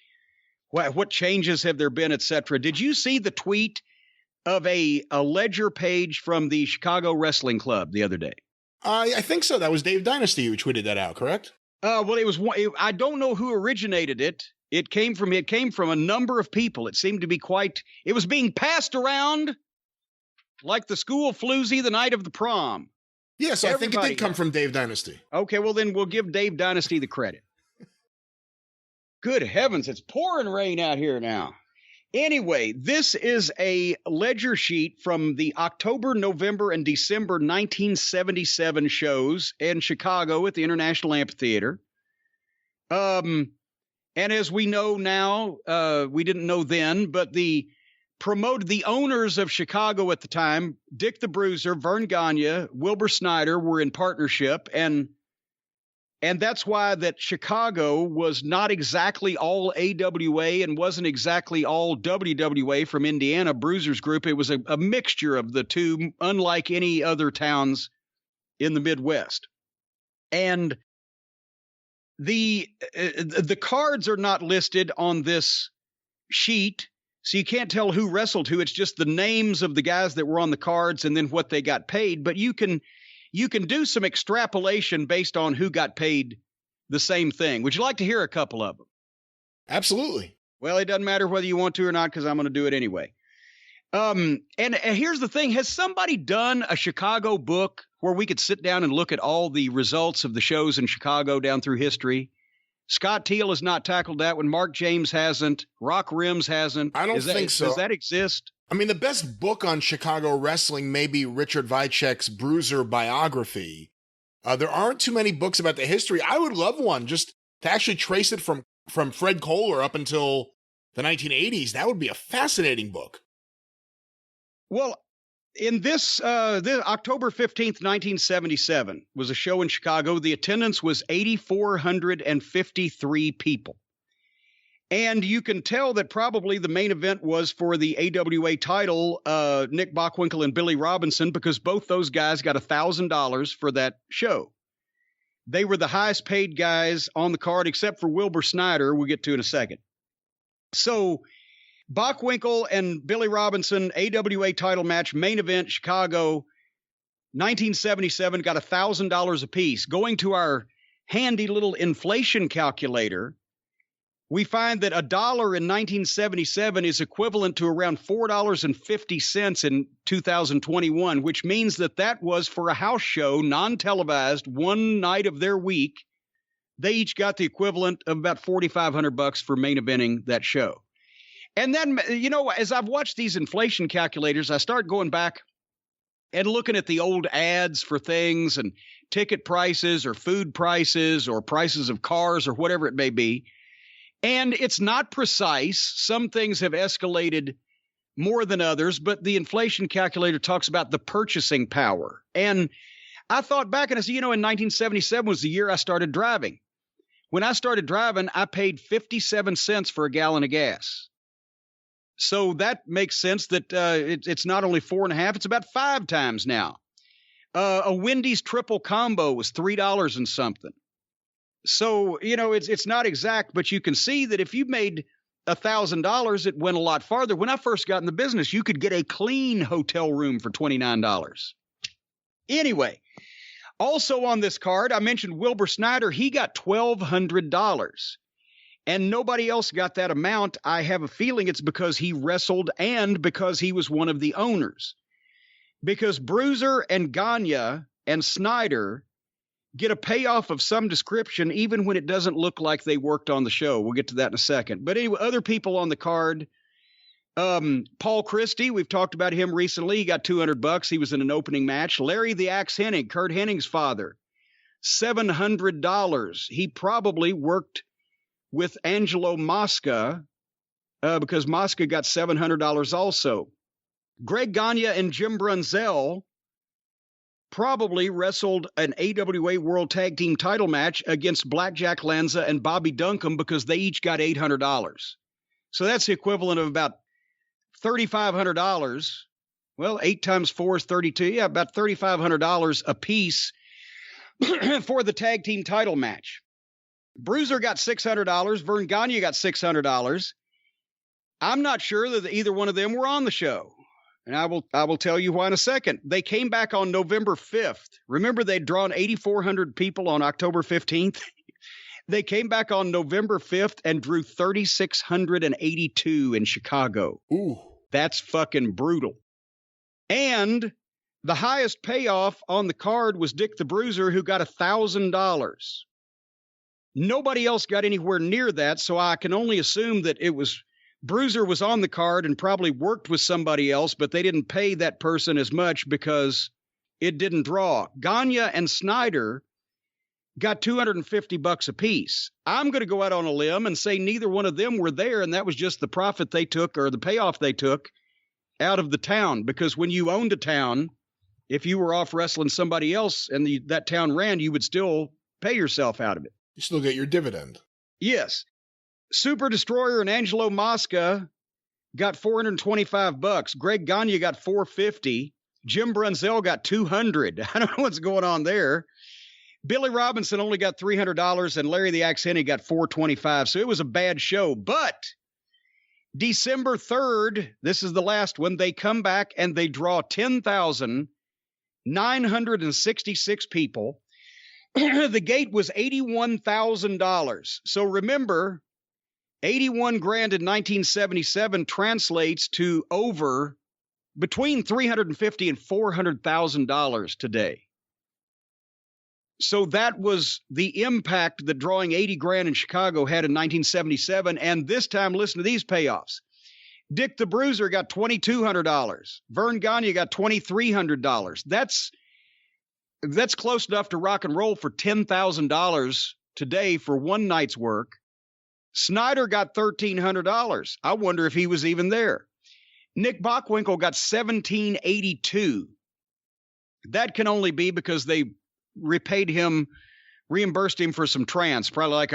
What changes have there been, et cetera? Did you see the tweet of a ledger page from the Chicago Wrestling Club the other day? I think so. That was Dave Dynasty who tweeted that out, correct? Well, it was. I don't know who originated it. It came from a number of people. It seemed to be it was being passed around like the school floozy the night of the prom. Yes, I think it did come from Dave Dynasty. Okay, well then we'll give Dave Dynasty the credit. Good heavens, it's pouring rain out here now. Anyway, this is a ledger sheet from the October, November, and December 1977 shows in Chicago at the International Amphitheater. And as we know now, we didn't know then, but the owners of Chicago at the time, Dick the Bruiser, Vern Gagne, Wilbur Snyder, were in partnership, and that's why that Chicago was not exactly all AWA and wasn't exactly all WWA from Indiana Bruisers Group. It was a mixture of the two, unlike any other towns in the Midwest. And the cards are not listed on this sheet, so you can't tell who wrestled who. It's just the names of the guys that were on the cards and then what they got paid. But you can do some extrapolation based on who got paid the same thing. Would you like to hear a couple of them? Absolutely. Well, it doesn't matter whether you want to or not because I'm going to do it anyway. And here's the thing. Has somebody done a Chicago book where we could sit down and look at all the results of the shows in Chicago down through history? Scott Teal has not tackled that one. Mark James hasn't. Rock Rims hasn't. I don't think so. Does that exist? I mean, the best book on Chicago wrestling may be Richard Vicek's Bruiser biography. There aren't too many books about the history. I would love one just to actually trace it from Fred Kohler up until the 1980s. That would be a fascinating book. Well, in this October 15th, 1977 was a show in Chicago. The attendance was 8,453 people. And you can tell that probably the main event was for the AWA title, Nick Bockwinkel and Billy Robinson, because both those guys got $1,000 for that show. They were the highest paid guys on the card, except for Wilbur Snyder, we'll get to in a second. So Bockwinkel and Billy Robinson, AWA title match, main event, Chicago, 1977, got $1,000 apiece. Going to our handy little inflation calculator, we find that $1 in 1977 is equivalent to around $4.50 in 2021, which means that was for a house show, non-televised, one night of their week. They each got the equivalent of about $4,500 for main eventing that show. And then, as I've watched these inflation calculators, I start going back and looking at the old ads for things and ticket prices or food prices or prices of cars or whatever it may be. And it's not precise. Some things have escalated more than others, but the inflation calculator talks about the purchasing power. And I thought back and I said, in 1977 was the year I started driving. When I started driving, I paid 57 cents for a gallon of gas. So that makes sense that it's not only 4.5, it's about 5 times now. A Wendy's triple combo was $3 and something. So, it's not exact, but you can see that if you made $1,000, it went a lot farther. When I first got in the business, you could get a clean hotel room for $29. Anyway, also on this card, I mentioned Wilbur Snyder. He got $1,200, and nobody else got that amount. I have a feeling it's because he wrestled and because he was one of the owners. Because Bruiser and Gagne and Snyder get a payoff of some description, even when it doesn't look like they worked on the show. We'll get to that in a second. But anyway, other people on the card, Paul Christie, we've talked about him recently. He got $200. He was in an opening match. Larry the Axe Hennig, Kurt Hennig's father, $700. He probably worked with Angelo Mosca because Mosca got $700 also. Greg Gagne and Jim Brunzell probably wrestled an AWA World Tag Team title match against Blackjack Lanza and Bobby Duncombe because they each got $800. So that's the equivalent of about $3,500. Well, 8 times 4 is 32. Yeah, about $3,500 a piece for the tag team title match. Bruiser got $600. Vern Gagne got $600. I'm not sure that either one of them were on the show. And I will tell you why in a second. They came back on November 5th. Remember, they'd drawn 8,400 people on October 15th? They came back on November 5th and drew 3,682 in Chicago. Ooh. That's fucking brutal. And the highest payoff on the card was Dick the Bruiser, who got $1,000. Nobody else got anywhere near that, so I can only assume that it was Bruiser was on the card and probably worked with somebody else, but they didn't pay that person as much because it didn't draw. Gagne and Snyder got $250 apiece. I'm going to go out on a limb and say neither one of them were there, and that was just the profit they took or the payoff they took out of the town. Because when you owned a town, if you were off wrestling somebody else and that town ran, you would still pay yourself out of it. You still get your dividend. Yes. Super Destroyer and Angelo Mosca got $425. Greg Gagne got $450. Jim Brunzell got $200. I don't know what's going on there. Billy Robinson only got $300, and Larry the Axe Hennig got $425. So it was a bad show. But December 3rd, this is the last one, they come back and they draw 10,966 people. The gate was $81,000. So remember, 81 grand in 1977 translates to over between $350,000 and $400,000 today. So that was the impact that drawing 80 grand in Chicago had in 1977. And this time, listen to these payoffs. Dick the Bruiser got $2,200. Vern Gagne got $2,300. That's close enough to rock and roll for $10,000 today for one night's work. Snyder got $1,300. I wonder if he was even there. Nick Bockwinkel got $1,782. That can only be because they reimbursed him for some trance. Probably like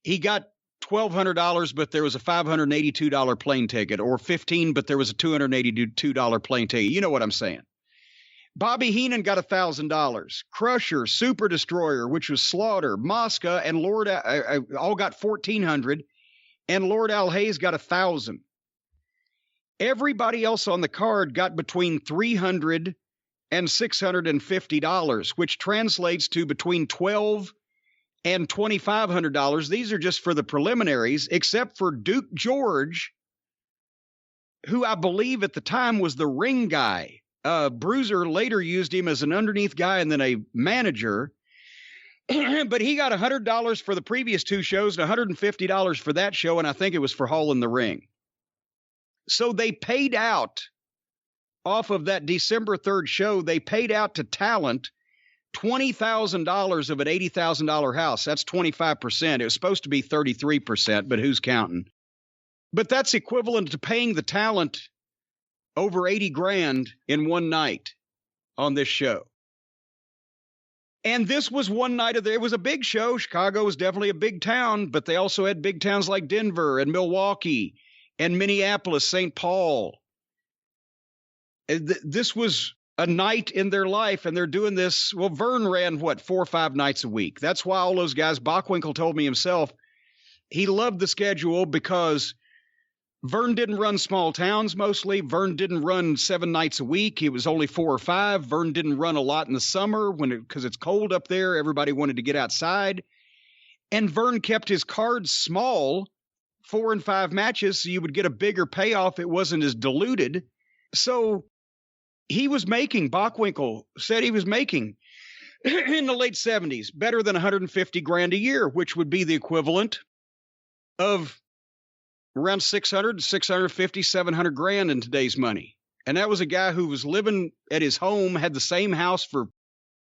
he got $1,200, but there was a $582 plane ticket, or $1,500, but there was a $282 plane ticket. You know what I'm saying? Bobby Heenan got $1,000. Crusher, Super Destroyer, which was Slaughter, Mosca, and Lord all got $1,400, and Lord Al Hayes got $1,000. Everybody else on the card got between $300 and $650, which translates to between $1,200 and $2,500. These are just for the preliminaries, except for Duke George, who I believe at the time was the ring guy. Bruiser later used him as an underneath guy and then a manager. But he got $100 for the previous two shows and $150 for that show, and I think it was for Hall in the Ring. So they paid out off of that December 3rd show, they paid out to talent $20,000 of an $80,000 house. That's 25%. It was supposed to be 33%, but who's counting? But that's equivalent to paying the talent over 80 grand in one night on this show. And this was one night it was a big show. Chicago was definitely a big town, but they also had big towns like Denver and Milwaukee and Minneapolis, St. Paul. This was a night in their life, and they're doing this. Well, Vern ran, 4 or 5 nights a week. That's why all those guys, Bockwinkel told me himself, he loved the schedule because Vern didn't run small towns mostly. Vern didn't run 7 nights a week. He was only 4 or 5. Vern didn't run a lot in the summer because it's cold up there. Everybody wanted to get outside. And Vern kept his cards small, 4 and 5 matches, so you would get a bigger payoff. It wasn't as diluted. So he was making, Bockwinkel said he was making in the late 70s better than 150 grand a year, which would be the equivalent of around 600, 650, 700 grand in today's money. And that was a guy who was living at his home, had the same house for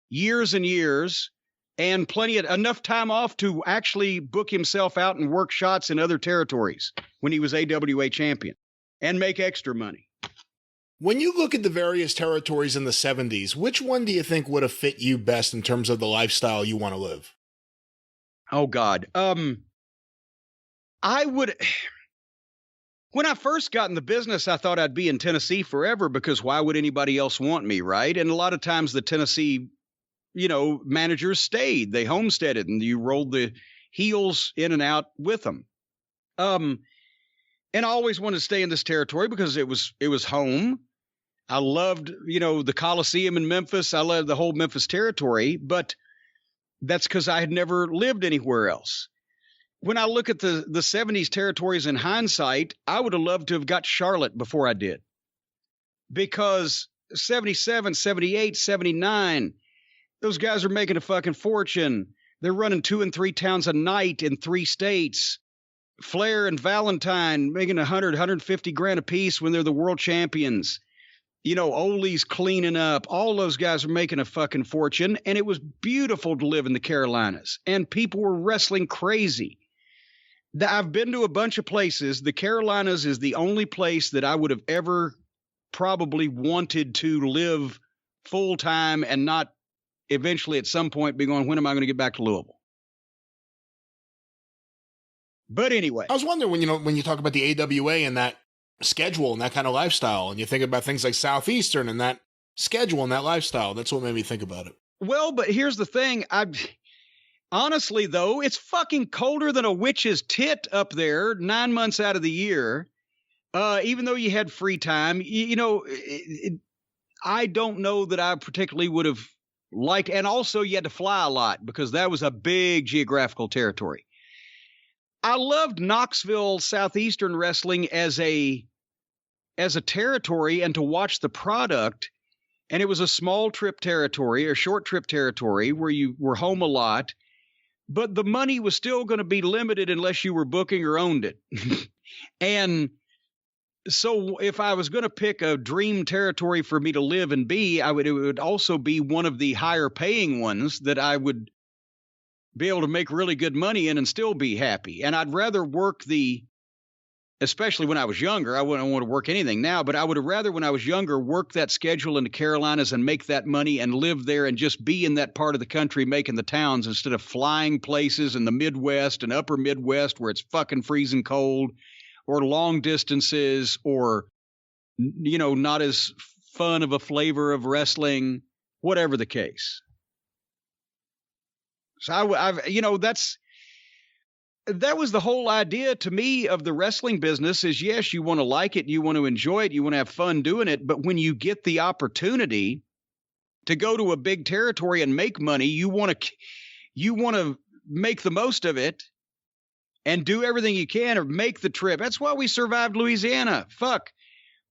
years and years, and enough time off to actually book himself out and work shots in other territories when he was AWA champion and make extra money. When you look at the various territories in the 70s, which one do you think would have fit you best in terms of the lifestyle you want to live? Oh, God. When I first got in the business, I thought I'd be in Tennessee forever because why would anybody else want me, right? And a lot of times the Tennessee, managers stayed. They homesteaded, and you rolled the heels in and out with them. And I always wanted to stay in this territory because it was home. I loved, the Coliseum in Memphis. I loved the whole Memphis territory, but that's because I had never lived anywhere else. When I look at the 70s territories in hindsight, I would have loved to have got Charlotte before I did. Because 77, 78, 79, those guys are making a fucking fortune. They're running 2 and 3 towns a night in 3 states. Flair and Valentine making 100, 150 grand a piece when they're the world champions. Ole's cleaning up. All those guys are making a fucking fortune. And it was beautiful to live in the Carolinas. And people were wrestling crazy. I've been to a bunch of places. The Carolinas is the only place that I would have ever probably wanted to live full time and not eventually at some point be going, when am I going to get back to Louisville? But anyway. I was wondering when you talk about the AWA and that schedule and that kind of lifestyle, and you think about things like Southeastern and that schedule and that lifestyle, that's what made me think about it. Well, but here's the thing. Honestly, though, it's fucking colder than a witch's tit up there 9 months out of the year. Even though you had free time, I don't know that I particularly would have liked, and also you had to fly a lot because that was a big geographical territory. I loved Knoxville Southeastern wrestling as a territory and to watch the product. And it was a small trip territory, a short trip territory where you were home a lot, but the money was still going to be limited unless you were booking or owned it. And so if I was going to pick a dream territory for me to live and be, it would also be one of the higher paying ones that I would be able to make really good money in and still be happy. And I'd rather work the especially when I was younger. I wouldn't want to work anything now, but I would have rather, when I was younger, work that schedule in the Carolinas and make that money and live there and just be in that part of the country making the towns instead of flying places in the Midwest and upper Midwest where it's fucking freezing cold, or long distances, or, not as fun of a flavor of wrestling, whatever the case. So that was the whole idea to me of the wrestling business is, yes, you want to like it, you want to enjoy it, you want to have fun doing it. But when you get the opportunity to go to a big territory and make money, you want to make the most of it and do everything you can, or make the trip. That's why we survived Louisiana. Fuck.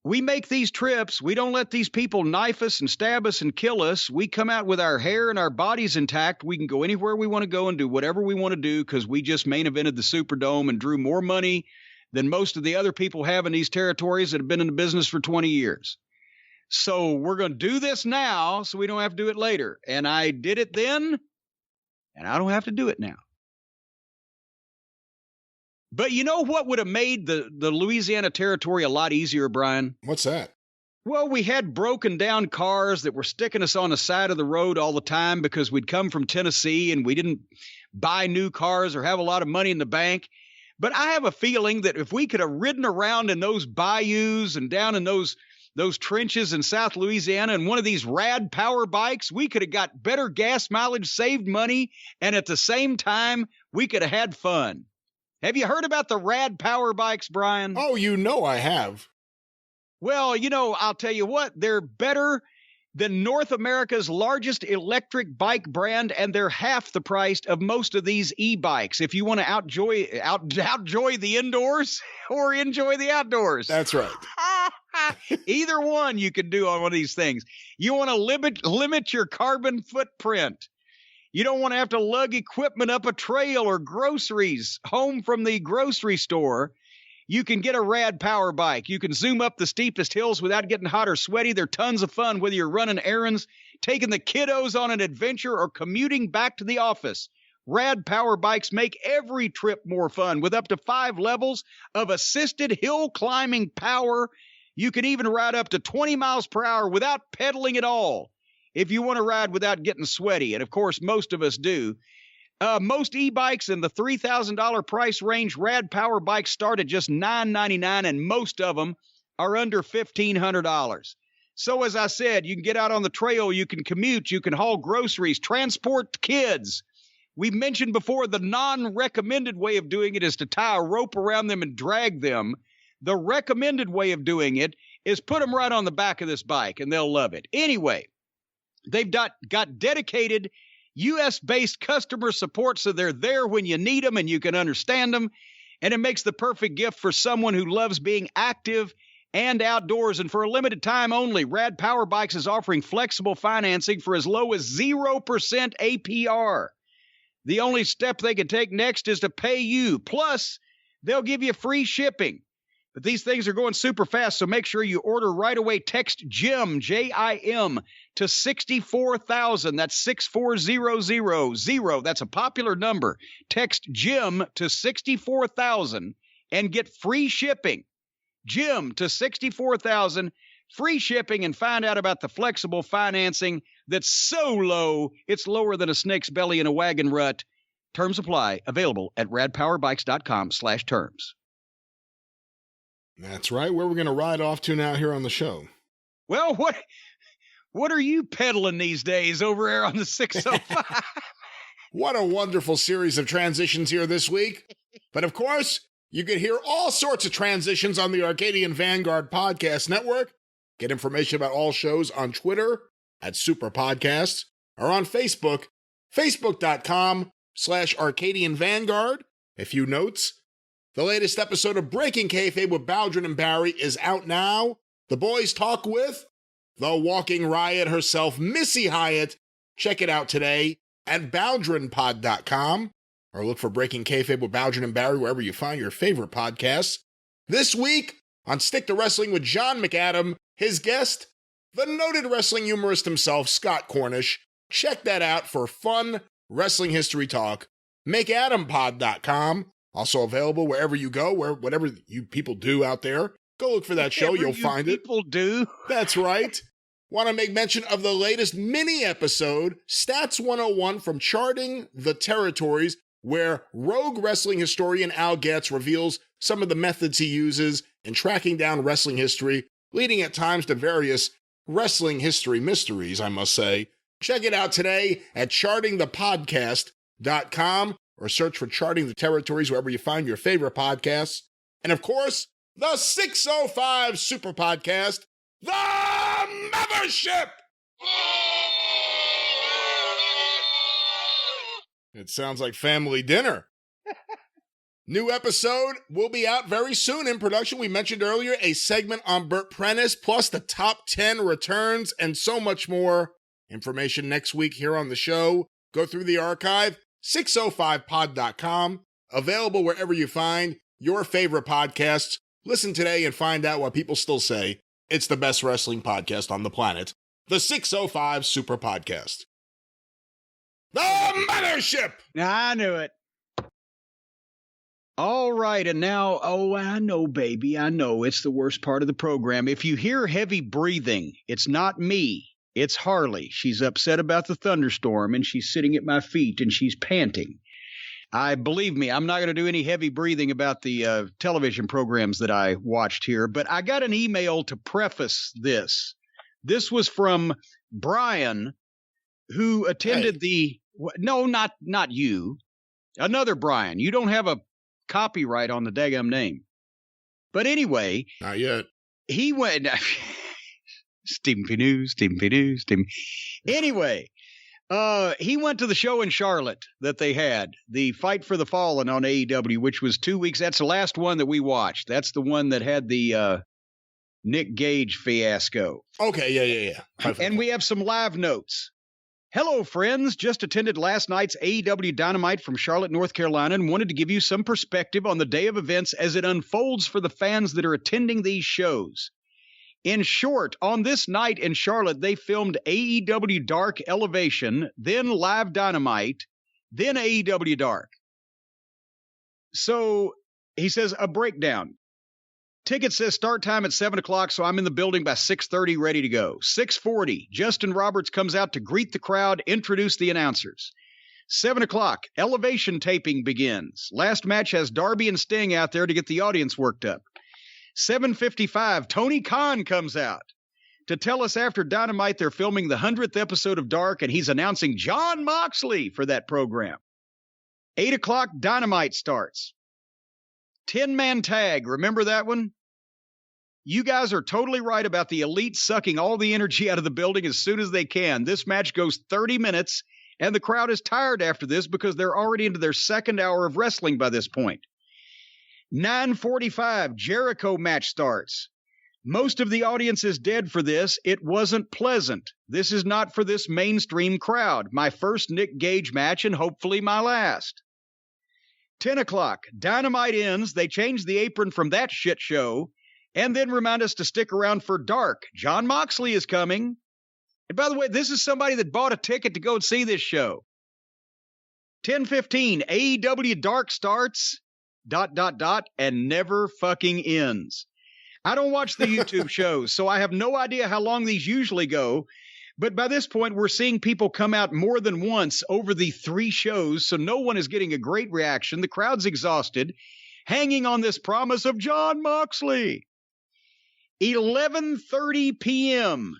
We make these trips. We don't let these people knife us and stab us and kill us. We come out with our hair and our bodies intact. We can go anywhere we want to go and do whatever we want to do because we just main evented the Superdome and drew more money than most of the other people have in these territories that have been in the business for 20 years. So we're going to do this now so we don't have to do it later. And I did it then, and I don't have to do it now. But you know what would have made the Louisiana territory a lot easier, Brian? What's that? Well, we had broken down cars that were sticking us on the side of the road all the time because we'd come from Tennessee and we didn't buy new cars or have a lot of money in the bank. But I have a feeling that if we could have ridden around in those bayous and down in those trenches in South Louisiana in one of these rad power bikes, we could have got better gas mileage, saved money, and at the same time, we could have had fun. Have you heard about the rad power bikes, Brian? Oh, I have. Well, I'll tell you what, they're better than North America's largest electric bike brand, and they're half the price of most of these e-bikes. If you want to outjoy the indoors or enjoy the outdoors. That's right. Either one you can do on one of these things. You want to limit your carbon footprint. You don't want to have to lug equipment up a trail or groceries home from the grocery store. You can get a rad power bike. You can zoom up the steepest hills without getting hot or sweaty. They're tons of fun, whether you're running errands, taking the kiddos on an adventure, or commuting back to the office. Rad power bikes make every trip more fun with up to 5 levels of assisted hill climbing power. You can even ride up to 20 miles per hour without pedaling at all, if you want to ride without getting sweaty. And of course, most of us do. Most e-bikes in the $3,000 price range, rad power bikes start at just $999, and most of them are under $1,500. So as I said, you can get out on the trail, you can commute, you can haul groceries, transport kids. We mentioned before the non-recommended way of doing it is to tie a rope around them and drag them. The recommended way of doing it is put them right on the back of this bike, and they'll love it. Anyway, they've got dedicated U.S.-based customer support, so they're there when you need them and you can understand them. And it makes the perfect gift for someone who loves being active and outdoors. And for a limited time only, Rad Power Bikes is offering flexible financing for as low as 0% APR. The only step they can take next is to pay you. Plus, they'll give you free shipping. But these things are going super fast, so make sure you order right away. Text JIM, J-I-M, to 64,000. That's 64000. That's a popular number. Text JIM to 64,000 and get free shipping. JIM to 64,000, free shipping, and find out about the flexible financing that's so low, it's lower than a snake's belly in a wagon rut. Terms apply. Available at radpowerBikes.com/terms. That's right. Where we're going to ride off to now here on the show. Well, what are you peddling these days over there on the 605? What a wonderful series of transitions here this week. But of course, you can hear all sorts of transitions on the Arcadian Vanguard Podcast Network. Get information about all shows on Twitter at Superpodcast, or on Facebook, facebook.com/Arcadian Vanguard. A few notes. The latest episode of Breaking Kayfabe with Baldwin and Barry is out now. The boys talk with the walking riot herself, Missy Hyatt. Check it out today at BaldwinPod.com, or look for Breaking Kayfabe with Baldwin and Barry wherever you find your favorite podcasts. This week on Stick to Wrestling with John McAdam, his guest, the noted wrestling humorist himself, Scott Cornish. Check that out for fun wrestling history talk. McAdamPod.com. Also available wherever you go, whatever you people do out there. Go look for that show. You'll find it. People do. That's right. Want to make mention of the latest mini episode, Stats 101 from Charting the Territories, where rogue wrestling historian Al Getz reveals some of the methods he uses in tracking down wrestling history, leading at times to various wrestling history mysteries, I must say. Check it out today at chartingthepodcast.com or search for Charting the Territories wherever you find your favorite podcasts. And of course, the 605 Superpodcast, the Mothership! It sounds like family dinner. New episode will be out very soon in production. We mentioned earlier a segment on Bert Prentice, plus the top 10 returns and so much more. Information next week here on the show. Go through the archive, 605pod.com. Available wherever you find your favorite podcasts. Listen today and find out why people still say it's the best wrestling podcast on the planet. The 605 Super Podcast. The Mothership! I knew it. All right, and now, I know, baby, I know it's the worst part of the program. If you hear heavy breathing, it's not me. It's Harley. She's upset about the thunderstorm, and she's sitting at my feet, and she's panting. Believe me, I'm not going to do any heavy breathing about the television programs that I watched here, but I got an email to preface this. This was from Brian, who attended no, not you. Another Brian. You don't have a copyright on the daggum name. But anyway. Not yet. He went. Anyway, he went to the show in Charlotte that they had, the Fight for the Fallen on AEW, which was 2 weeks. That's the last one that we watched. That's the one that had the Nick Gage fiasco. Okay, yeah. And we have some live notes. Hello, friends. Just attended last night's AEW Dynamite from Charlotte, North Carolina, and wanted to give you some perspective on the day of events as it unfolds for the fans that are attending these shows. In short, on this night in Charlotte, they filmed AEW Dark Elevation, then Live Dynamite, then AEW Dark. So he says a breakdown. Ticket says start time at 7 o'clock, so I'm in the building by 6:30, ready to go. 6:40, Justin Roberts comes out to greet the crowd, introduce the announcers. 7 o'clock, Elevation taping begins. Last match has Darby and Sting out there to get the audience worked up. 7:55, Tony Khan comes out to tell us after Dynamite they're filming the 100th episode of Dark, and he's announcing Jon Moxley for that program. 8 o'clock, Dynamite starts. 10-man tag, remember that one? You guys are totally right about the Elite sucking all the energy out of the building as soon as they can. This match goes 30 minutes, and the crowd is tired after this because they're already into their second hour of wrestling by this point. 9:45, Jericho match starts. Most of the audience is dead for this. It wasn't pleasant. This is not for this mainstream crowd. My first Nick Gage match and hopefully my last. 10 o'clock, Dynamite ends. They change the apron from that shit show and then remind us to stick around for Dark. Jon Moxley is coming. And by the way, this is somebody that bought a ticket to go and see this show. 10:15, AEW Dark starts, ... and never fucking ends. I don't watch the YouTube shows, so I have no idea how long these usually go. But by this point, we're seeing people come out more than once over the 3 shows, so no one is getting a great reaction. The crowd's exhausted, hanging on this promise of Jon Moxley. 11:30 p.m.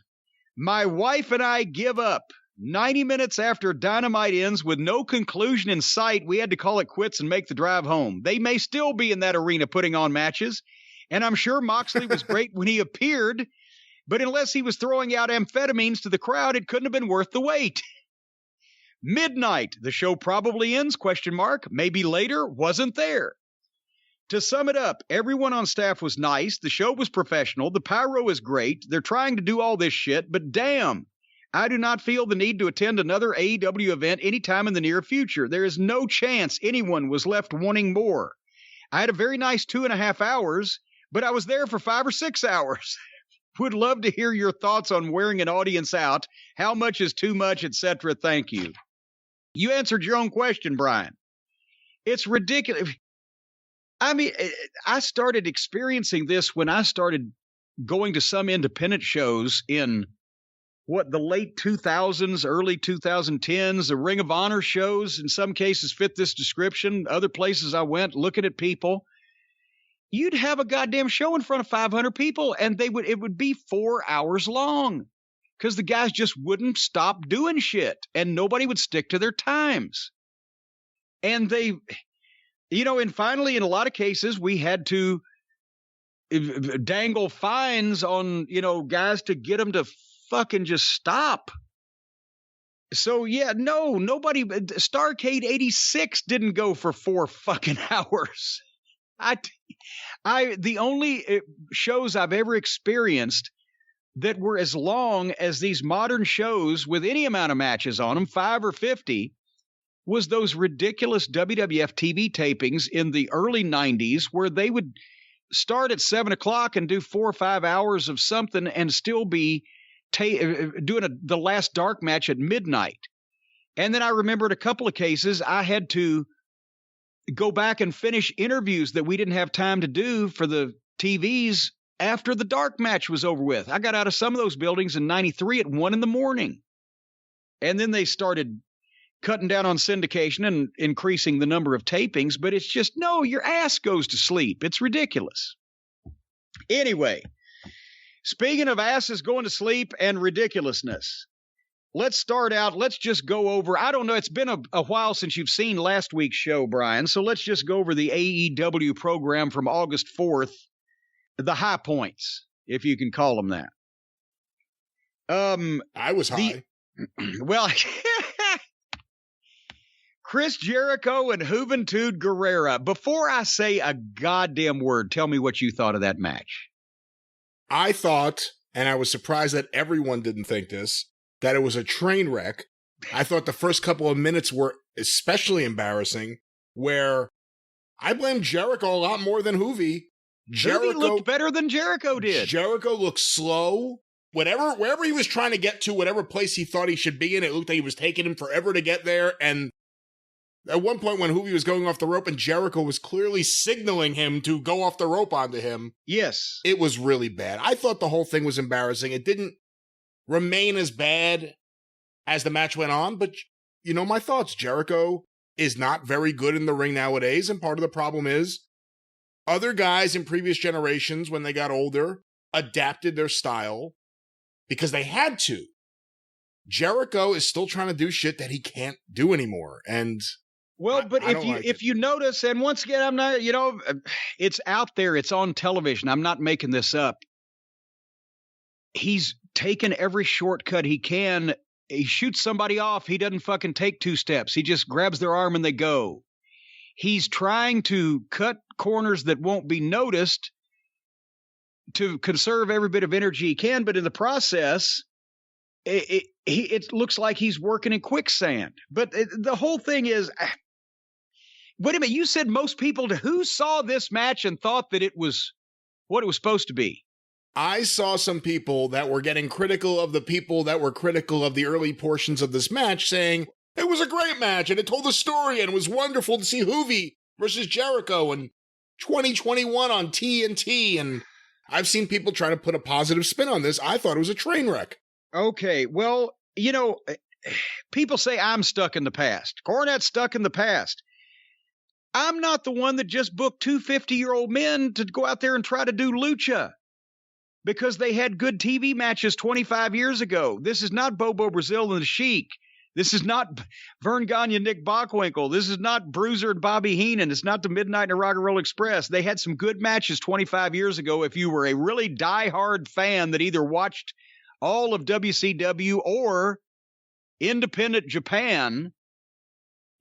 My wife and I give up. 90 minutes after Dynamite ends with no conclusion in sight, we had to call it quits and make the drive home. They may still be in that arena putting on matches, and I'm sure Moxley was great when he appeared, but unless he was throwing out amphetamines to the crowd, it couldn't have been worth the wait. Midnight, the show probably ends, ? Maybe later, wasn't there. To sum it up, everyone on staff was nice, the show was professional, the pyro is great, they're trying to do all this shit, but damn, I do not feel the need to attend another AEW event anytime in the near future. There is no chance anyone was left wanting more. I had a very nice 2.5 hours, but I was there for 5 or 6 hours. Would love to hear your thoughts on wearing an audience out. How much is too much, etc. Thank you. You answered your own question, Brian. It's ridiculous. I mean, I started experiencing this when I started going to some independent shows in the late 2000s, early 2010s. The Ring of Honor shows in some cases fit this description. Other places I went looking at people, you'd have a goddamn show in front of 500 people and it would be 4 hours long because the guys just wouldn't stop doing shit and nobody would stick to their times. And and finally, in a lot of cases, we had to dangle fines on, guys to get them to fucking just stop. So yeah, nobody. Starrcade 86 didn't go for 4 fucking hours. The only shows I've ever experienced that were as long as these modern shows with any amount of matches on them, 5 or 50, was those ridiculous WWF TV tapings in the early 90s where they would start at 7 o'clock and do 4 or 5 hours of something and still be doing the last dark match at midnight. And then I remembered a couple of cases I had to go back and finish interviews that we didn't have time to do for the TVs after the dark match was over with. I got out of some of those buildings in 93 at 1 a.m. And then they started cutting down on syndication and increasing the number of tapings, but it's just, your ass goes to sleep. It's ridiculous. Anyway, speaking of asses going to sleep and ridiculousness, let's start out. Let's just go over, I don't know, it's been a while since you've seen last week's show, Brian, so let's just go over the AEW program from August 4th, the high points, if you can call them that. I was high. Well, Chris Jericho and Juventud Guerrera. Before I say a goddamn word, tell me what you thought of that match. I thought, and I was surprised that everyone didn't think this, that it was a train wreck. I thought the first couple of minutes were especially embarrassing, where I blame Jericho a lot more than Juvi. Juvi looked better than Jericho did. Jericho looked slow. Wherever he was trying to get to, whatever place he thought he should be in, it looked like he was taking him forever to get there. And at one point when Juvi was going off the rope and Jericho was clearly signaling him to go off the rope onto him. Yes. It was really bad. I thought the whole thing was embarrassing. It didn't remain as bad as the match went on, but my thoughts. Jericho is not very good in the ring nowadays, and part of the problem is other guys in previous generations, when they got older, adapted their style because they had to. Jericho is still trying to do shit that he can't do anymore, and but if you notice, and once again, I'm not, it's out there, it's on television. I'm not making this up. He's taken every shortcut he can. He shoots somebody off. He doesn't fucking take 2 steps. He just grabs their arm and they go. He's trying to cut corners that won't be noticed to conserve every bit of energy he can. But in the process, it looks like he's working in quicksand. But the whole thing is, wait a minute, you said most people who saw this match and thought that it was what it was supposed to be? I saw some people that were getting critical of the people that were critical of the early portions of this match, saying it was a great match and it told a story and it was wonderful to see Juvi versus Jericho in 2021 on TNT. And I've seen people try to put a positive spin on this. I thought it was a train wreck. Okay, well, people say I'm stuck in the past. Cornette's stuck in the past. I'm not the one that just booked 2 50-year-old men to go out there and try to do lucha because they had good TV matches 25 years ago. This is not Bobo Brazil and the Sheik. This is not Vern Gagne and Nick Bockwinkel. This is not Bruiser and Bobby Heenan. It's not the Midnight and Rock and Roll Express. They had some good matches 25 years ago. If you were a really diehard fan that either watched all of WCW or independent Japan,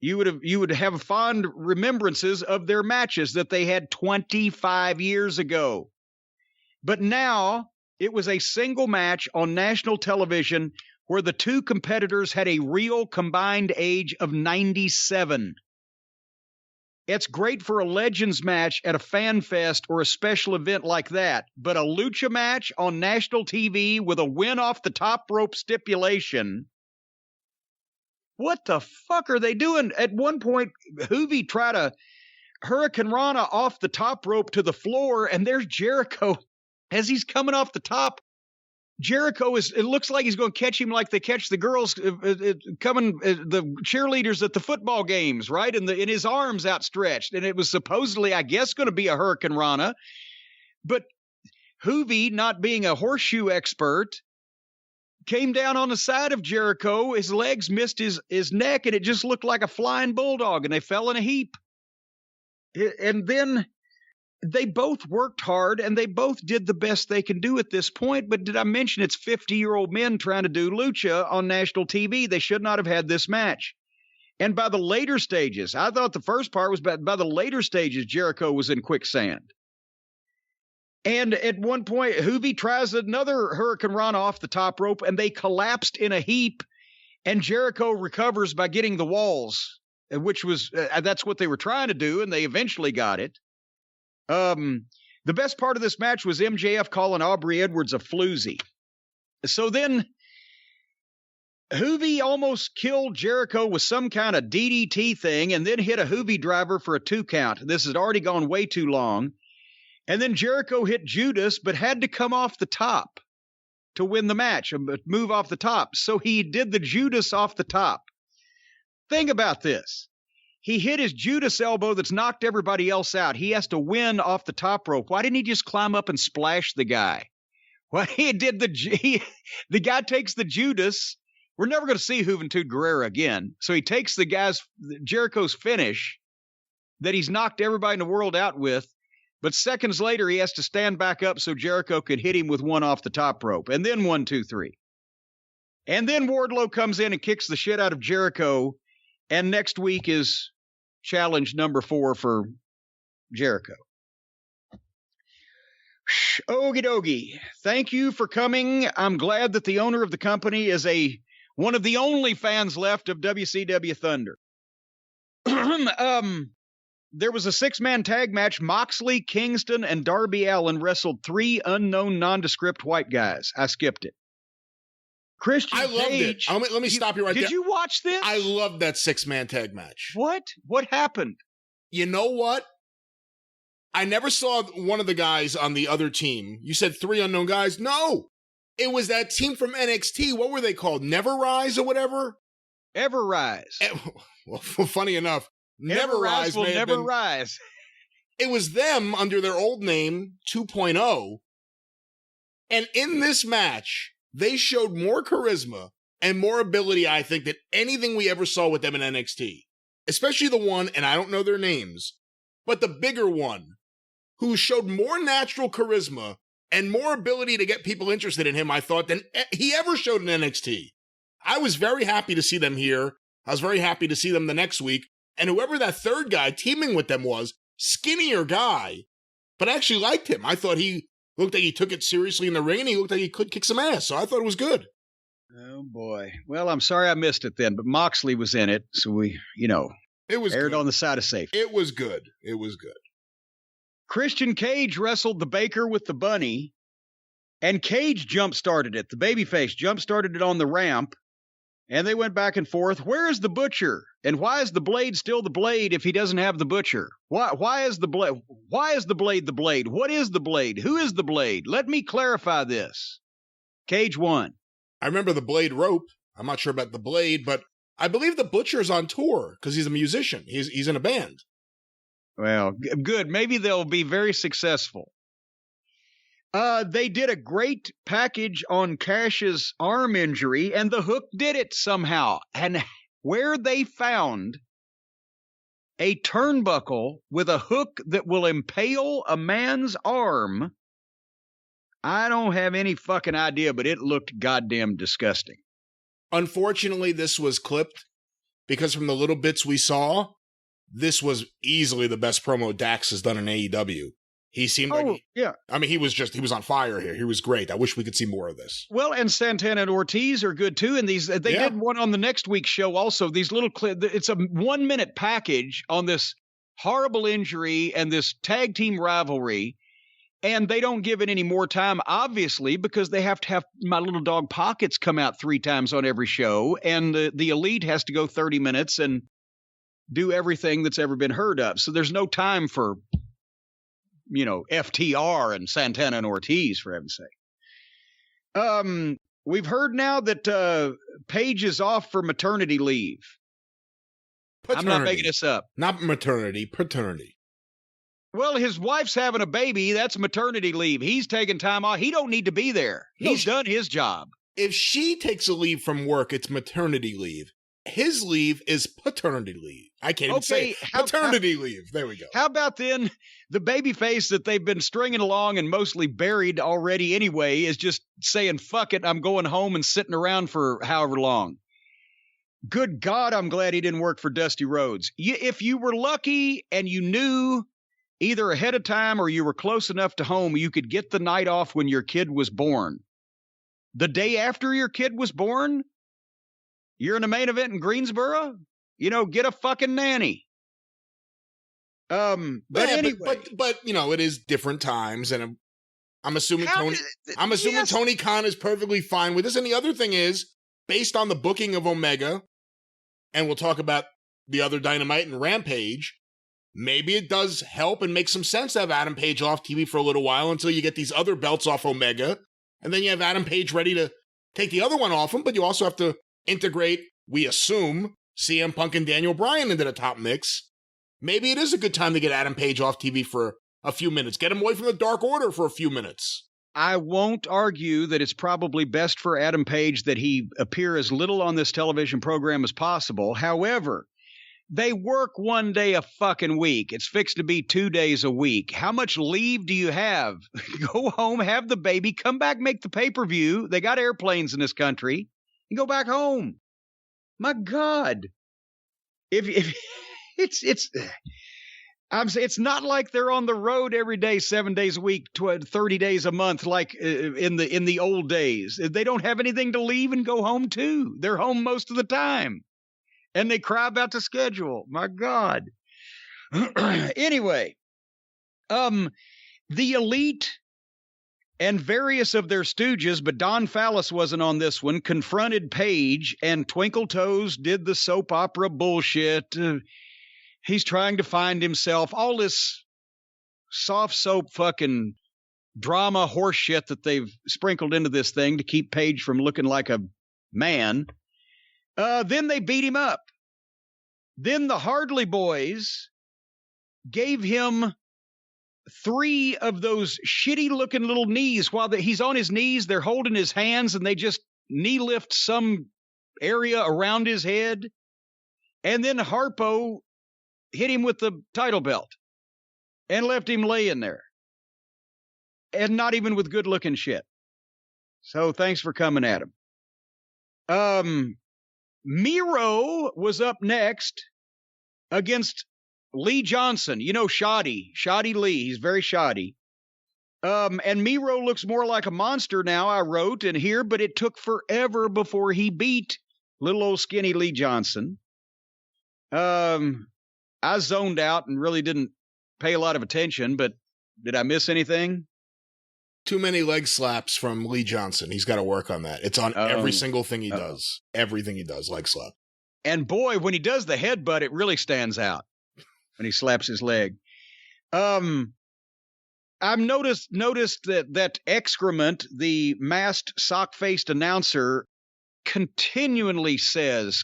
you would have fond remembrances of their matches that they had 25 years ago. But now it was a single match on national television where the 2 competitors had a real combined age of 97. It's great for a Legends match at a fan fest or a special event like that, but a lucha match on national TV with a win off the top rope stipulation, what the fuck are they doing? At one point, Juvi tried to Hurricane Rana off the top rope to the floor, and there's Jericho. As he's coming off the top, Jericho it looks like he's going to catch him like they catch the girls the cheerleaders at the football games, right? In his arms outstretched. And it was supposedly, I guess, going to be a Hurricane Rana. But Hoovy, not being a horseshoe expert, came down on the side of Jericho. His legs missed his neck, and it just looked like a flying bulldog, and they fell in a heap. And then they both worked hard, and they both did the best they can do at this point. But did I mention it's 50-year-old men trying to do lucha on national TV? They should not have had this match. And by the later stages, I thought the first part was bad. By the later stages, Jericho was in quicksand. And at one point, Hoovy tries another Hurricane Rana off the top rope, and they collapsed in a heap, and Jericho recovers by getting the walls, which was that's what they were trying to do, and they eventually got it. The best part of this match was MJF calling Aubrey Edwards a floozy. So then Hoovy almost killed Jericho with some kind of DDT thing and then hit a Hoovy driver for a 2 count. This had already gone way too long. And then Jericho hit Judas, but had to come off the top to win the match, move off the top. So he did the Judas off the top. Think about this. He hit his Judas elbow that's knocked everybody else out. He has to win off the top rope. Why didn't he just climb up and splash the guy? Well, he did the guy takes the Judas. We're never going to see Juventud Guerrera again. So he takes Jericho's finish that he's knocked everybody in the world out with. But seconds later, he has to stand back up so Jericho could hit him with one off the top rope. And then 1, 2, 3. And then Wardlow comes in and kicks the shit out of Jericho. And next week is challenge number 4 for Jericho. Okie dokie. Thank you for coming. I'm glad that the owner of the company is one of the only fans left of WCW Thunder. There was a 6-man tag match. Moxley, Kingston, and Darby Allin wrestled 3 unknown nondescript white guys. I skipped it. Christian I loved Cage, it. Let me stop you right there. Did you watch this? I loved that 6-man tag match. What? What happened? You know what? I never saw one of the guys on the other team. You said 3 unknown guys. No, it was that team from NXT. What were they called? Never Rise or whatever? Ever Rise. Well, funny enough, Never Rise will may have never been, rise. It was them under their old name, 2.0. And in this match, they showed more charisma and more ability, I think, than anything we ever saw with them in NXT. Especially the one, and I don't know their names, but the bigger one, who showed more natural charisma and more ability to get people interested in him, I thought, than he ever showed in NXT. I was very happy to see them here. I was very happy to see them the next week. And whoever that third guy teaming with them was, skinnier guy, but I actually liked him. I thought he looked like he took it seriously in the ring, and he looked like he could kick some ass. So I thought it was good. Oh, boy. Well, I'm sorry I missed it then, but Moxley was in it. So we, it was aired good. on the side of safety. It was good. It was good. Christian Cage wrestled the Baker with the Bunny, and Cage jump-started it. The babyface jump-started it on the ramp, and they went back and forth. Where is the Butcher? And why is the Blade still the Blade if he doesn't have the Butcher? Why is the Blade? Why is the Blade the Blade? What is the Blade? Who is the Blade? Let me clarify this. Cage won. I remember the Blade rope. I'm not sure about the Blade, but I believe the Butcher's on tour because he's a musician. He's in a band. Well, good. Maybe they'll be very successful. They did a great package on Cash's arm injury, and the Hook did it somehow. And where they found a turnbuckle with a hook that will impale a man's arm, I don't have any fucking idea, but it looked goddamn disgusting. Unfortunately, this was clipped because from the little bits we saw, this was easily the best promo Dax has done in AEW. He seemed yeah. I mean, he was on fire here. He was great. I wish we could see more of this. Well, and Santana and Ortiz are good too. And they did one on the next week's show also. These little it's a 1-minute package on this horrible injury and this tag team rivalry. And they don't give it any more time, obviously, because they have to have My Little Dog Pockets come out 3 times on every show. And the Elite has to go 30 minutes. And do everything that's ever been heard of. So there's no time for, FTR and Santana and Ortiz, for heaven's sake. We've heard now that Paige is off for maternity leave. Paternity. I'm not making this up. Not maternity, paternity. Well, his wife's having a baby. That's maternity leave. He's taking time off. He don't need to be there. He's done his job. If she takes a leave from work, it's maternity leave. His leave is paternity leave. I can't even say it. Paternity leave. There we go. How about then the baby face that they've been stringing along and mostly buried already anyway is just saying, fuck it, I'm going home and sitting around for however long. Good God, I'm glad he didn't work for Dusty Rhodes. If you were lucky and you knew either ahead of time or you were close enough to home, you could get the night off when your kid was born. The day after your kid was born, you're in a main event in Greensboro, get a fucking nanny. But anyway. But it is different times, and I'm assuming Tony Khan is perfectly fine with this. And the other thing is, based on the booking of Omega, and we'll talk about the other Dynamite and Rampage, maybe it does help and make some sense to have Adam Page off TV for a little while until you get these other belts off Omega, and then you have Adam Page ready to take the other one off him, but you also have to integrate, we assume, CM Punk and Daniel Bryan into the top mix. Maybe it is a good time to get Adam Page off TV for a few minutes. Get him away from the Dark Order for a few minutes. I won't argue that it's probably best for Adam Page that he appear as little on this television program as possible. However, they work one day a fucking week. It's fixed to be 2 days a week. How much leave do you have? Go home, have the baby, come back, make the pay-per-view. They got airplanes in this country. You go back home. My God. If it's not like they're on the road every day, 7 days a week, 30 days a month, like in the old days. They don't have anything to leave and go home to. They're home most of the time, and they cry about the schedule. My God. Anyway, the Elite and various of their stooges, but Don Fallis wasn't on this one, confronted Page, and Twinkle Toes did the soap opera bullshit. He's trying to find himself. All this soft soap fucking drama horse shit that they've sprinkled into this thing to keep Page from looking like a man. Then they beat him up. Then the Hardley Boys gave him 3 of those shitty-looking little knees. While he's on his knees, they're holding his hands, and they just knee lift some area around his head. And then Harpo hit him with the title belt and left him laying there. And not even with good-looking shit. So thanks for coming at him. Miro was up next against Lee Johnson. Shoddy Lee. He's very shoddy. And Miro looks more like a monster now, I wrote in here, but it took forever before he beat little old skinny Lee Johnson. I zoned out and really didn't pay a lot of attention, but did I miss anything? Too many leg slaps from Lee Johnson. He's got to work on that. It's on every single thing he does. Everything he does, leg slap. And boy, when he does the headbutt, it really stands out when he slaps his leg. I've noticed that Excrement, the masked sock-faced announcer, continually says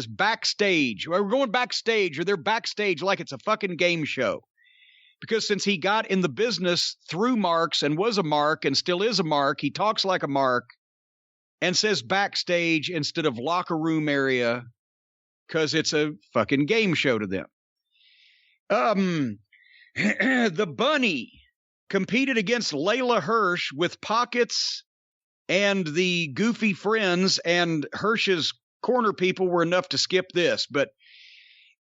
backstage. We're going backstage, or they're backstage like it's a fucking game show. Because since he got in the business through marks and was a mark and still is a mark, he talks like a mark and says backstage instead of locker room area because it's a fucking game show to them. The Bunny competed against Layla Hirsch with Pockets and the Goofy Friends, and Hirsch's corner people were enough to skip this, but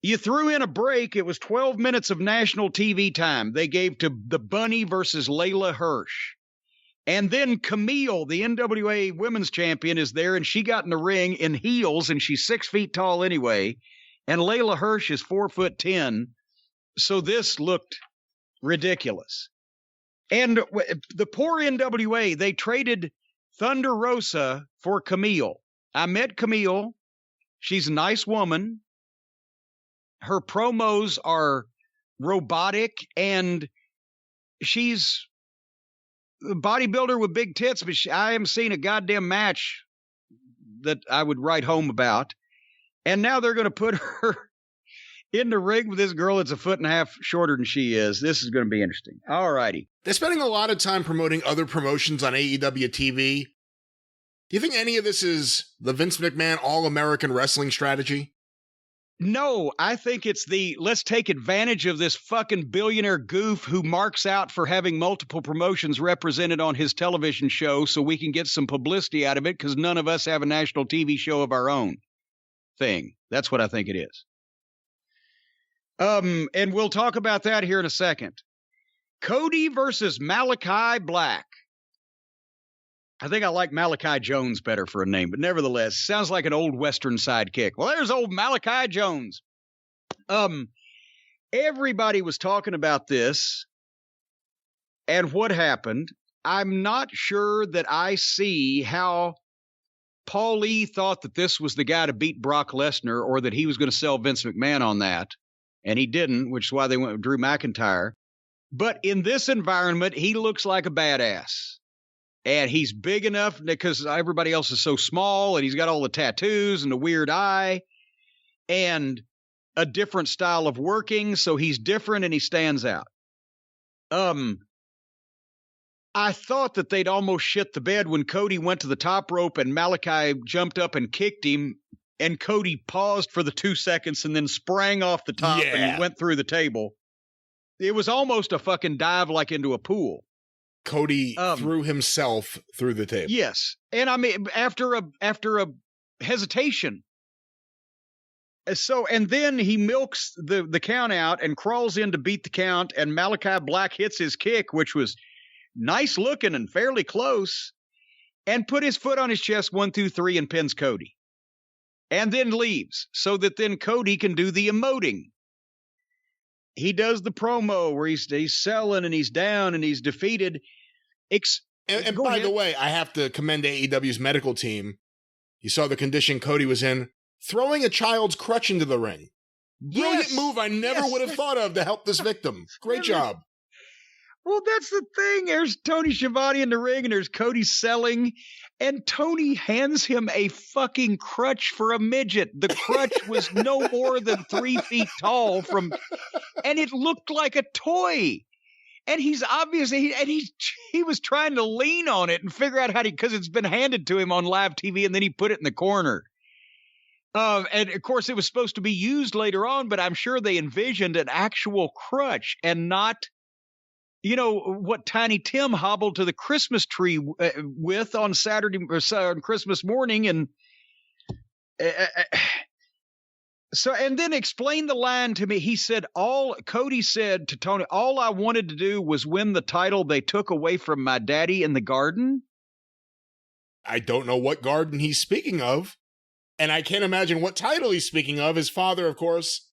you threw in a break. It was 12 minutes of national TV time they gave to the Bunny versus Layla Hirsch. And then Camille, the NWA women's champion, is there, and she got in the ring in heels, and she's 6 feet tall anyway, and Layla Hirsch is 4'10", so this looked ridiculous. And the poor NWA, they traded Thunder Rosa for Camille. I met Camille. She's a nice woman. her promos are robotic, and she's a bodybuilder with big tits, but I haven't seen a goddamn match that I would write home about. And now they're going to put her in the ring with this girl that's a foot and a half shorter than she is. This is going to be interesting. All righty. They're spending a lot of time promoting other promotions on AEW TV. Do you think any of this is the Vince McMahon All-American Wrestling strategy? No, I think it's let's take advantage of this fucking billionaire goof who marks out for having multiple promotions represented on his television show so we can get some publicity out of it because none of us have a national TV show of our own thing. That's what I think it is. And we'll talk about that here in a second. Cody versus Malachi Black. I think I like Malachi Jones better for a name, but nevertheless, sounds like an old Western sidekick. Well, there's old Malachi Jones. Everybody was talking about this and what happened. I'm not sure that I see how Paul Lee thought that this was the guy to beat Brock Lesnar or that he was going to sell Vince McMahon on that. And he didn't, which is why they went with Drew McIntyre. But in this environment, he looks like a badass. And he's big enough because everybody else is so small, and he's got all the tattoos and the weird eye and a different style of working. So he's different and he stands out. I thought that they'd almost shit the bed when Cody went to the top rope and Malachi jumped up and kicked him. And Cody paused for the 2 seconds and then sprang off the top and went through the table. It was almost a fucking dive like into a pool. Cody threw himself through the table. Yes. And I mean, after a hesitation. And then he milks the count out and crawls in to beat the count. And Malachi Black hits his kick, which was nice looking and fairly close, and put his foot on his chest 1, 2, 3 and pins Cody. And then leaves so that then Cody can do the emoting. He does the promo where he's selling and he's down and he's defeated. And by the way, I have to commend AEW's medical team. You saw the condition Cody was in, throwing a child's crutch into the ring. Brilliant move I never would have thought of to help this victim. Great job. Well, that's the thing. There's Tony Schiavone in the ring and there's Cody selling. And Tony hands him a fucking crutch for a midget. The crutch was no more than 3 feet tall and it looked like a toy. And he's obviously, he was trying to lean on it and figure out how to, because it's been handed to him on live TV and then he put it in the corner. And of course it was supposed to be used later on, but I'm sure they envisioned an actual crutch and not, you know, what Tiny Tim hobbled to the Christmas tree with on Saturday or on Christmas morning. And and then explain the line to me. He said, Cody said to Tony, all I wanted to do was win the title they took away from my daddy in the garden. I don't know what garden he's speaking of. And I can't imagine what title he's speaking of. His father, of course,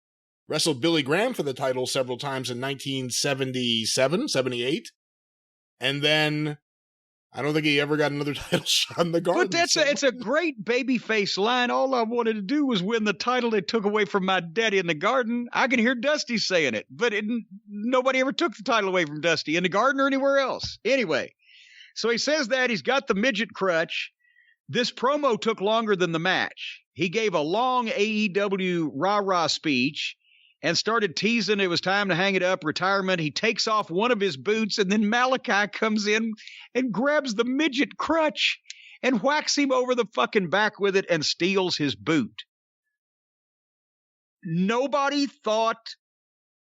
wrestled Billy Graham for the title several times in 1977, 78. And then I don't think he ever got another title shot in the garden. But it's a great babyface line. All I wanted to do was win the title they took away from my daddy in the garden. I can hear Dusty saying it, but nobody ever took the title away from Dusty in the garden or anywhere else. Anyway, so he says that he's got the midget crutch. This promo took longer than the match. He gave a long AEW rah-rah speech and started teasing it was time to hang it up, retirement. He takes off one of his boots, and then Malachi comes in and grabs the midget crutch and whacks him over the fucking back with it and steals his boot. Nobody thought,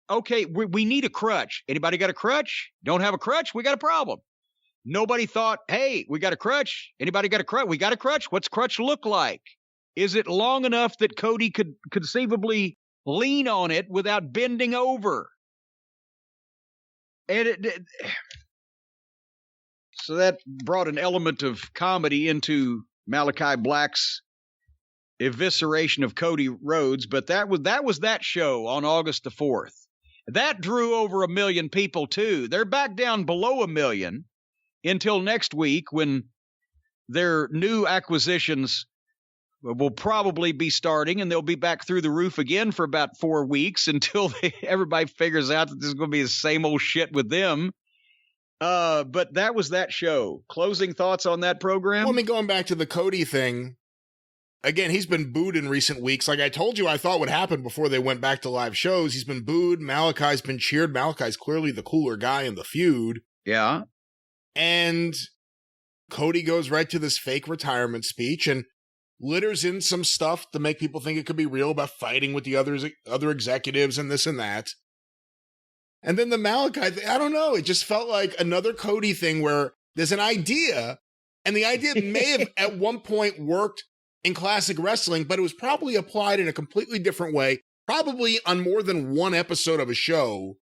okay, we need a crutch. Anybody got a crutch? Don't have a crutch? We got a problem. Nobody thought, hey, we got a crutch. Anybody got a crutch? We got a crutch. What's crutch look like? Is it long enough that Cody could conceivably lean on it without bending over? And so that brought an element of comedy into Malachi Black's evisceration of Cody Rhodes. But that was that show on August the 4th. That drew over 1 million people too. They're back down below 1 million until next week when their new acquisitions will probably be starting, and they'll be back through the roof again for about 4 weeks until everybody figures out that this is going to be the same old shit with them. But that was that show. Closing thoughts on that program? Well, I mean, going back to the Cody thing, again, he's been booed in recent weeks. Like I told you, I thought would happen before they went back to live shows. He's been booed. Malachi's been cheered. Malachi's clearly the cooler guy in the feud. Yeah. And Cody goes right to this fake retirement speech and litters in some stuff to make people think it could be real about fighting with the other executives and this and that. And then the Malachi, I don't know, it just felt like another Cody thing where there's an idea, and the idea may have at one point worked in classic wrestling, but it was probably applied in a completely different way, probably on more than one episode of a show.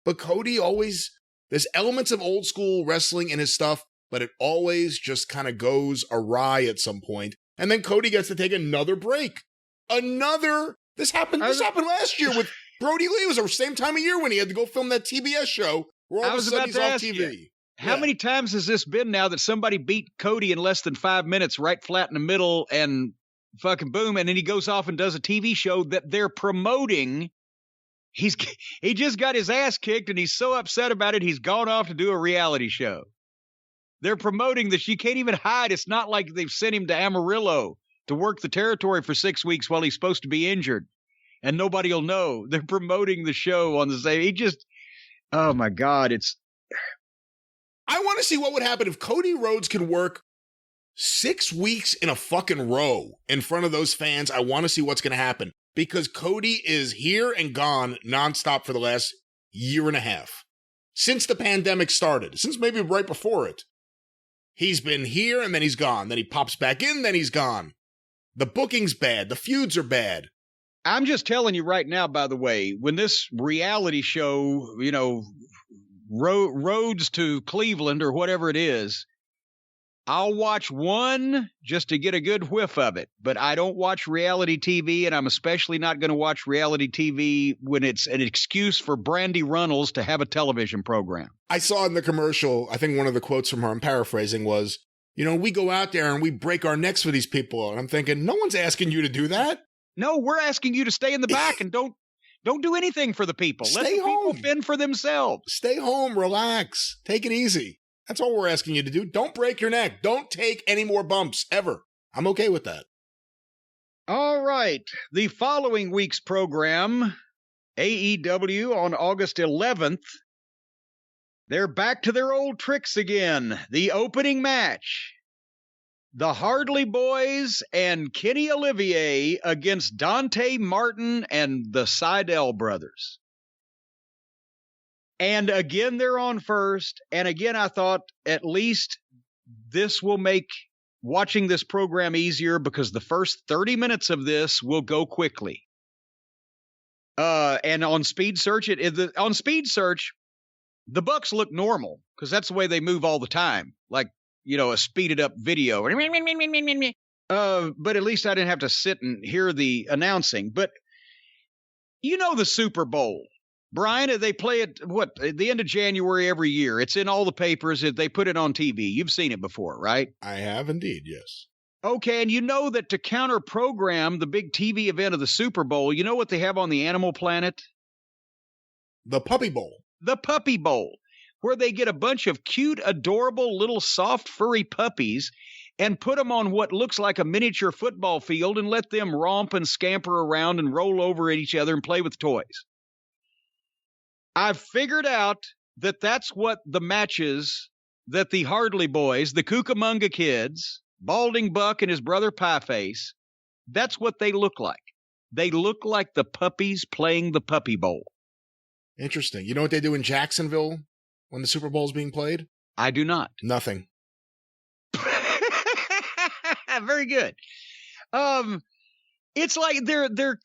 But Cody always, there's elements of old school wrestling in his stuff, but it always just kind of goes awry at some point. And then Cody gets to take another break. This happened last year with Brody Lee. It was the same time of year when he had to go film that TBS show where all of a sudden he's off TV. How many times has this been now that somebody beat Cody in less than 5 minutes, right flat in the middle, and fucking boom, and then he goes off and does a TV show that they're promoting? He just got his ass kicked, and he's so upset about it, he's gone off to do a reality show. They're promoting this. You can't even hide. It's not like they've sent him to Amarillo to work the territory for 6 weeks while he's supposed to be injured, and nobody will know. They're promoting the show on the same. Oh my God, I want to see what would happen if Cody Rhodes could work 6 weeks in a fucking row in front of those fans. I want to see what's going to happen because Cody is here and gone nonstop for the last year and a half. Since the pandemic started, since maybe right before it. He's been here and then he's gone. Then he pops back in, then he's gone. The booking's bad. The feuds are bad. I'm just telling you right now, by the way, when this reality show, roads to Cleveland or whatever it is, I'll watch one just to get a good whiff of it. But I don't watch reality TV, and I'm especially not going to watch reality TV when it's an excuse for Brandy Runnels to have a television program. I saw in the commercial, I think one of the quotes from her, I'm paraphrasing, was, we go out there and we break our necks for these people. And I'm thinking, no one's asking you to do that. No, we're asking you to stay in the back and don't do anything for the people. Let the people fend for themselves. Stay home, relax, take it easy. That's all we're asking you to do. Don't break your neck. Don't take any more bumps, ever. I'm okay with that. All right. The following week's program, AEW on August 11th, they're back to their old tricks again. The opening match, the Hardy Boys and Kenny Olivier against Dante Martin and the Seidel brothers. And again, they're on first. And again, I thought at least this will make watching this program easier because the first 30 minutes of this will go quickly. And on Speed Search, the Bucks look normal because that's the way they move all the time. Like, a speeded up video. But at least I didn't have to sit and hear the announcing. But the Super Bowl. Brian, they play it, at the end of January every year. It's in all the papers. They put it on TV. You've seen it before, right? I have indeed, yes. Okay, and you know that to counter-program the big TV event of the Super Bowl, you know what they have on the Animal Planet? The Puppy Bowl. The Puppy Bowl, where they get a bunch of cute, adorable, little soft, furry puppies and put them on what looks like a miniature football field and let them romp and scamper around and roll over at each other and play with toys. I've figured out that that's what the matches that the Hardy Boys, the Cucamonga Kids, Balding Buck and his brother Pieface, that's what they look like. They look like the puppies playing the Puppy Bowl. Interesting. You know what they do in Jacksonville when the Super Bowl is being played? I do not. Nothing. Very good. It's like they're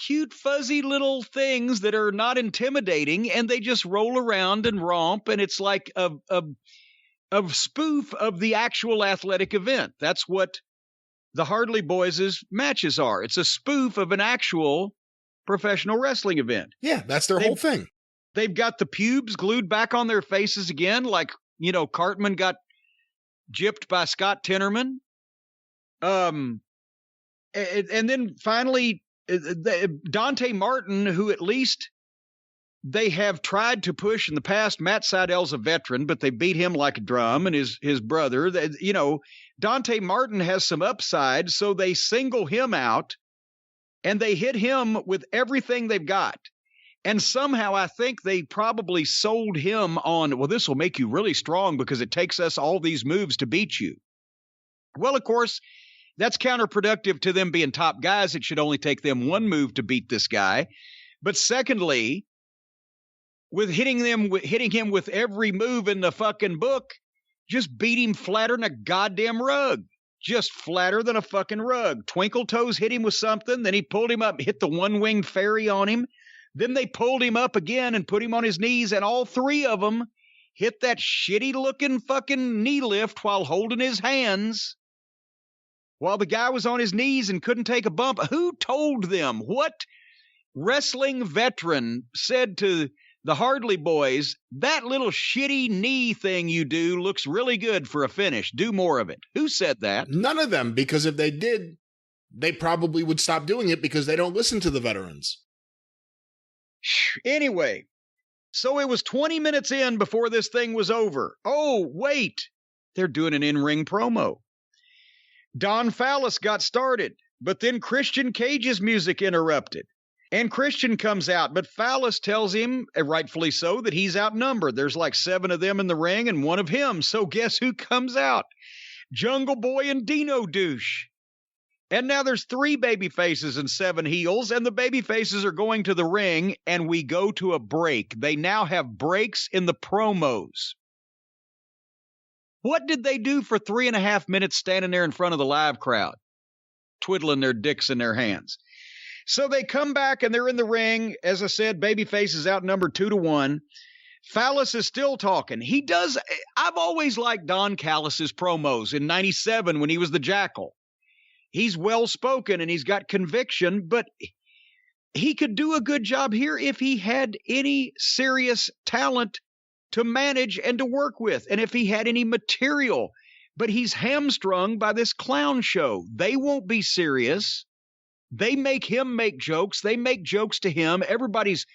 cute, fuzzy little things that are not intimidating, and they just roll around and romp, and it's like a spoof of the actual athletic event. That's what the Hardy Boys' matches are. It's a spoof of an actual professional wrestling event. Yeah, that's their whole thing. They've got the pubes glued back on their faces again, like, Cartman got gypped by Scott Tenorman. And then finally, Dante Martin, who at least they have tried to push in the past. Matt Seidel's a veteran, but they beat him like a drum, and his brother. Dante Martin has some upside, so they single him out, and they hit him with everything they've got. And somehow I think they probably sold him on, well, this will make you really strong because it takes us all these moves to beat you. Well, of course, that's counterproductive to them being top guys. It should only take them one move to beat this guy. But secondly, with hitting him with every move in the fucking book, just beat him flatter than a goddamn rug. Just flatter than a fucking rug. Twinkle Toes hit him with something, then he pulled him up, hit the one-winged fairy on him. Then they pulled him up again and put him on his knees, and all three of them hit that shitty-looking fucking knee lift while holding his hands, while the guy was on his knees and couldn't take a bump. Who told them? What wrestling veteran said to the Hardley boys, that little shitty knee thing you do looks really good for a finish. Do more of it. Who said that? None of them, because if they did, they probably would stop doing it because they don't listen to the veterans. Anyway, so it was 20 minutes in before this thing was over. Oh, wait. They're doing an in-ring promo. Don Fallis got started, but then Christian Cage's music interrupted. And Christian comes out, but Fallis tells him, rightfully so, that he's outnumbered. There's like 7 of them in the ring and 1 of him. So guess who comes out? Jungle Boy and Dino Douche. And now there's 3 baby faces and 7 heels, and the baby faces are going to the ring, and we go to a break. They now have breaks in the promos. What did they do for 3.5 minutes standing there in front of the live crowd, twiddling their dicks in their hands? So they come back and they're in the ring. As I said, babyface is outnumbered 2-1. Fallis is still talking. I've always liked Don Callis's promos in 97 when he was the Jackal. He's well-spoken and he's got conviction, but he could do a good job here if he had any serious talent to manage and to work with, and if he had any material. But he's hamstrung by this clown show. They won't be serious. They make him make jokes. They make jokes to him. Everybody's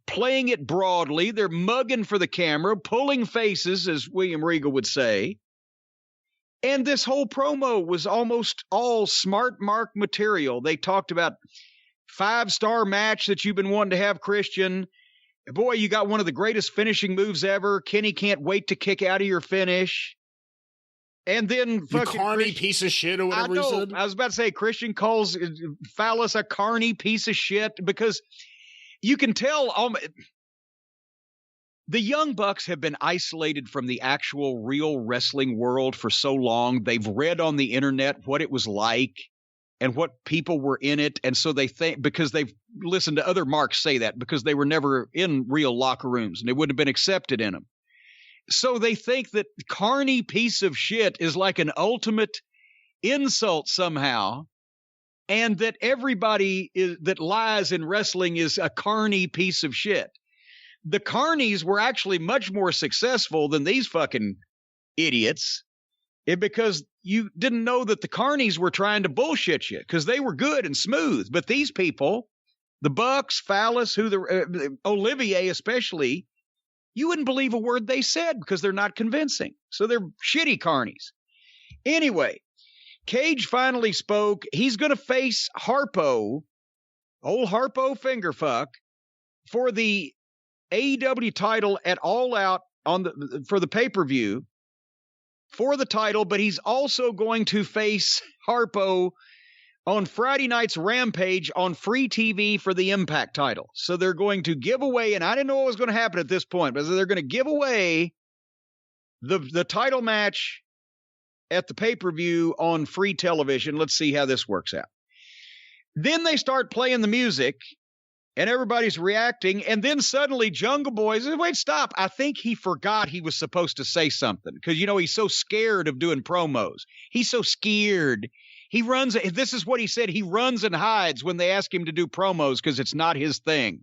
playing it broadly. They're mugging for the camera, pulling faces, as William Regal would say. And this whole promo was almost all smart mark material. They talked about 5-star match that you've been wanting to have, Christian. Boy, you got one of the greatest finishing moves ever. Kenny can't wait to kick out of your finish. And then fucking carny piece of shit or whatever he said. I was about to say Christian calls Fallis a carny piece of shit because you can tell the Young Bucks have been isolated from the actual real wrestling world for so long. They've read on the internet what it was like and what people were in it. And so they think, because they've listened to other marks say that, because they were never in real locker rooms and they wouldn't have been accepted in them. So they think that carny piece of shit is like an ultimate insult somehow, and that everybody that lies in wrestling is a carny piece of shit. The carnies were actually much more successful than these fucking idiots, because you didn't know that the carnies were trying to bullshit you because they were good and smooth. But these people, the Bucks, Fallis, Olivier especially, you wouldn't believe a word they said because they're not convincing. So they're shitty carnies. Anyway, Cage finally spoke. He's going to face Harpo, old Harpo Fingerfuck, for the AEW title at All Out for the pay-per-view for the title, but he's also going to face Harpo on Friday night's Rampage on free TV for the Impact title. So they're going to give away, and I didn't know what was going to happen at this point, but they're going to give away the title match at the pay-per-view on free television. Let's see how this works out. Then they start playing the music, and everybody's reacting, and then suddenly Jungle Boy says, wait, stop. I think he forgot he was supposed to say something because, he's so scared of doing promos. He's so scared. He runs, this is what he said, he runs and hides when they ask him to do promos because it's not his thing.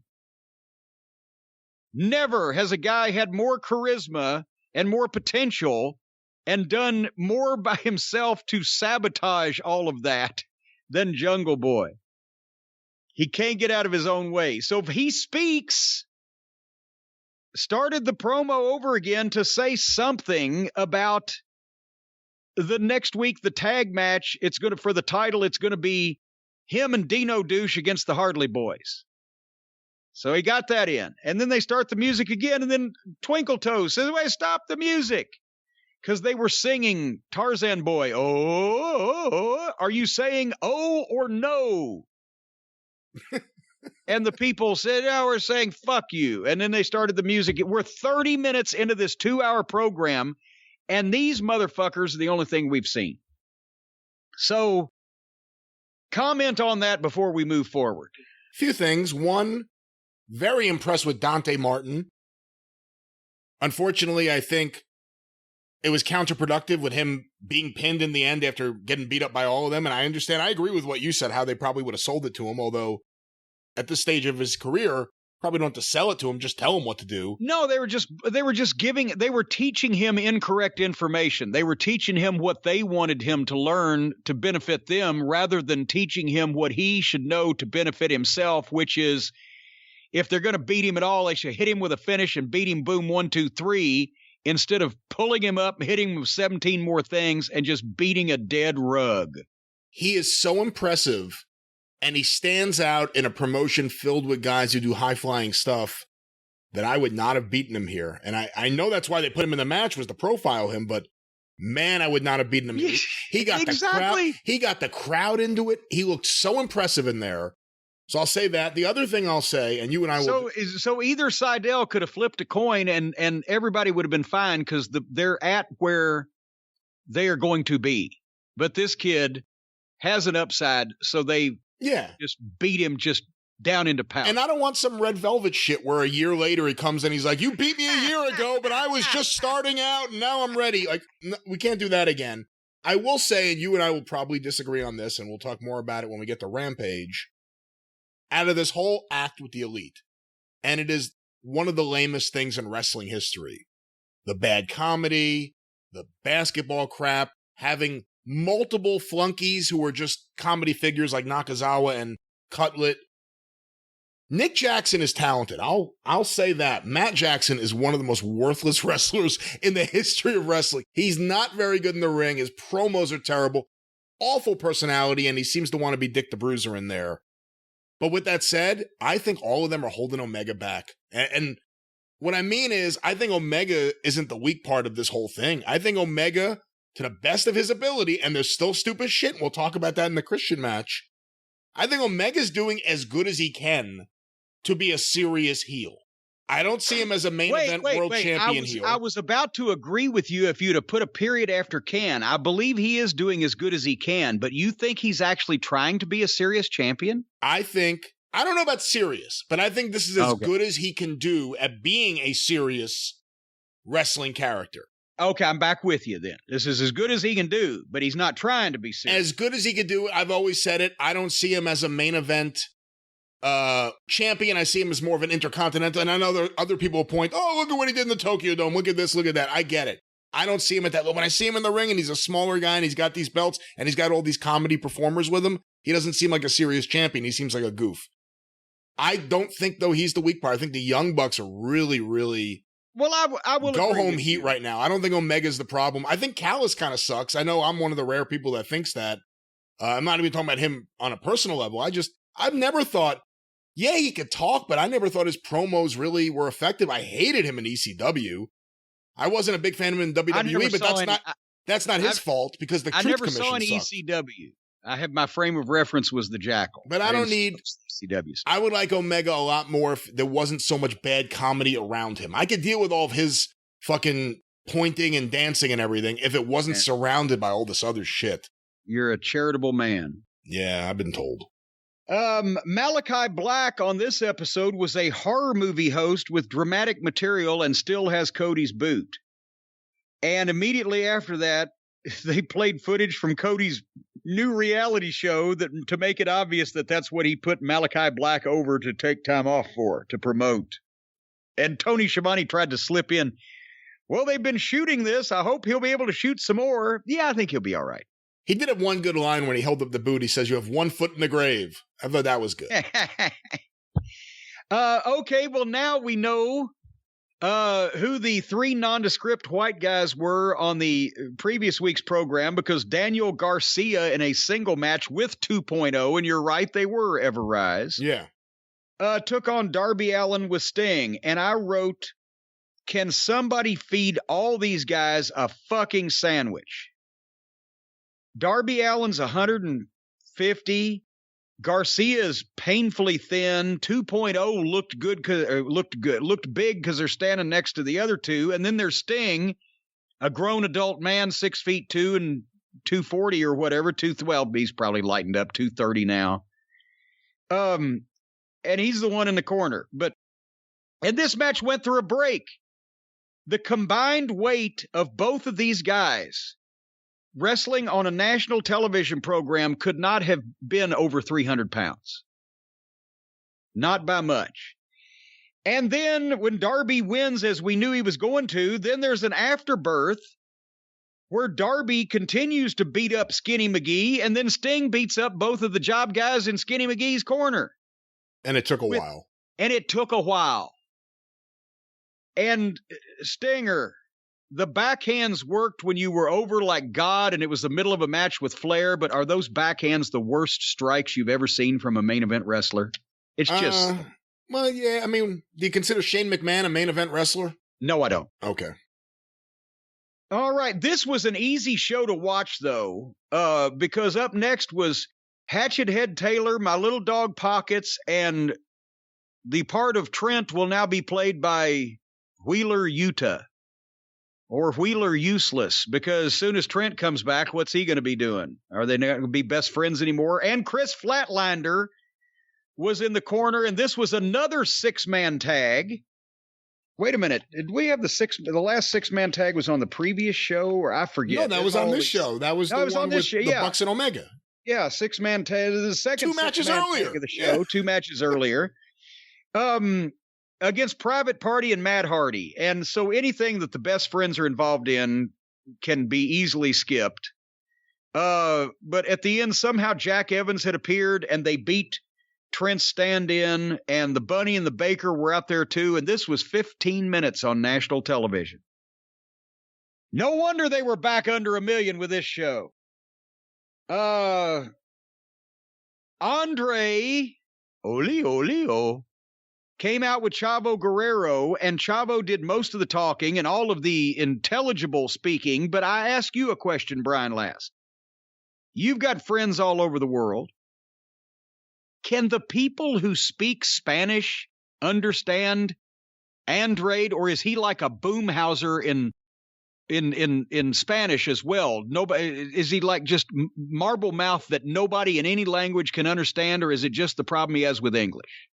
Never has a guy had more charisma and more potential and done more by himself to sabotage all of that than Jungle Boy. He can't get out of his own way. So if he speaks, started the promo over again to say something about the next week, the tag match, for the title, it's going to be him and Dino Douche against the Hardley Boys. So he got that in. And then they start the music again, and then Twinkle Toes says, wait, stop the music. Because they were singing Tarzan Boy. Oh, are you saying oh or no? And the people said, oh, we're saying fuck you. And then they started the music. We're 30 minutes into this 2-hour program, and these motherfuckers are the only thing we've seen. So comment on that before we move forward. Few things. One, very impressed with Dante Martin. Unfortunately, I think it was counterproductive with him being pinned in the end after getting beat up by all of them. And I understand, I agree with what you said, how they probably would have sold it to him, although at this stage of his career, probably don't have to sell it to him, just tell him what to do. No, they were teaching him incorrect information. They were teaching him what they wanted him to learn to benefit them, rather than teaching him what he should know to benefit himself, which is, if they're going to beat him at all, they should hit him with a finish and beat him, boom, 1, 2, 3, instead of pulling him up, hitting him with 17 more things, and just beating a dead rug. He is so impressive. And he stands out in a promotion filled with guys who do high-flying stuff that I would not have beaten him here. And I know that's why they put him in the match, was to profile him, but man, I would not have beaten him. He got exactly. He got the crowd into it. He looked so impressive in there. So I'll say that. The other thing I'll say, and you and I will... So either Seidel could have flipped a coin and everybody would have been fine, because they're at where they are going to be. But this kid has an upside, so they... just beat him just down into powder. And I don't want some Red Velvet shit where a year later he comes and he's like, you beat me a year ago, but I was just starting out and now I'm ready. Like, no, we can't do that again. I will say, and you and I will probably disagree on this, and we'll talk more about it when we get to Rampage, out of this whole act with the Elite, and it is one of the lamest things in wrestling history. The bad comedy, the basketball crap, having multiple flunkies who were just comedy figures like Nakazawa and Cutlet. Nick Jackson is talented. I'll say that. Matt Jackson is one of the most worthless wrestlers in the history of wrestling. He's not very good in the ring. His promos are terrible. Awful personality, and he seems to want to be Dick the Bruiser in there. But with that said, I think all of them are holding Omega back. And what I mean is, I think Omega isn't the weak part of this whole thing. I think Omega, to the best of his ability, and there's still stupid shit, and we'll talk about that in the Christian match, I think Omega's doing as good as he can to be a serious heel. I don't see him as a main event world champion heel. I was about to agree with you if you'd have put a period after can. I believe he is doing as good as he can, but you think he's actually trying to be a serious champion? I don't know about serious, but I think this is as good as he can do at being a serious wrestling character. Okay, I'm back with you then. This is as good as he can do, but he's not trying to be serious. As good as he can do, I've always said it. I don't see him as a main event champion. I see him as more of an intercontinental. And I know there other people will point, oh, look at what he did in the Tokyo Dome. Look at this, look at that. I get it. I don't see him at that level. When I see him in the ring and he's a smaller guy and he's got these belts and he's got all these comedy performers with him, he doesn't seem like a serious champion. He seems like a goof. I don't think, though, he's the weak part. I think the Young Bucks are really, really... Well, I will go home heat right now. I don't think Omega's the problem. I think Callis kind of sucks. I know I'm one of the rare people that thinks that. I'm not even talking about him on a personal level. I've never thought, yeah, he could talk, but I never thought his promos really were effective. I hated him in ECW. I wasn't a big fan of him in WWE, but that's not his fault, because the Truth Commission I never saw sucked. an ECW. My frame of reference was the Jackal. But I don't need ECW. I would like Omega a lot more if there wasn't so much bad comedy around him. I could deal with all of his fucking pointing and dancing and everything if it wasn't surrounded by all this other shit. You're a charitable man. Yeah, I've been told. Malachi Black on this episode was a horror movie host with dramatic material and still has Cody's boot. And immediately after that, they played footage from Cody's new reality show to make it obvious that that's what he put Malachi Black over to take time off for, to promote. And Tony Schiavone tried to slip in, well, they've been shooting this. I hope he'll be able to shoot some more. Yeah, I think he'll be all right. He did have one good line when he held up the boot. He says, "You have 1 foot in the grave." I thought that was good. Okay, well, now we know who the 3 nondescript white guys were on the previous week's program, because Daniel Garcia in a single match with 2.0, and you're right, they were Ever-Rise. Yeah. Took on Darby Allin with Sting, and I wrote, can somebody feed all these guys a fucking sandwich? Darby Allin's 150. Garcia's painfully thin. 2.0 looked big because they're standing next to the other two. And then there's Sting, a grown adult man, 6'2" and 240 or whatever. Well, he's probably lightened up, 230 now. And he's the one in the corner. And this match went through a break. The combined weight of both of these guys wrestling on a national television program could not have been over 300 pounds. Not by much. And then when Darby wins, as we knew he was going to, then there's an afterbirth where Darby continues to beat up Skinny McGee, and then Sting beats up both of the job guys in Skinny McGee's corner. And it took a while. And Stinger, the backhands worked when you were over like God and it was the middle of a match with Flair, but are those backhands the worst strikes you've ever seen from a main event wrestler? It's just... well, yeah, I mean, do you consider Shane McMahon a main event wrestler? No, I don't. Okay. All right, this was an easy show to watch, though, because up next was Hatchet Head Taylor, My Little Dog Pockets, and the part of Trent will now be played by Wheeler Yuta, or Wheeler Useless, because as soon as Trent comes back, what's he going to be doing? Are they not going to be best friends anymore? And Chris Flatlander was in the corner, and this was another 6-man tag. Wait a minute. Did we have the last 6-man tag was on the previous show, or I forget? No, that was on this show. That was the one with the Bucks and Omega. Yeah, 6-man tag. The second 2 matches earlier of the show. Yeah. 2 matches earlier. Against Private Party and Matt Hardy. And so anything that the best friends are involved in can be easily skipped. But at the end, somehow Jack Evans had appeared and they beat Trent's stand-in, and the Bunny and the Baker were out there too. And this was 15 minutes on national television. No wonder they were back under 1 million with this show. Andre Olio came out with Chavo Guerrero, and Chavo did most of the talking and all of the intelligible speaking. But I ask you a question, Brian Last. You've got friends all over the world. Can the people who speak Spanish understand Andrade, or is he like a Boomhauser in Spanish as well? Nobody, is he like just marble mouth that nobody in any language can understand, or is it just the problem he has with English?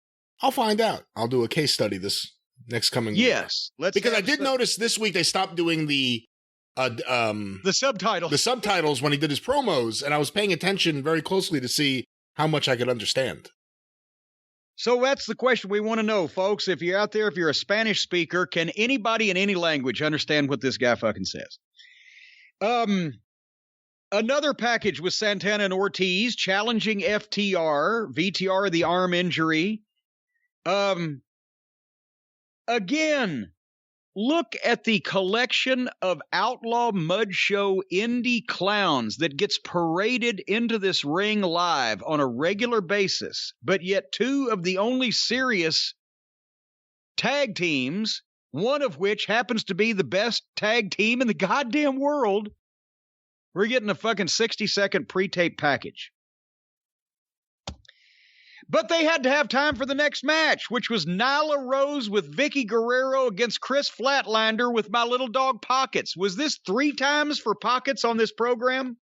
I'll find out. I'll do a case study this next coming week. Yes, because I did notice this week they stopped doing the subtitles. The subtitles when he did his promos, and I was paying attention very closely to see how much I could understand. So that's the question we want to know, folks. If you're out there, if you're a Spanish speaker, can anybody in any language understand what this guy fucking says? Another package with Santana and Ortiz challenging FTR, VTR, the arm injury. Again, look at the collection of outlaw mud show indie clowns that gets paraded into this ring live on a regular basis, but yet 2 of the only serious tag teams, one of which happens to be the best tag team in the goddamn world, we're getting a fucking 60-second pre-tape package. But they had to have time for the next match, which was Nyla Rose with Vicky Guerrero against Chris Flatlander with My Little Dog Pockets. Was this 3 times for Pockets on this program?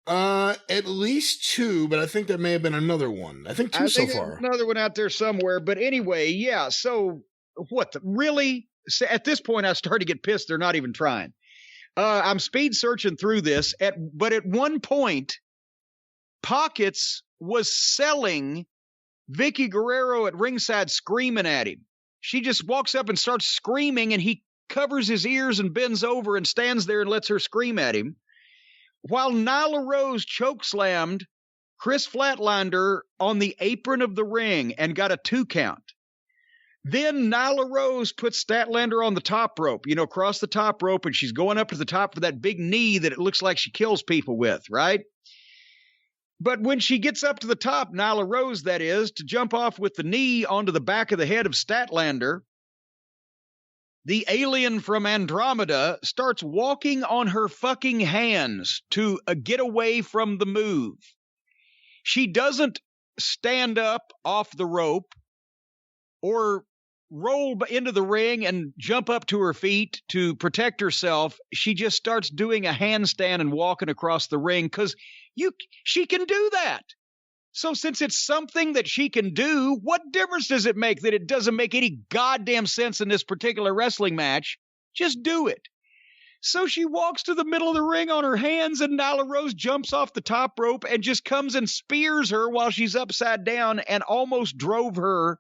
At least 2, but I think there may have been another one. I think 2 so far. Another one out there somewhere. But anyway, yeah. So what? Really? At this point, I started to get pissed. They're not even trying. I'm speed searching through this. But at one point, Pockets was selling Vicky Guerrero at ringside, screaming at him. She just walks up and starts screaming, and he covers his ears and bends over and stands there and lets her scream at him. while Nyla Rose chokeslammed Chris Flatlander on the apron of the ring and got a 2 count. Then Nyla Rose put Statlander on the top rope, across the top rope, and she's going up to the top for that big knee that it looks like she kills people with, right? But when she gets up to the top, Nyla Rose, that is, to jump off with the knee onto the back of the head of Statlander, the alien from Andromeda starts walking on her fucking hands to get away from the move. She doesn't stand up off the rope or roll into the ring and jump up to her feet to protect herself. She just starts doing a handstand and walking across the ring because she can do that. So since it's something that she can do, what difference does it make that it doesn't make any goddamn sense in this particular wrestling match? Just do it. So she walks to the middle of the ring on her hands, and Nyla Rose jumps off the top rope and just comes and spears her while she's upside down and almost drove her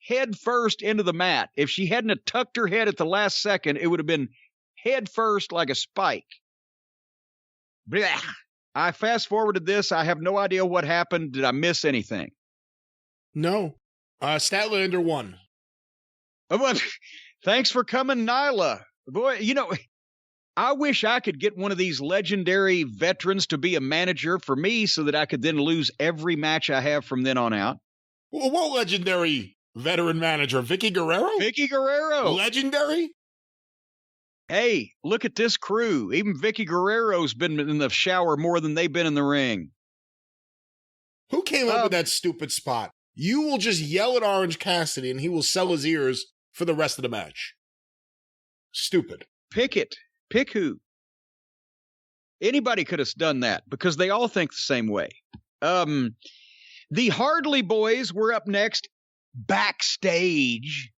head first into the mat. If she hadn't have tucked her head at the last second, it would have been head first like a spike. Blah. I fast forwarded this. I have no idea what happened. Did I miss anything? No. Statlander won. Well, thanks for coming, Nyla. Boy, I wish I could get one of these legendary veterans to be a manager for me so that I could then lose every match I have from then on out. Well, what legendary veteran manager? Vicky Guerrero? Vicky Guerrero. Legendary? Hey, look at this crew. Even Vicky Guerrero's been in the shower more than they've been in the ring. Who came up with that stupid spot? You will just yell at Orange Cassidy and he will sell his ears for the rest of the match. Stupid. Pick it. Pick who. Anybody could have done that because they all think the same way. The Hardley Boys were up next backstage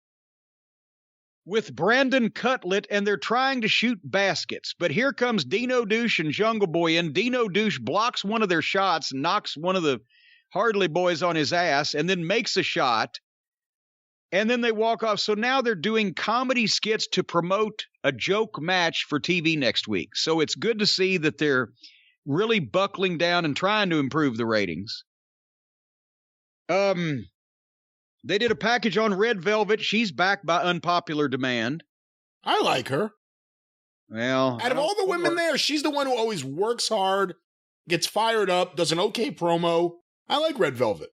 with Brandon Cutlet, and they're trying to shoot baskets. But here comes Dino Douche and Jungle Boy in. Dino Douche blocks one of their shots, knocks one of the Hardley Boys on his ass, and then makes a shot. And then they walk off. So now they're doing comedy skits to promote a joke match for TV next week. So it's good to see that they're really buckling down and trying to improve the ratings. They did a package on Red Velvet. She's back by unpopular demand. I like her. Well, out of all the women there, she's the one who always works hard, gets fired up, does an okay promo. I like Red Velvet.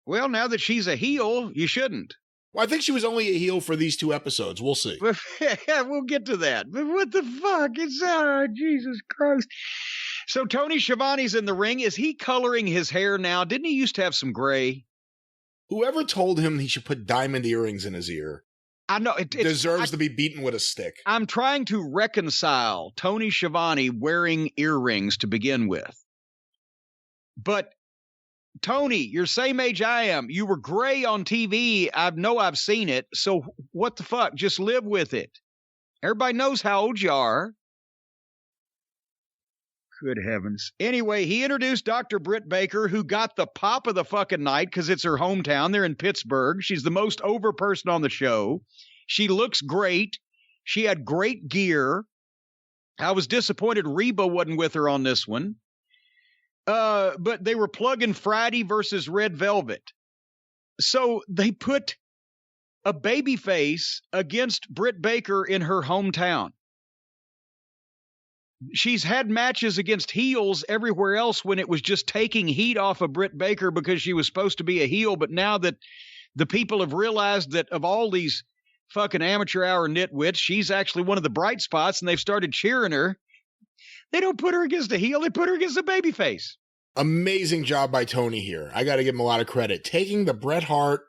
Well, now that she's a heel, you shouldn't. Well, I think she was only a heel for these 2 episodes. We'll see. We'll get to that. But what the fuck? Jesus Christ. So Tony Schiavone's in the ring. Is he coloring his hair now? Didn't he used to have some gray? Whoever told him he should put diamond earrings in his ear, I know it deserves to be beaten with a stick. I'm trying to reconcile Tony Schiavone wearing earrings to begin with. But Tony, you're same age I am. You were gray on TV. I've seen it. So what the fuck? Just live with it. Everybody knows how old you are. Good heavens. Anyway, he introduced Dr. Britt Baker, who got the pop of the fucking night because it's her hometown. They're in Pittsburgh. She's the most over person on the show. She looks great. She had great gear. I was disappointed Reba wasn't with her on this one. But they were plugging Friday versus Red Velvet. So they put a babyface against Britt Baker in her hometown. She's had matches against heels everywhere else when it was just taking heat off of Britt Baker because she was supposed to be a heel. But now that the people have realized that of all these fucking amateur hour nitwits, she's actually one of the bright spots and they've started cheering her. They don't put her against a heel. They put her against a babyface. Amazing job by Tony here. I got to give him a lot of credit. Taking the Bret Hart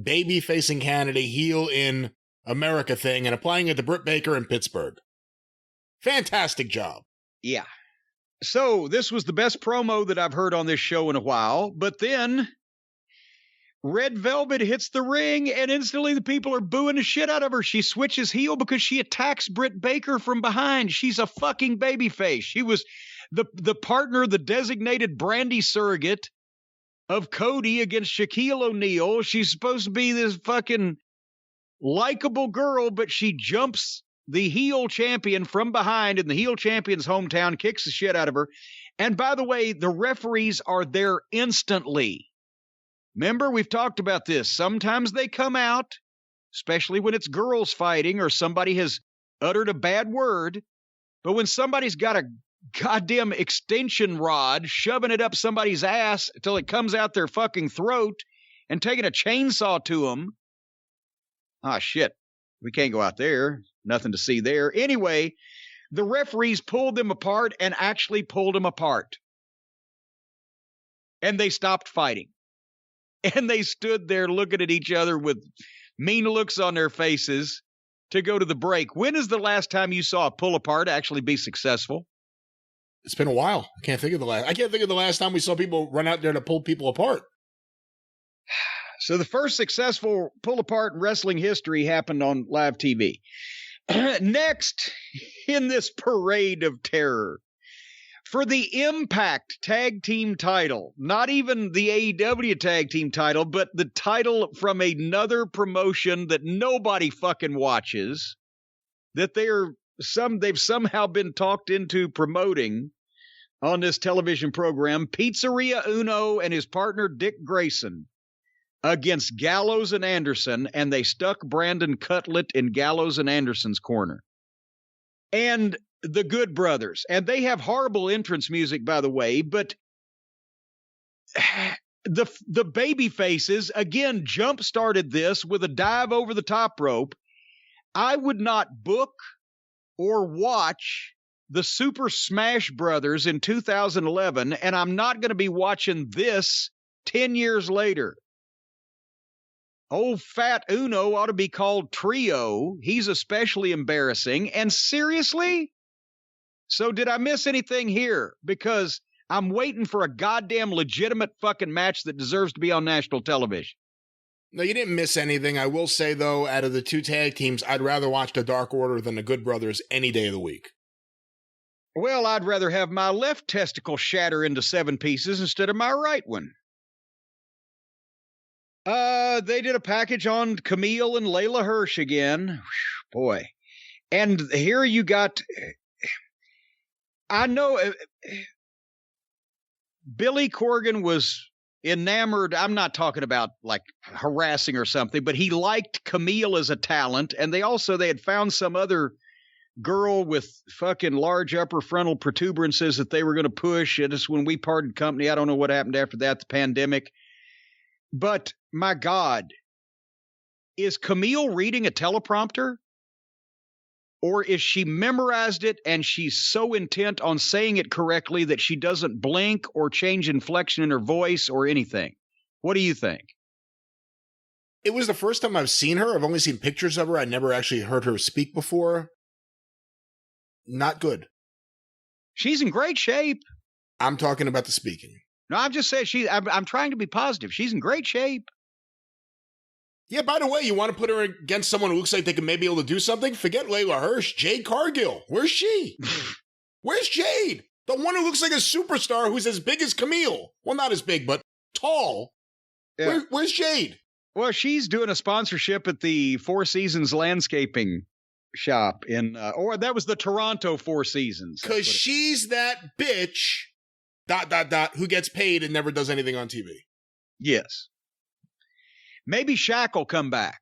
baby-facing Canada heel in America thing and applying it to Britt Baker in Pittsburgh. Fantastic job. Yeah. So this was the best promo that I've heard on this show in a while. But then Red Velvet hits the ring and instantly the people are booing the shit out of her. She switches heel because she attacks Britt Baker from behind. She's a fucking babyface. She was the partner, the designated brandy surrogate of Cody against Shaquille O'Neal. She's supposed to be this fucking likable girl, but she jumps the heel champion from behind in the heel champion's hometown, kicks the shit out of her, And by the way, the referees are there instantly. Remember, we've talked about this. Sometimes they come out, especially when it's girls fighting or somebody has uttered a bad word. But when somebody's got a goddamn extension rod shoving it up somebody's ass until it comes out their fucking throat and taking a chainsaw to them, shit, we can't go out there. Nothing to see there. Anyway, the referees pulled them apart and actually pulled them apart. And they stopped fighting. And they stood there looking at each other with mean looks on their faces to go to the break. When is the last time you saw a pull apart actually be successful? It's been a while. I can't think of the last time we saw people run out there to pull people apart. So the first successful pull apart in wrestling history happened on live TV. Next, in this parade of terror, for the Impact Tag Team title, not even the AEW Tag Team title, but the title from another promotion that nobody fucking watches, that they've somehow been talked into promoting on this television program, Pizzeria Uno and his partner Dick Grayson against Gallows and Anderson, and they stuck Brandon Cutlet in Gallows and Anderson's corner. And the Good Brothers. And they have horrible entrance music, by the way, but the baby faces, again, jump-started this with a dive over the top rope. I would not book or watch the Super Smash Brothers in 2011, and I'm not going to be watching this 10 years later. Old fat Uno ought to be called Trio. He's especially embarrassing. And seriously? So did I miss anything here? Because I'm waiting for a goddamn legitimate fucking match that deserves to be on national television. No, you didn't miss anything. I will say, though, out of the two tag teams, I'd rather watch the Dark Order than the Good Brothers any day of the week. Well, I'd rather have my left testicle shatter into 7 pieces instead of my right one. They did a package on Camille and Layla Hirsch again. Boy. And here you got, I know Billy Corgan was enamored. I'm not talking about like harassing or something, but he liked Camille as a talent. And they had found some other girl with fucking large upper frontal protuberances that they were going to push. And it's when we parted company. I don't know what happened after that, the pandemic. But my God, is Camille reading a teleprompter? Or is she memorized it and she's so intent on saying it correctly that she doesn't blink or change inflection in her voice or anything? What do you think? It was the first time I've seen her. I've only seen pictures of her. I never actually heard her speak before. Not good. She's in great shape. I'm talking about the speaking. No, I'm just saying I'm trying to be positive. She's in great shape. Yeah, by the way, you want to put her against someone who looks like they can maybe be able to do something? Forget Layla Hirsch. Jade Cargill. Where's she? Where's Jade? The one who looks like a superstar who's as big as Camille. Well, not as big, but tall. Yeah. Where's Jade? Well, she's doing a sponsorship at the Four Seasons Landscaping shop or that was the Toronto Four Seasons. Because she's that bitch, ... who gets paid and never does anything on TV. Yes. Maybe Shaq will come back.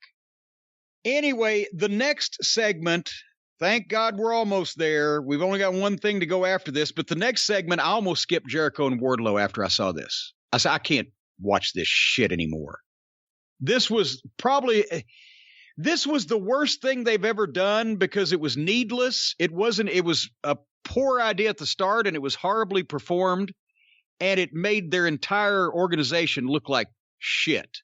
Anyway, the next segment, thank God we're almost there. We've only got one thing to go after this, but the next segment, I almost skipped Jericho and Wardlow after I saw this. I said, I can't watch this shit anymore. This was the worst thing they've ever done because it was needless. It was a poor idea at the start and it was horribly performed and it made their entire organization look like shit.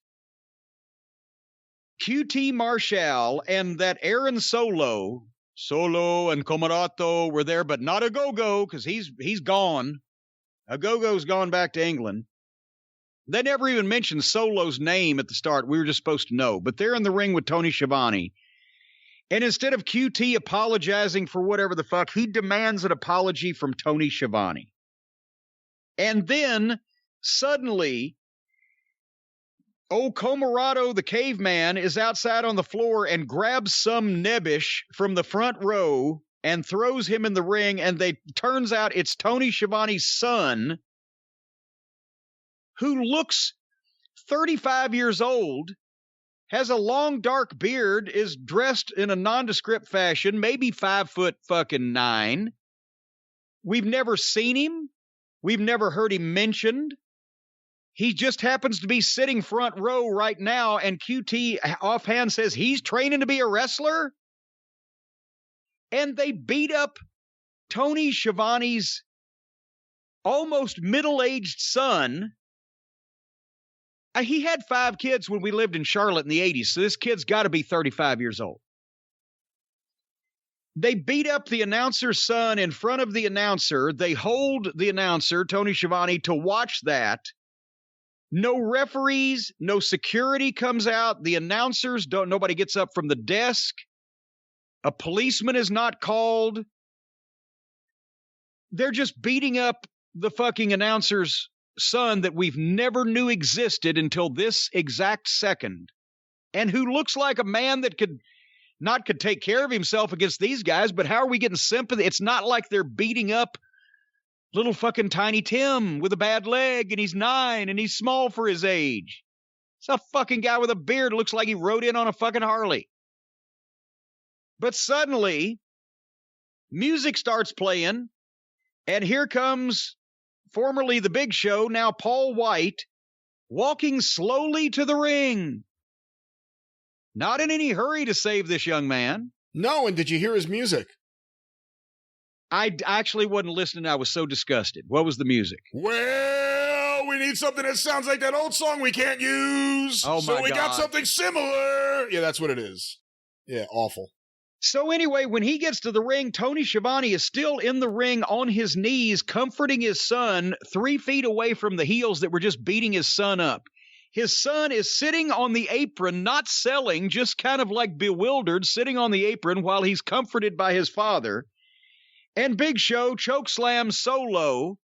QT Marshall and that Aaron Solo and Comarato were there, but not a Go-Go because he's gone. A Go-Go's gone back to England. They never even mentioned Solo's name at the start. We were just supposed to know. But they're in the ring with Tony Schiavone. And instead of QT apologizing for whatever the fuck, he demands an apology from Tony Schiavone. And then, suddenly, old Comarato, the caveman, is outside on the floor and grabs some nebbish from the front row and throws him in the ring, and turns out it's Tony Schiavone's son, who looks 35 years old, has a long dark beard, is dressed in a nondescript fashion, maybe 5'9". We've never seen him. We've never heard him mentioned. He just happens to be sitting front row right now, and QT offhand says he's training to be a wrestler. And they beat up Tony Schiavone's almost middle-aged son. He had 5 kids when we lived in Charlotte in the 80s, so this kid's got to be 35 years old. They beat up the announcer's son in front of the announcer. They hold the announcer, Tony Schiavone, to watch that. No referees, no security comes out. The announcers nobody gets up from the desk. A policeman is not called. They're just beating up the fucking announcer's son that we've never knew existed until this exact second, and who looks like a man that could take care of himself against these guys, but how are we getting sympathy? It's not like they're beating up little fucking Tiny Tim with a bad leg, and he's 9, and he's small for his age. It's a fucking guy with a beard. Looks like he rode in on a fucking Harley. But suddenly, music starts playing, and here comes formerly the Big Show, now Paul White, walking slowly to the ring. Not in any hurry to save this young man. No, and did you hear his music? I actually wasn't listening. I was so disgusted. What was the music? Well, we need something that sounds like that old song we can't use. Oh, my So we God. got something similar. Yeah, that's what it is. Yeah, awful. So anyway, when he gets to the ring, Tony Schiavone is still in the ring on his knees, comforting his son 3 feet away from the heels that were just beating his son up. His son is sitting on the apron, not selling, just kind of like bewildered, sitting on the apron while he's comforted by his father. And Big Show chokeslam Solo.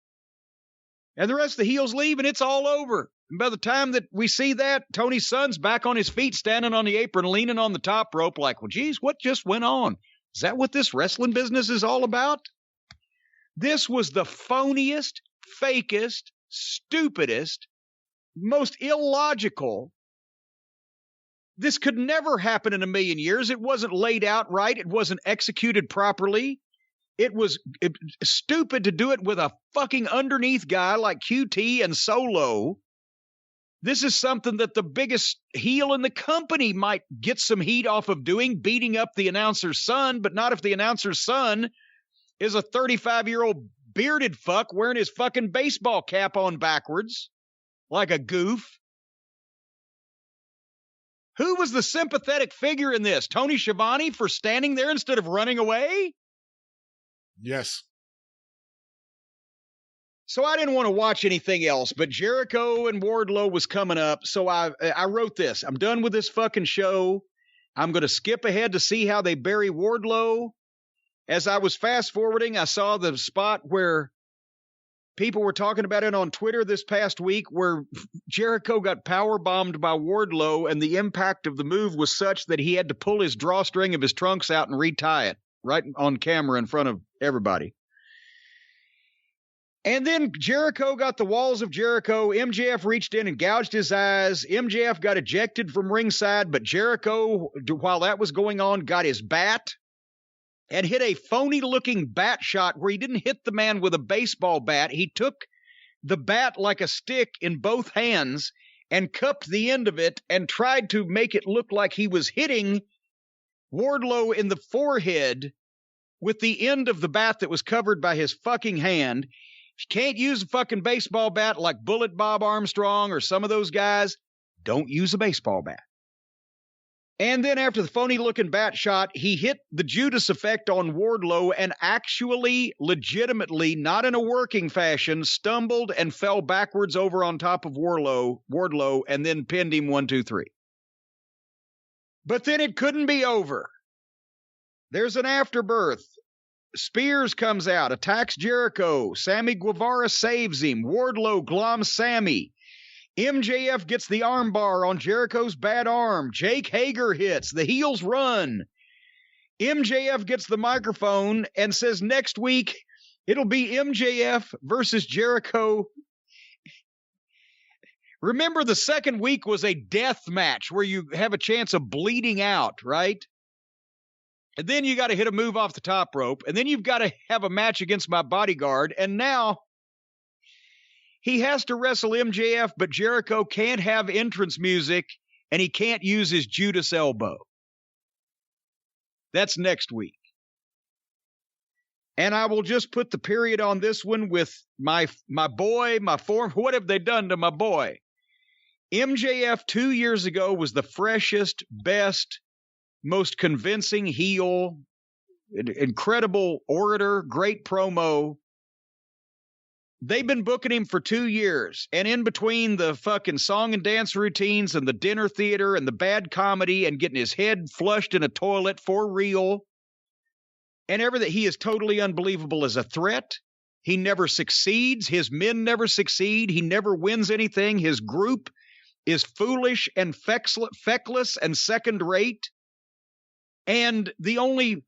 And the rest of the heels leave, and it's all over. And by the time that we see that, Tony's son's back on his feet, standing on the apron, leaning on the top rope like, well, geez, what just went on? Is that what this wrestling business is all about? This was the phoniest, fakest, stupidest, most illogical. This could never happen in a million years. It wasn't laid out right. It wasn't executed properly. It was stupid to do it with a fucking underneath guy like QT and Solo. This is something that the biggest heel in the company might get some heat off of doing, beating up the announcer's son, but not if the announcer's son is a 35-year-old bearded fuck wearing his fucking baseball cap on backwards like a goof. Who was the sympathetic figure in this? Tony Schiavone for standing there instead of running away? Yes. So I didn't want to watch anything else, but Jericho and Wardlow was coming up, so I wrote this. I'm done with this fucking show. I'm going to skip ahead to see how they bury Wardlow. As I was fast-forwarding, I saw the spot where people were talking about it on Twitter this past week, where Jericho got power-bombed by Wardlow, and the impact of the move was such that he had to pull his drawstring of his trunks out and retie it right on camera in front of everybody. And then Jericho got the walls of Jericho. MJF reached in and gouged his eyes. MJF got ejected from ringside, but Jericho, while that was going on, got his bat and hit a phony-looking bat shot where he didn't hit the man with a baseball bat. He took the bat like a stick in both hands and cupped the end of it and tried to make it look like he was hitting Wardlow in the forehead with the end of the bat that was covered by his fucking hand. If you can't use a fucking baseball bat like Bullet Bob Armstrong or some of those guys, don't use a baseball bat. And then after the phony-looking bat shot, he hit the Judas effect on Wardlow and actually, legitimately, not in a working fashion, stumbled and fell backwards over on top of Wardlow and then pinned him 1, 2, 3. But then it couldn't be over. There's an afterbirth. Spears comes out, attacks Jericho. Sammy Guevara saves him. Wardlow gloms Sammy. MJF gets the armbar on Jericho's bad arm. Jake Hager hits. The heels run. MJF gets the microphone and says next week it'll be MJF versus Jericho. Remember, the second week was a death match where you have a chance of bleeding out, right? And then you got to hit a move off the top rope, and then you've got to have a match against my bodyguard, and now he has to wrestle MJF, but Jericho can't have entrance music, and he can't use his Judas elbow. That's next week. And I will just put the period on this one with my boy, what have they done to my boy? MJF 2 years ago was the freshest, best, most convincing heel, incredible orator, great promo. They've been booking him for 2 years. And in between the fucking song and dance routines and the dinner theater and the bad comedy and getting his head flushed in a toilet for real and everything, he is totally unbelievable as a threat. He never succeeds. His men never succeed. He never wins anything. His group is foolish and feckless and second-rate. And the only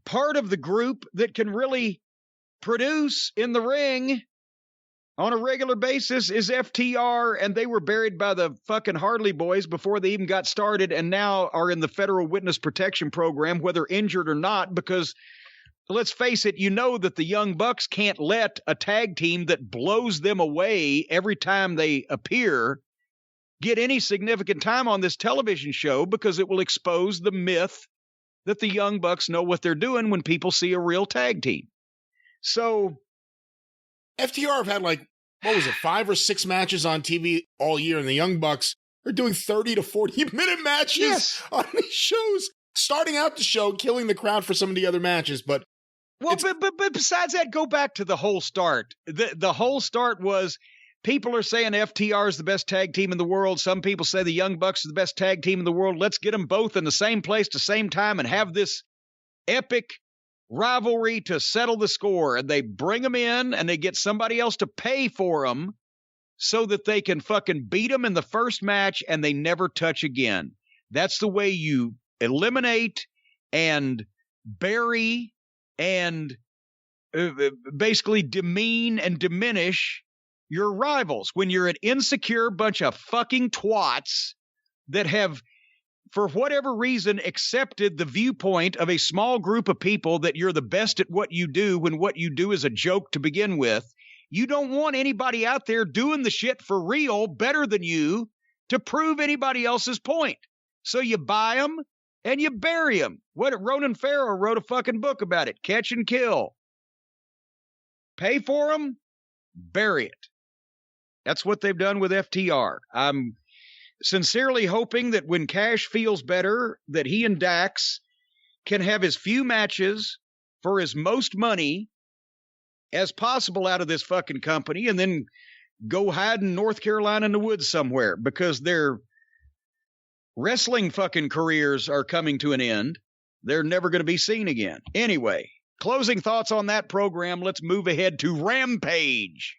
part of the group that can really produce in the ring on a regular basis is FTR, and they were buried by the fucking Harley Boys before they even got started and now are in the Federal Witness Protection Program, whether injured or not, because let's face it, you know that the Young Bucks can't let a tag team that blows them away every time they appear get any significant time on this television show, because it will expose the myth that the Young Bucks know what they're doing when people see a real tag team. So FTR have had 5 or 6 matches on TV all year, and the Young Bucks are doing 30 to 40-minute matches on these shows, starting out the show, killing the crowd for some of the other matches. But besides that, go back to the whole start. The whole start was people are saying FTR is the best tag team in the world. Some people say the Young Bucks are the best tag team in the world. Let's get them both in the same place at the same time and have this epic rivalry to settle the score. And they bring them in and they get somebody else to pay for them so that they can fucking beat them in the first match and they never touch again. That's the way you eliminate and bury and basically demean and diminish your rivals, when you're an insecure bunch of fucking twats that have, for whatever reason, accepted the viewpoint of a small group of people that you're the best at what you do when what you do is a joke to begin with. You don't want anybody out there doing the shit for real better than you to prove anybody else's point. So you buy them and you bury them. Ronan Farrow wrote a fucking book about it. Catch and kill. Pay for them, bury it. That's what they've done with FTR. I'm sincerely hoping that when Cash feels better, that he and Dax can have as few matches for as most money as possible out of this fucking company and then go hide in North Carolina in the woods somewhere, because their wrestling fucking careers are coming to an end. They're never going to be seen again. Anyway, closing thoughts on that program. Let's move ahead to Rampage.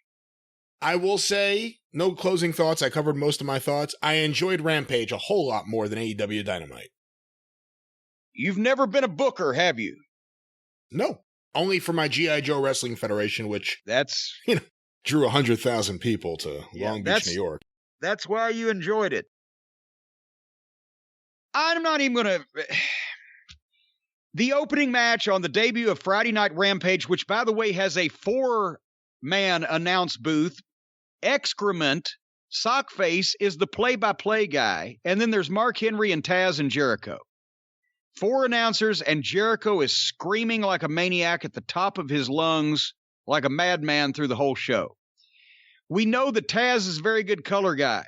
I will say, no closing thoughts. I covered most of my thoughts. I enjoyed Rampage a whole lot more than AEW Dynamite. You've never been a booker, have you? No. Only for my G.I. Joe Wrestling Federation, which that's drew 100,000 people to Long Beach, New York. That's why you enjoyed it. I'm not even going to... The opening match on the debut of Friday Night Rampage, which, by the way, has a 4-man announce booth. Excrement, Sockface, is the play-by-play guy. And then there's Mark Henry and Taz and Jericho. 4 announcers, and Jericho is screaming like a maniac at the top of his lungs, like a madman through the whole show. We know that Taz is a very good color guy.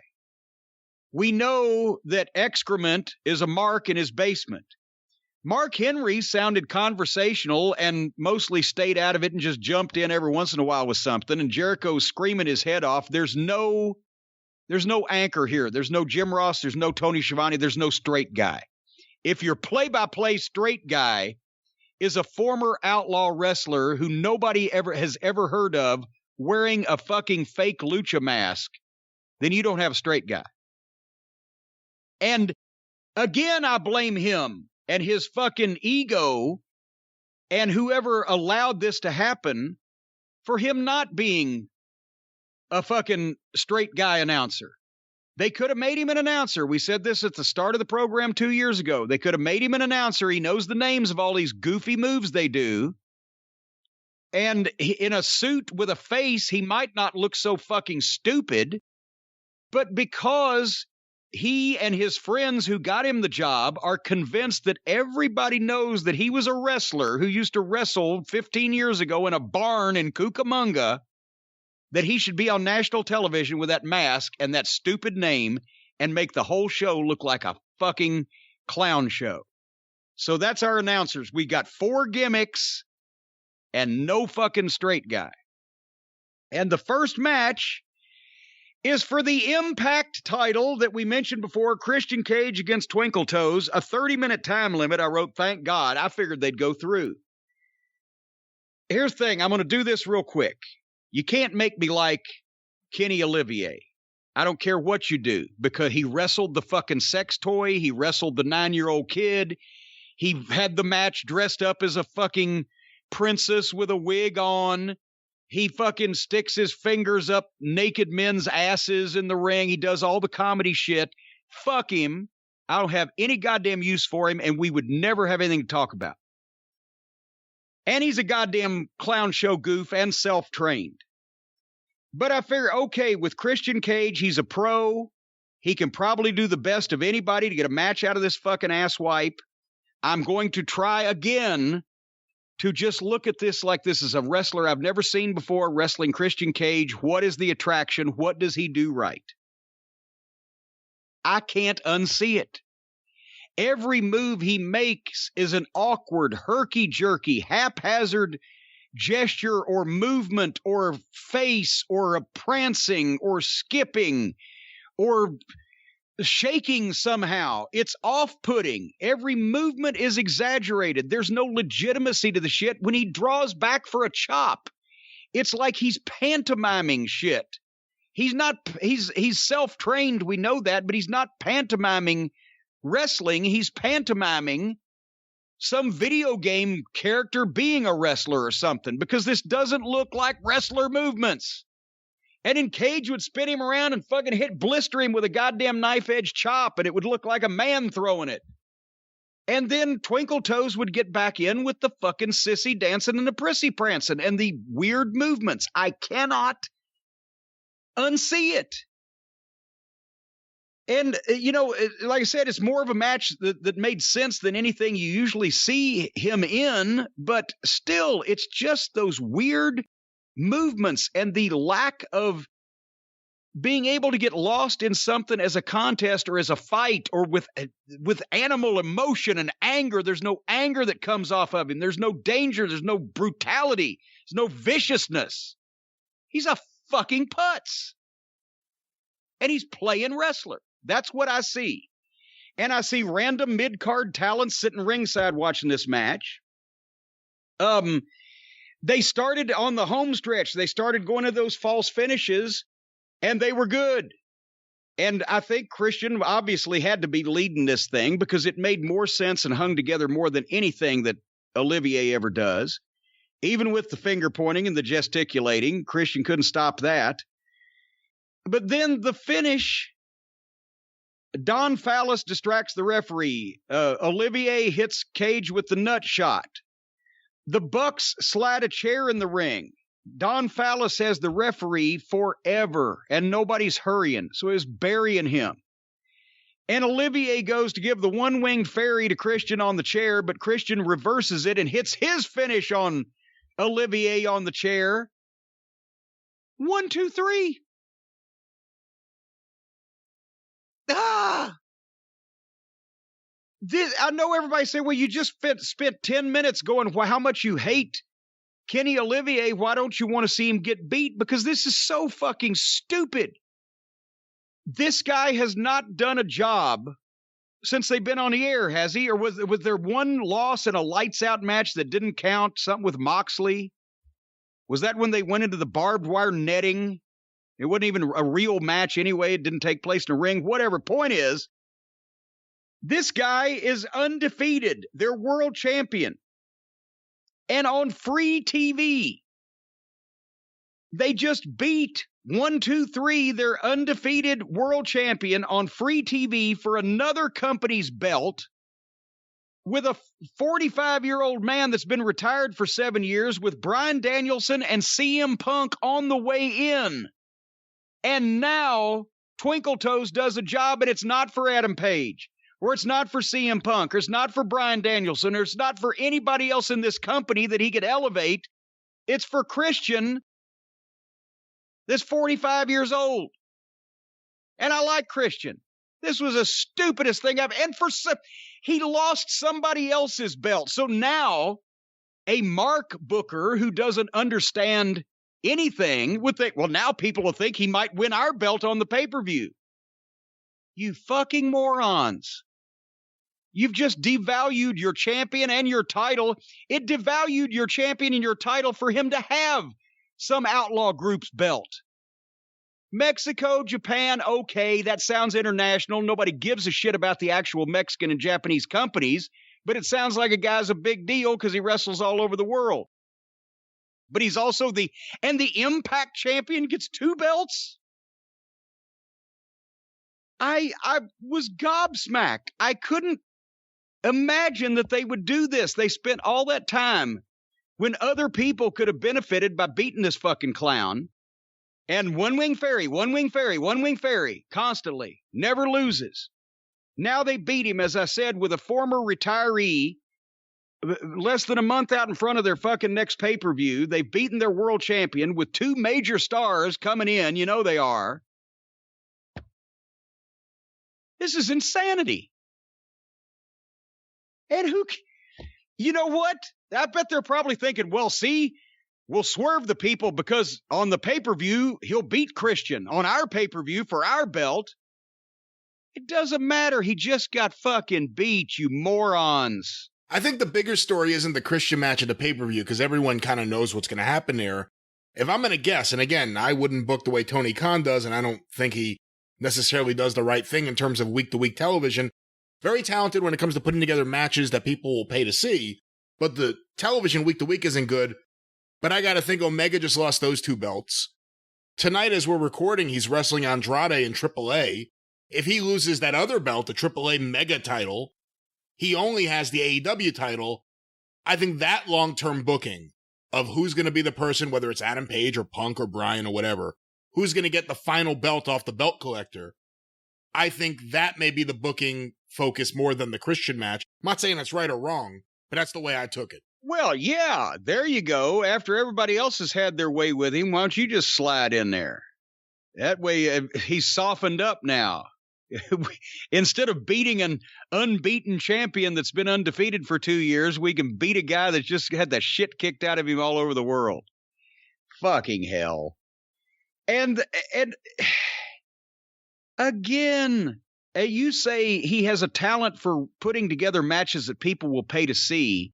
We know that Excrement is a mark in his basement. Mark Henry sounded conversational and mostly stayed out of it and just jumped in every once in a while with something, and Jericho's screaming his head off. There's no anchor here. There's no Jim Ross. There's no Tony Schiavone. There's no straight guy. If your play-by-play straight guy is a former outlaw wrestler who nobody has ever heard of wearing a fucking fake lucha mask, then you don't have a straight guy. And again, I blame him and his fucking ego and whoever allowed this to happen for him not being a fucking straight guy announcer. They could have made him an announcer. We said this at the start of the program 2 years ago. They could have made him an announcer. He knows the names of all these goofy moves they do. And in a suit with a face, he might not look so fucking stupid. But because he and his friends who got him the job are convinced that everybody knows that he was a wrestler who used to wrestle 15 years ago in a barn in Cucamonga, that he should be on national television with that mask and that stupid name and make the whole show look like a fucking clown show. So that's our announcers. We got 4 gimmicks and no fucking straight guy. And the first match is for the Impact title that we mentioned before, Christian Cage against Twinkle Toes, a 30-minute time limit. I wrote, thank God. I figured they'd go through. Here's the thing. I'm going to do this real quick. You can't make me like Kenny Olivier. I don't care what you do, because he wrestled the fucking sex toy. He wrestled the 9-year-old kid. He had the match dressed up as a fucking princess with a wig on. He fucking sticks his fingers up naked men's asses in the ring. He does all the comedy shit. Fuck him. I don't have any goddamn use for him, and we would never have anything to talk about. And he's a goddamn clown show goof and self-trained. But I figure, okay, with Christian Cage, he's a pro. He can probably do the best of anybody to get a match out of this fucking asswipe. I'm going to try again to just look at this like this is a wrestler I've never seen before, wrestling Christian Cage. What is the attraction? What does he do right? I can't unsee it. Every move he makes is an awkward, herky-jerky, haphazard gesture or movement or face or a prancing or skipping or shaking somehow. It's off-putting. Every movement is exaggerated. There's no legitimacy to the shit. When he draws back for a chop, it's like he's pantomiming shit. He's self-trained, we know that, but he's not pantomiming wrestling. He's pantomiming some video game character being a wrestler or something, because this doesn't look like wrestler movements. And then Cage would spin him around and fucking blister him with a goddamn knife-edge chop, and it would look like a man throwing it. And then Twinkle Toes would get back in with the fucking sissy dancing and the prissy prancing and the weird movements. I cannot unsee it. And, like I said, it's more of a match that made sense than anything you usually see him in, but still, it's just those weird movements and the lack of being able to get lost in something as a contest or as a fight or with animal emotion and anger. There's no anger that comes off of him. There's no danger. There's no brutality. There's no viciousness. He's a fucking putz. And he's playing wrestler. That's what I see. And I see random mid-card talents sitting ringside watching this match. They started on the home stretch. They started going to those false finishes, and they were good. And I think Christian obviously had to be leading this thing because it made more sense and hung together more than anything that Olivier ever does. Even with the finger pointing and the gesticulating, Christian couldn't stop that. But then the finish, Don Fallis distracts the referee. Olivier hits Cage with the nut shot. The Bucks slide a chair in the ring. Don Fallis has the referee forever, and nobody's hurrying, so he's burying him. And Olivier goes to give the one-winged fairy to Christian on the chair, but Christian reverses it and hits his finish on Olivier on the chair. 1, 2, 3. I know everybody say, well, you just spent 10 minutes going, well, how much you hate Kenny Olivier. Why don't you want to see him get beat? Because this is so fucking stupid. This guy has not done a job since they've been on the air, has he? Or was there one loss in a lights out match that didn't count? Something with Moxley? Was that when they went into the barbed wire netting? It wasn't even a real match anyway. It didn't take place in a ring. Whatever. Point is, This guy is undefeated. They're world champion. And on free TV, they just beat 1, 2, 3, their undefeated world champion on free TV for another company's belt with a 45-year-old man that's been retired for 7 years with Bryan Danielson and CM Punk on the way in. And now Twinkle Toes does a job, and it's not for Adam Page, or it's not for CM Punk, or it's not for Bryan Danielson, or it's not for anybody else in this company that he could elevate. It's for Christian, that's 45 years old. And I like Christian. This was the stupidest thing I've... And he lost somebody else's belt. So now a Mark Booker who doesn't understand anything would think, well, now people will think he might win our belt on the pay-per-view. You fucking morons. You've just devalued your champion and your title. It devalued your champion and your title for him to have some outlaw group's belt. Mexico, Japan, okay, that sounds international. Nobody gives a shit about the actual Mexican and Japanese companies, but it sounds like a guy's a big deal because he wrestles all over the world. But he's also the Impact champion, gets 2 belts? I was gobsmacked. I couldn't imagine that they would do this. They spent all that time when other people could have benefited by beating this fucking clown. And one wing fairy, constantly, never loses. Now they beat him, as I said, with a former retiree, less than a month out in front of their fucking next pay-per-view. They've beaten their world champion with 2 major stars coming in. You know they are. This is insanity. And you know what? I bet they're probably thinking, well, see, we'll swerve the people because on the pay-per-view, he'll beat Christian. On our pay-per-view for our belt, it doesn't matter. He just got fucking beat, you morons. I think the bigger story isn't the Christian match at the pay-per-view because everyone kind of knows what's going to happen there. If I'm going to guess, and again, I wouldn't book the way Tony Khan does, and I don't think he necessarily does the right thing in terms of week-to-week television. Very talented when it comes to putting together matches that people will pay to see, but the television week-to-week isn't good. But I got to think Omega just lost those 2 belts. Tonight, as we're recording, he's wrestling Andrade in AAA. If he loses that other belt, the AAA Mega title, he only has the AEW title. I think that long-term booking of who's going to be the person, whether it's Adam Page or Punk or Bryan or whatever, who's going to get the final belt off the belt collector, I think that may be the booking focus more than the Christian match. I'm not saying that's right or wrong, but that's the way I took it. Well, yeah, there you go. After everybody else has had their way with him, why don't you just slide in there? That way he's softened up now. Instead of beating an unbeaten champion that's been undefeated for 2 years, we can beat a guy that's just had the shit kicked out of him all over the world. Fucking hell. And again, you say he has a talent for putting together matches that people will pay to see.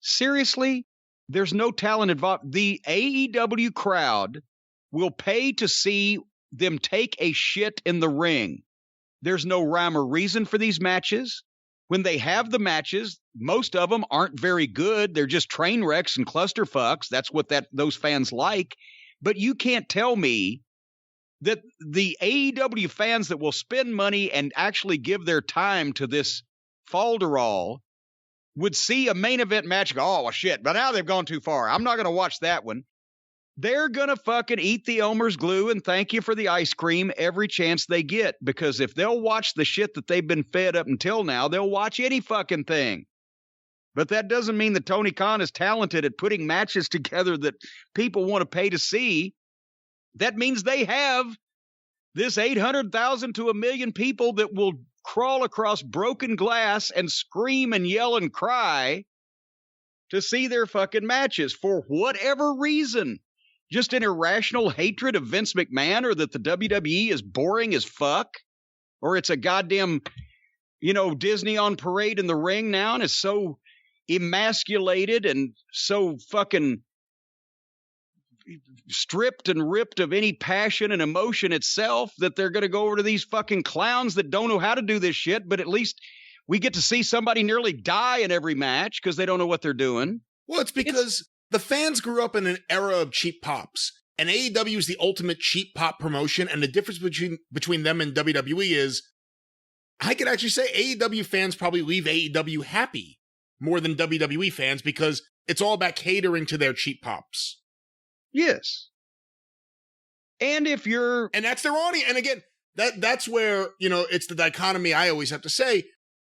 Seriously? There's no talent involved. The AEW crowd will pay to see them take a shit in the ring. There's no rhyme or reason for these matches. When they have the matches, most of them aren't very good. They're just train wrecks and clusterfucks. That's what those fans like. But you can't tell me that the AEW fans that will spend money and actually give their time to this falderall would see a main event match and go, oh, well, shit, but now they've gone too far. I'm not going to watch that one. They're going to fucking eat the Elmer's glue and thank you for the ice cream every chance they get, because if they'll watch the shit that they've been fed up until now, they'll watch any fucking thing. But that doesn't mean that Tony Khan is talented at putting matches together that people want to pay to see. That means they have this 800,000 to 1 million people that will crawl across broken glass and scream and yell and cry to see their fucking matches for whatever reason. Just an irrational hatred of Vince McMahon, or that the WWE is boring as fuck, or it's a goddamn, Disney on parade in the ring now and is so emasculated and so fucking stripped and ripped of any passion and emotion itself that they're going to go over to these fucking clowns that don't know how to do this shit, but at least We get to see somebody nearly die in every match because they don't know what they're doing. Well, it's because the fans grew up in an era of cheap pops, and AEW is the ultimate cheap pop promotion, and the difference between them and WWE is, I could actually say AEW fans probably leave AEW happy more than WWE fans because it's all about catering to their cheap pops. Yes. And if you're... And that's their audience. And again, that's where, it's the dichotomy I always have to say.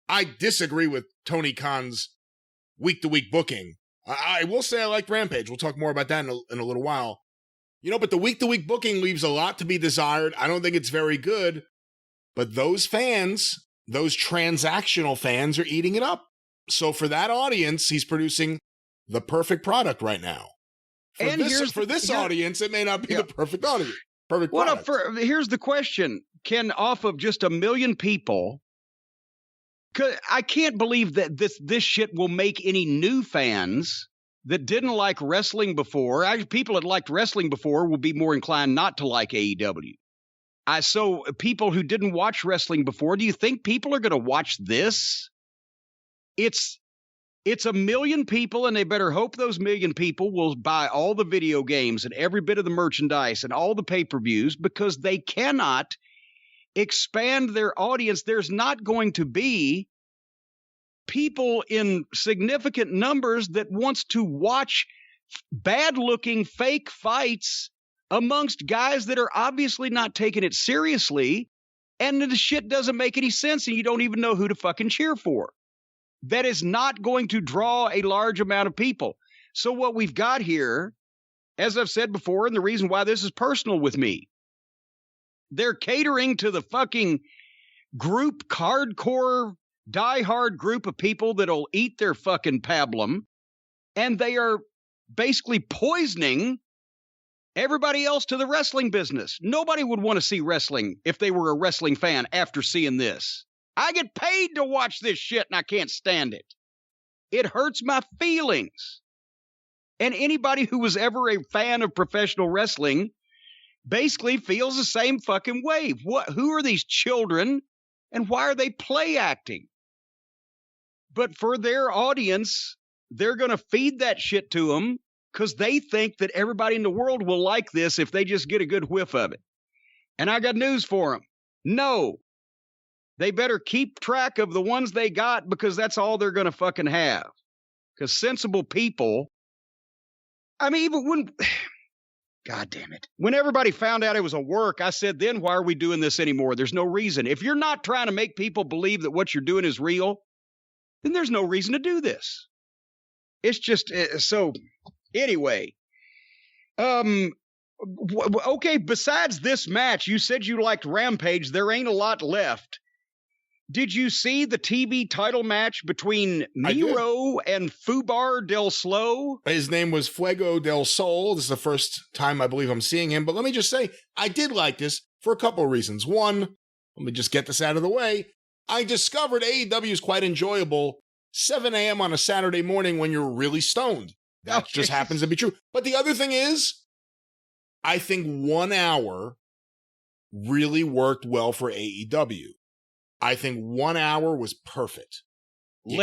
I disagree with Tony Khan's week-to-week booking. I will say I liked Rampage. We'll talk more about that in a little while. But the week-to-week booking leaves a lot to be desired. I don't think it's very good. But those fans, those transactional fans, are eating it up. So for that audience, he's producing the perfect product right now. For this audience, it may not be the perfect audience. Perfect product. Here's the question. Can off of just 1 million people... Cause I can't believe that this shit will make any new fans that didn't like wrestling before. People that liked wrestling before will be more inclined not to like AEW. So people who didn't watch wrestling before, do you think people are going to watch this? It's 1 million people, and they better hope those 1 million people will buy all the video games and every bit of the merchandise and all the pay-per-views because they cannot expand their audience. There's not going to be people in significant numbers that wants to watch bad-looking fake fights amongst guys that are obviously not taking it seriously, and the shit doesn't make any sense, and you don't even know who to fucking cheer for. That is not going to draw a large amount of people. So what we've got here, as I've said before, and the reason why this is personal with me, they're catering to the fucking group, hardcore, diehard group of people that'll eat their fucking pablum, and they are basically poisoning everybody else to the wrestling business. Nobody would want to see wrestling if they were a wrestling fan after seeing this. I get paid to watch this shit, and I can't stand it. It hurts my feelings. And anybody who was ever a fan of professional wrestling basically feels the same fucking way. Who are these children, and why are they play acting? But for their audience, they're going to feed that shit to them because they think that everybody in the world will like this if they just get a good whiff of it. And I got news for them. No. They better keep track of the ones they got because that's all they're going to fucking have. Because sensible people, I mean, even when... God damn it. When everybody found out it was a work, I said, then why are we doing this anymore? There's no reason. If you're not trying to make people believe that what you're doing is real, then there's no reason to do this. It's just, so, anyway. Okay, besides this match, you said you liked Rampage. There ain't a lot left. Did you see the TV title match between Miro and Fubar del Slow? His name was Fuego del Sol. This is the first time I believe I'm seeing him. But let me just say, I did like this for a couple of reasons. One, let me just get this out of the way. I discovered AEW is quite enjoyable 7 a.m. on a Saturday morning when you're really stoned. That just happens to be true. But the other thing is, I think 1 hour really worked well for AEW. I think 1 hour was perfect. You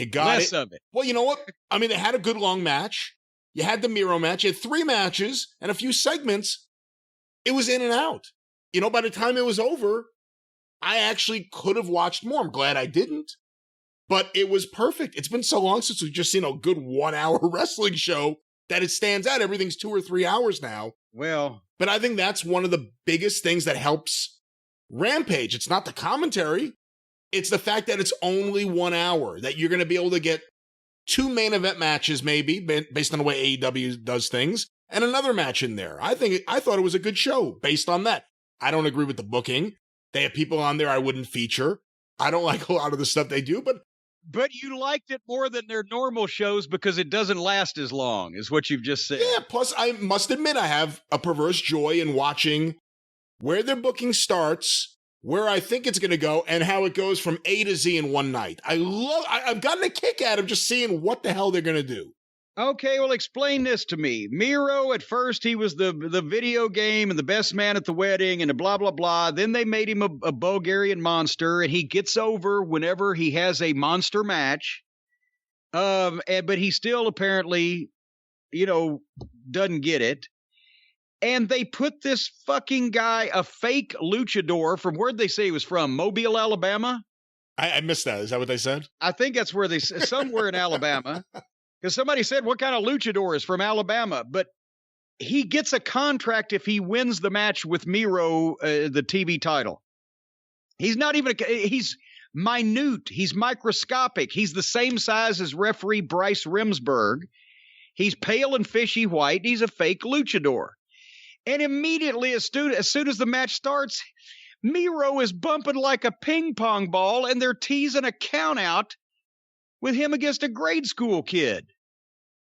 got less of it. Well, you know what? I mean, they had a good long match. You had the Miro match. You had 3 matches and a few segments. It was in and out. By the time it was over, I actually could have watched more. I'm glad I didn't. But it was perfect. It's been so long since we've just seen a good 1 hour wrestling show that it stands out. Everything's 2 or 3 hours now. Well, but I think that's one of the biggest things that helps Rampage. It's not the commentary. It's the fact that it's only 1 hour, that you're going to be able to get 2 main event matches, maybe, based on the way AEW does things, and another match in there. I thought it was a good show based on that. I don't agree with the booking. They have people on there I wouldn't feature. I don't like a lot of the stuff they do, but you liked it more than their normal shows because it doesn't last as long, is what you've just said. Yeah, plus I must admit I have a perverse joy in watching where their booking starts, where I think it's going to go, and how it goes from A to Z in one night. I've gotten a kick out of just seeing what the hell they're going to do. Okay, well, explain this to me. Miro, at first, he was the video game and the best man at the wedding and blah, blah, blah. Then they made him a Bulgarian monster, and he gets over whenever he has a monster match. But he still apparently, doesn't get it. And they put this fucking guy, a fake luchador, from where'd they say he was from? Mobile, Alabama? I missed that. Is that what they said? I think that's where somewhere in Alabama. Because somebody said, what kind of luchador is from Alabama? But he gets a contract if he wins the match with Miro, the TV title. He's not even, he's minute. He's microscopic. He's the same size as referee Bryce Remsburg. He's pale and fishy white. He's a fake luchador. And immediately, as soon as the match starts, Miro is bumping like a ping pong ball, and they're teasing a count out with him against a grade school kid.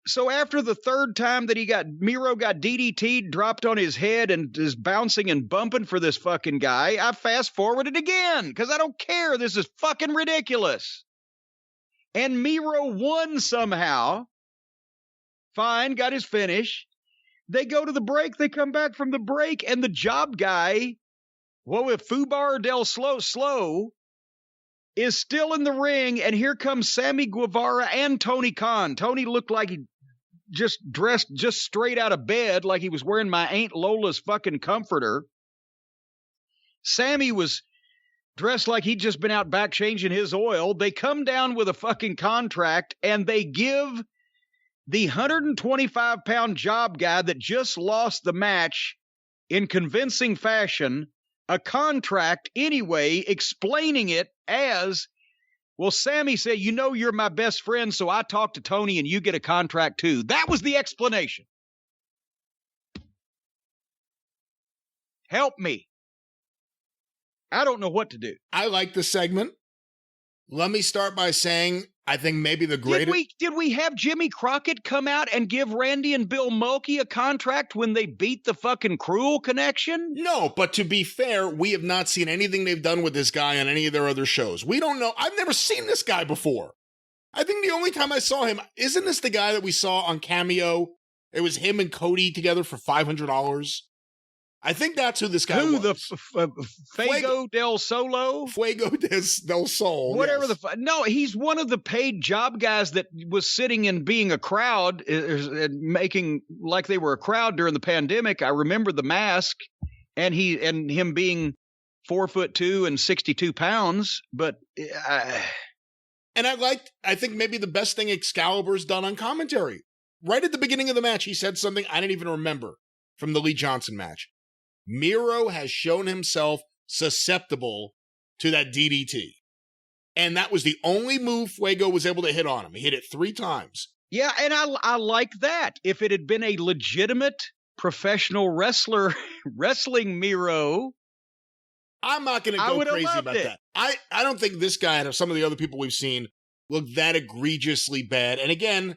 So after the third time that Miro got DDT'd, dropped on his head, and is bouncing and bumping for this fucking guy, I fast forwarded again, because I don't care. This is fucking ridiculous. And Miro won somehow. Fine, got his finish. They go to the break. They come back from the break, and the job guy, with Fubar del Slow, is still in the ring, and here comes Sammy Guevara and Tony Khan. Tony looked like he just dressed just straight out of bed, like he was wearing my Aunt Lola's fucking comforter. Sammy was dressed like he'd just been out back changing his oil. They come down with a fucking contract, and they give the 125-pound job guy that just lost the match in convincing fashion a contract anyway, explaining it as, well, Sammy said, you're my best friend, so I talked to Tony and you get a contract too. That was the explanation. Help me. I don't know what to do. I like the segment. Let me start by saying I think maybe the greatest... Did we have Jimmy Crockett come out and give Randy and Bill Mulkey a contract when they beat the fucking Cruel Connection? No, but to be fair, we have not seen anything they've done with this guy on any of their other shows. We don't know. I've never seen this guy before. I think the only time I saw him, isn't this the guy that we saw on Cameo? It was him and Cody together for $500. I think that's who this guy was. The Fuego del Solo? Fuego del Sol. Whatever yes. No, he's one of the paid job guys that was sitting and being a crowd, making like they were a crowd during the pandemic. I remember the mask and him being 4'2" and 62 pounds. But and I think maybe the best thing Excalibur's done on commentary. Right at the beginning of the match, he said something I didn't even remember from the Lee Johnson match. Miro has shown himself susceptible to that DDT. And that was the only move Fuego was able to hit on him. He hit it 3 times. Yeah, and I like that. If it had been a legitimate professional wrestler wrestling Miro, I'm not going to go crazy about that. I don't think this guy and some of the other people we've seen look that egregiously bad. And again,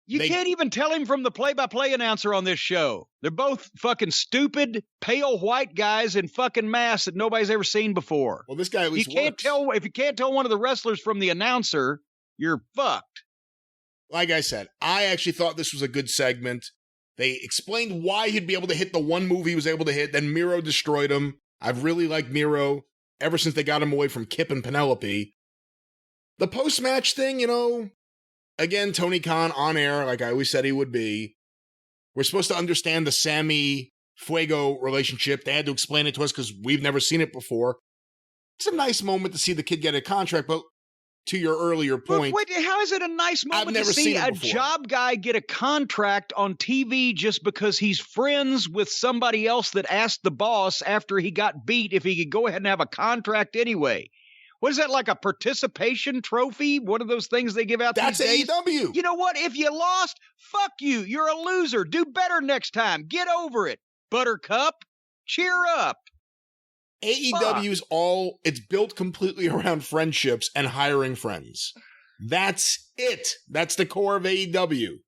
you can't even tell him from the play-by-play announcer on this show. They're both fucking stupid, pale white guys in fucking masks that nobody's ever seen before. Well, this guy at least works. If you can't tell one of the wrestlers from the announcer, you're fucked. Like I said, I actually thought this was a good segment. They explained why he'd be able to hit the one move he was able to hit. Then Miro destroyed him. I've really liked Miro ever since they got him away from Kip and Penelope. The post-match thing, again, Tony Khan on air, like I always said he would be. We're supposed to understand the Sammy Fuego relationship. They had to explain it to us because we've never seen it before. It's a nice moment to see the kid get a contract, but to your earlier point. Wait, how is it a nice moment to see a job guy get a contract on TV just because he's friends with somebody else that asked the boss after he got beat if he could go ahead and have a contract anyway? What is that, like a participation trophy? One of those things they give out these days? That's AEW. You know what? If you lost, fuck you. You're a loser. Do better next time. Get over it, Buttercup. Cheer up. AEW's it's built completely around friendships and hiring friends. That's it. That's the core of AEW.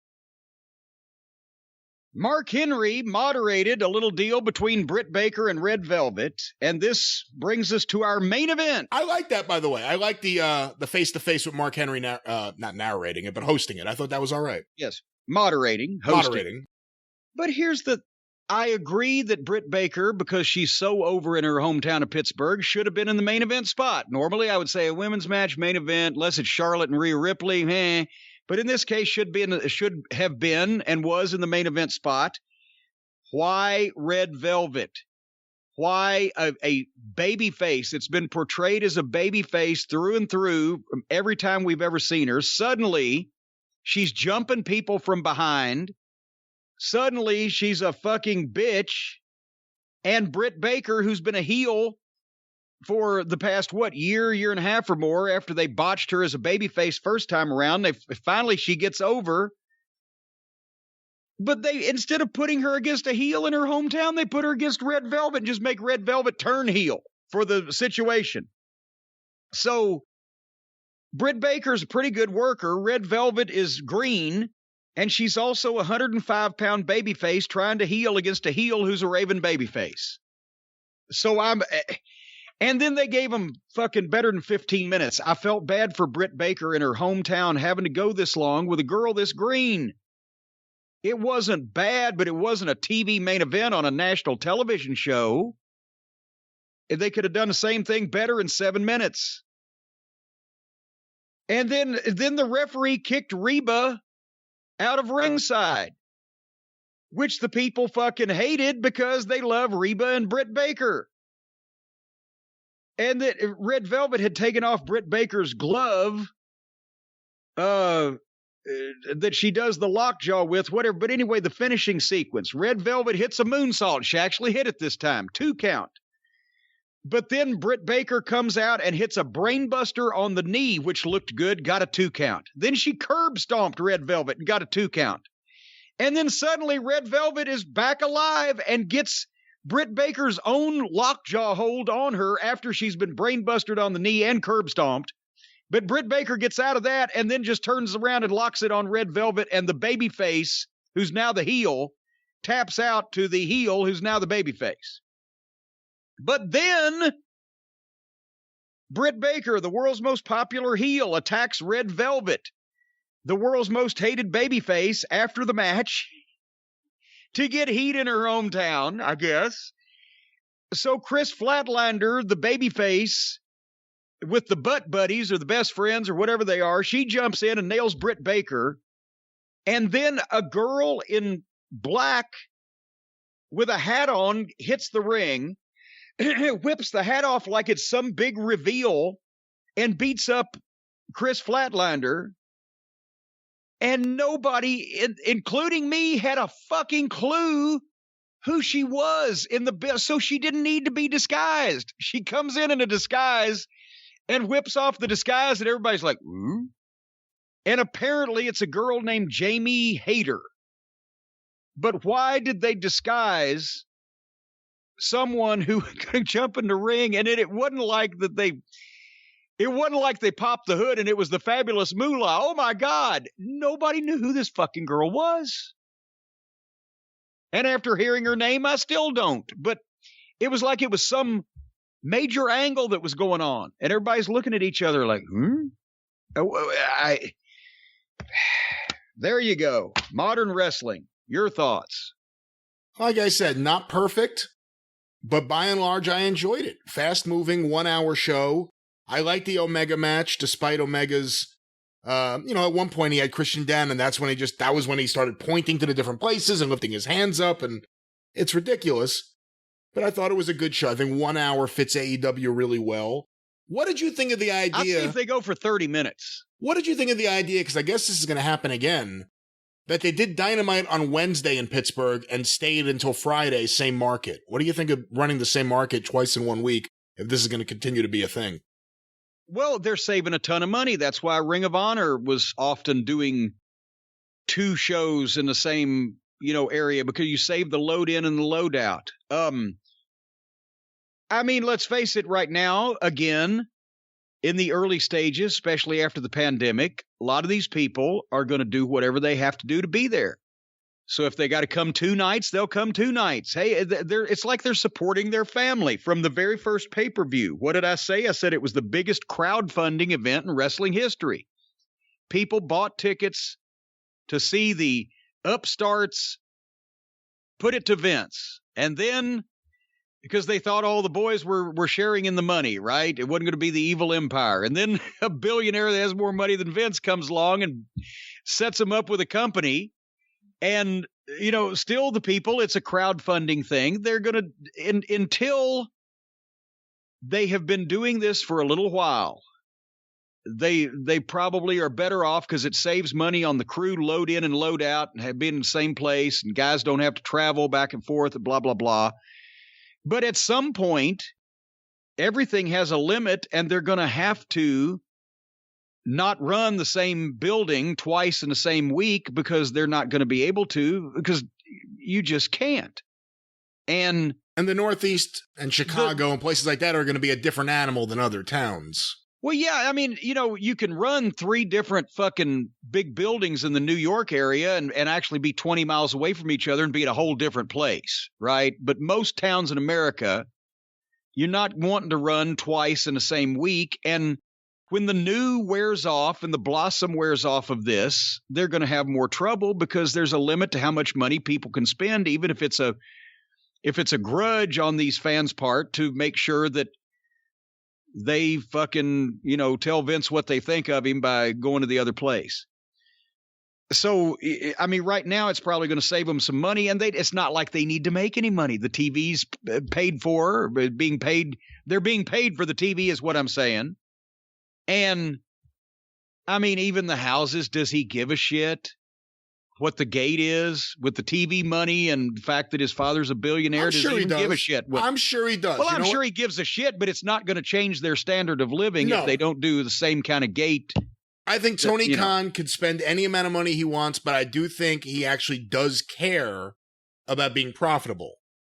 Mark Henry moderated a little deal between Britt Baker and Red Velvet, and this brings us to our main event. I like that, by the way. I like the face-to-face with Mark Henry, not narrating it, but hosting it. I thought that was all right. Yes. moderating, hosting. Moderating. But I agree that Britt Baker, because she's so over in her hometown of Pittsburgh, should have been in the main event spot. Normally, I would say a women's match main event, unless it's Charlotte and Rhea Ripley. But in this case, should have been and was in the main event spot. Why Red Velvet? Why a baby face that's been portrayed as a baby face through and through every time we've ever seen her? Suddenly, she's jumping people from behind. Suddenly, she's a fucking bitch. And Britt Baker, who's been a heel for the past, year and a half or more, after they botched her as a babyface first time around, finally she gets over. But instead of putting her against a heel in her hometown, they put her against Red Velvet and just make Red Velvet turn heel for the situation. So Britt Baker's a pretty good worker. Red Velvet is green. And she's also a 105-pound babyface trying to heel against a heel who's a Raven babyface. And then they gave him fucking better than 15 minutes. I felt bad for Britt Baker in her hometown having to go this long with a girl this green. It wasn't bad, but it wasn't a TV main event on a national television show. They could have done the same thing better in 7 minutes. And then the referee kicked Reba out of ringside, which the people fucking hated because they love Reba and Britt Baker. And that Red Velvet had taken off Britt Baker's glove that she does the lockjaw with, whatever. But anyway, the finishing sequence, Red Velvet hits a moonsault. She actually hit it this time, 2 count. But then Britt Baker comes out and hits a brainbuster on the knee, which looked good, got a 2 count. Then she curb stomped Red Velvet and got a 2 count. And then suddenly Red Velvet is back alive and gets Britt Baker's own lockjaw hold on her after she's been brainbustered on the knee and curb stomped. But Britt Baker gets out of that and then just turns around and locks it on Red Velvet, and the babyface, who's now the heel, taps out to the heel, who's now the babyface. But then Britt Baker, the world's most popular heel, attacks Red Velvet, the world's most hated babyface, after the match to get heat in her hometown, I guess. So Chris Flatlander, the babyface, with the butt buddies or the best friends or whatever they are, she jumps in and nails Britt Baker. And then a girl in black with a hat on hits the ring, whips the hat off like it's some big reveal, and beats up Chris Flatlander. And nobody, including me, had a fucking clue who she was in the so she didn't need to be disguised. She comes in a disguise and whips off the disguise, and everybody's like, ooh. And apparently it's a girl named Jamie Hayter. But why did they disguise someone who could jump in the ring? And it wasn't like that it wasn't like they popped the hood and it was the fabulous Moolah. Oh my God. Nobody knew who this fucking girl was. And after hearing her name, I still don't. But it was like it was some major angle that was going on. And everybody's looking at each other like, There you go. Modern wrestling. Your thoughts? Like I said, not perfect, but by and large, I enjoyed it. Fast-moving, 1-hour show. I liked the Omega match, despite Omega's, at one point he had Christian down, and that was when he started pointing to the different places and lifting his hands up, and it's ridiculous. But I thought it was a good show. I think 1 hour fits AEW really well. What did you think of the idea? I'll see if they go for 30 minutes. What did you think of the idea? Because I guess this is going to happen again. That they did Dynamite on Wednesday in Pittsburgh and stayed until Friday, same market. What do you think of running the same market twice in 1 week if this is going to continue to be a thing? Well, they're saving a ton of money. That's why Ring of Honor was often doing 2 shows in the same, area, because you save the load in and the load out. Let's face it right now, again, in the early stages, especially after the pandemic, a lot of these people are going to do whatever they have to do to be there. So if they got to come 2 nights, they'll come 2 nights. Hey, it's like they're supporting their family from the very first pay-per-view. What did I say? I said it was the biggest crowdfunding event in wrestling history. People bought tickets to see the upstarts put it to Vince. And then, because they thought all the boys were sharing in the money, right? It wasn't going to be the evil empire. And then a billionaire that has more money than Vince comes along and sets them up with a company. And, still the people, it's a crowdfunding thing. They're going to, until they have been doing this for a little while, they probably are better off because it saves money on the crew, load in and load out, and have been in the same place, and guys don't have to travel back and forth and blah, blah, blah. But at some point, everything has a limit, and they're going to have to not run the same building twice in the same week because they're not going to be able to, because you just can't. And the Northeast and Chicago and places like that are going to be a different animal than other towns. Well, yeah, I mean, you can run 3 different fucking big buildings in the New York area and actually be 20 miles away from each other and be at a whole different place, right? But most towns in America, you're not wanting to run twice in the same week. And when the new wears off and the blossom wears off of this, they're going to have more trouble because there's a limit to how much money people can spend, even if it's a grudge on these fans' part to make sure that they fucking, tell Vince what they think of him by going to the other place. So, I mean, right now it's probably going to save them some money, and it's not like they need to make any money. The TV's paid for, being paid. They're being paid for the TV is what I'm saying. And I mean, even the houses, does he give a shit what the gate is with the TV money and the fact that his father's a billionaire? Does he even give a shit? I'm sure he does. Well, I'm sure he gives a shit, but it's not going to change their standard of living if they don't do the same kind of gate. I think Tony Khan could spend any amount of money he wants, but I do think he actually does care about being profitable.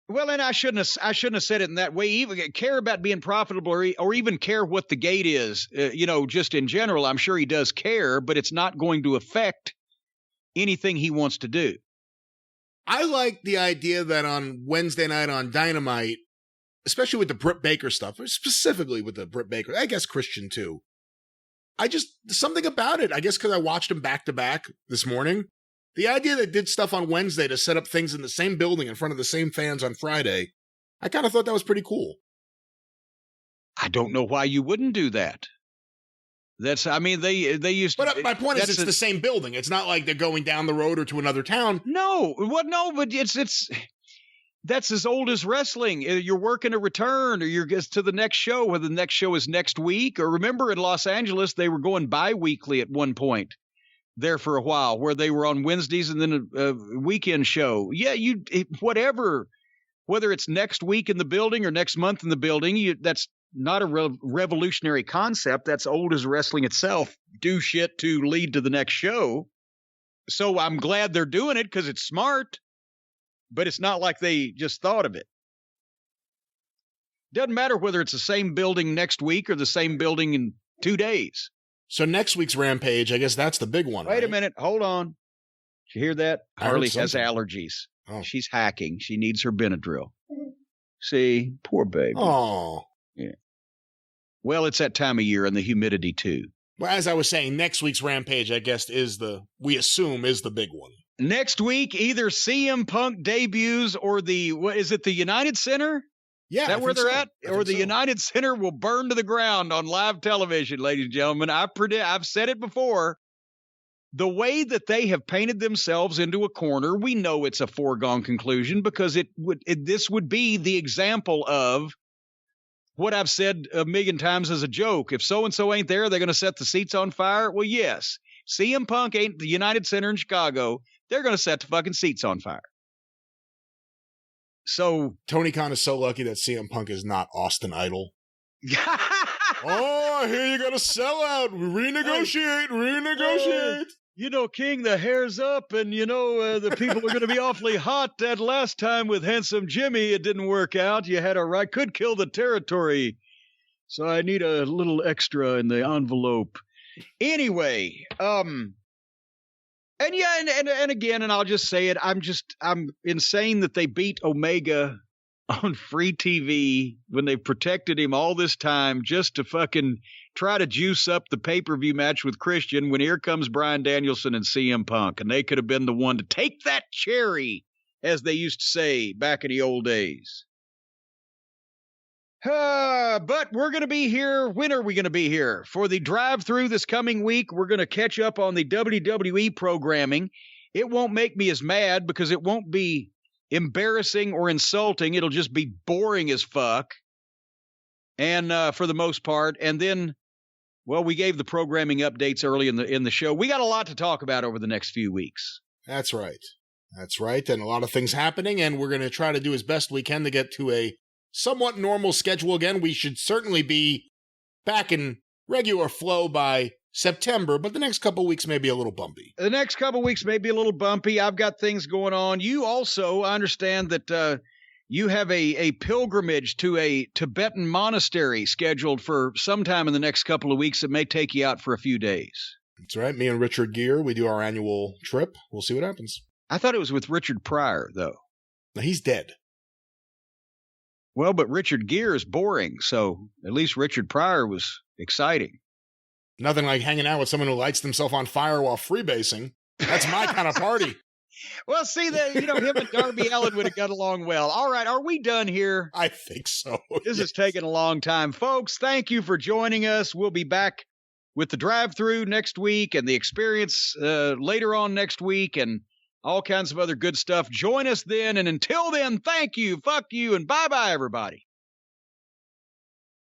Well, and I shouldn't have said it in that way. Even care about being profitable, or even care what the gate is. Just in general, I'm sure he does care, but it's not going to affect anything he wants to do. I like the idea that on Wednesday night on Dynamite, especially with the Britt Baker stuff, or specifically with the Britt Baker, I guess Christian too. Something about it, I guess because I watched him back to back this morning. The idea that did stuff on Wednesday to set up things in the same building in front of the same fans on Friday, I kind of thought that was pretty cool. I don't know why you wouldn't do that. They used to. But my point is, it's the same building. It's not like they're going down the road or to another town. No, but it's that's as old as wrestling. You're working a return, or you're to the next show, whether the next show is next week. Or remember in Los Angeles, they were going bi-weekly at one point there for a while, where they were on Wednesdays and then a weekend show. Yeah, whatever, whether it's next week in the building or next month in the building, that's not a revolutionary concept. That's old as wrestling itself. Do shit to lead to the next show. So I'm glad they're doing it because it's smart, but it's not like they just thought of it. Doesn't matter whether it's the same building next week or the same building in 2 days. So next week's Rampage, I guess that's the big one. Wait a minute. Hold on. Did you hear that? Harley has allergies. Oh. She's hacking. She needs her Benadryl. See? Poor baby. Oh. Yeah. Well, it's that time of year and the humidity too. Well, as I was saying, next week's Rampage, I guess, we assume is the big one. Next week, either CM Punk debuts or the United Center? Yeah. Is that where they're at? Or the United Center will burn to the ground on live television, ladies and gentlemen. I've said it before. The way that they have painted themselves into a corner, we know it's a foregone conclusion because this would be the example of what I've said a million times as a joke. If so-and-so ain't there, they're going to set the seats on fire. Well, yes. CM Punk ain't the United Center in Chicago. They're going to set the fucking seats on fire. So Tony Khan is so lucky that CM Punk is not Austin Idol. Oh, here you got to sell out. Renegotiate. King, the hair's up, and, the people are going to be awfully hot. That last time with Handsome Jimmy, it didn't work out. You had could kill the territory. So I need a little extra in the envelope. Anyway, and again, and I'll just say it, I'm insane that they beat Omega on free TV when they protected him all this time just to fucking try to juice up the pay-per-view match with Christian when here comes Bryan Danielson and CM Punk, and they could have been the one to take that cherry, as they used to say back in the old days. But we're going to be here. When are we going to be here? For the drive-through this coming week, we're going to catch up on the WWE programming. It won't make me as mad because it won't be embarrassing or insulting. It'll just be boring as fuck. And for the most part. And then, well, we gave the programming updates early in the show. We got a lot to talk about over the next few weeks. That's right. That's right. And a lot of things happening. And we're going to try to do as best we can to get to a somewhat normal schedule again. We should certainly be back in regular flow by September, but the next couple weeks may be a little bumpy. The next couple weeks may be a little bumpy. I've got things going on. You also, I understand that you have a pilgrimage to a Tibetan monastery scheduled for sometime in the next couple of weeks. It may take you out for a few days. That's right. Me and Richard Gere, we do our annual trip. We'll see what happens. I thought it was with Richard Pryor, though. No, he's dead. Well, but Richard Gere is boring, so at least Richard Pryor was exciting. Nothing like hanging out with someone who lights themselves on fire while freebasing. That's my kind of party. Well, see, him and Darby Allin would have got along well. All right, are we done here? I think so. This is taking a long time. Folks, thank you for joining us. We'll be back with the drive-thru next week and the experience later on next week and all kinds of other good stuff. Join us then, and until then, thank you, fuck you, and bye-bye, everybody.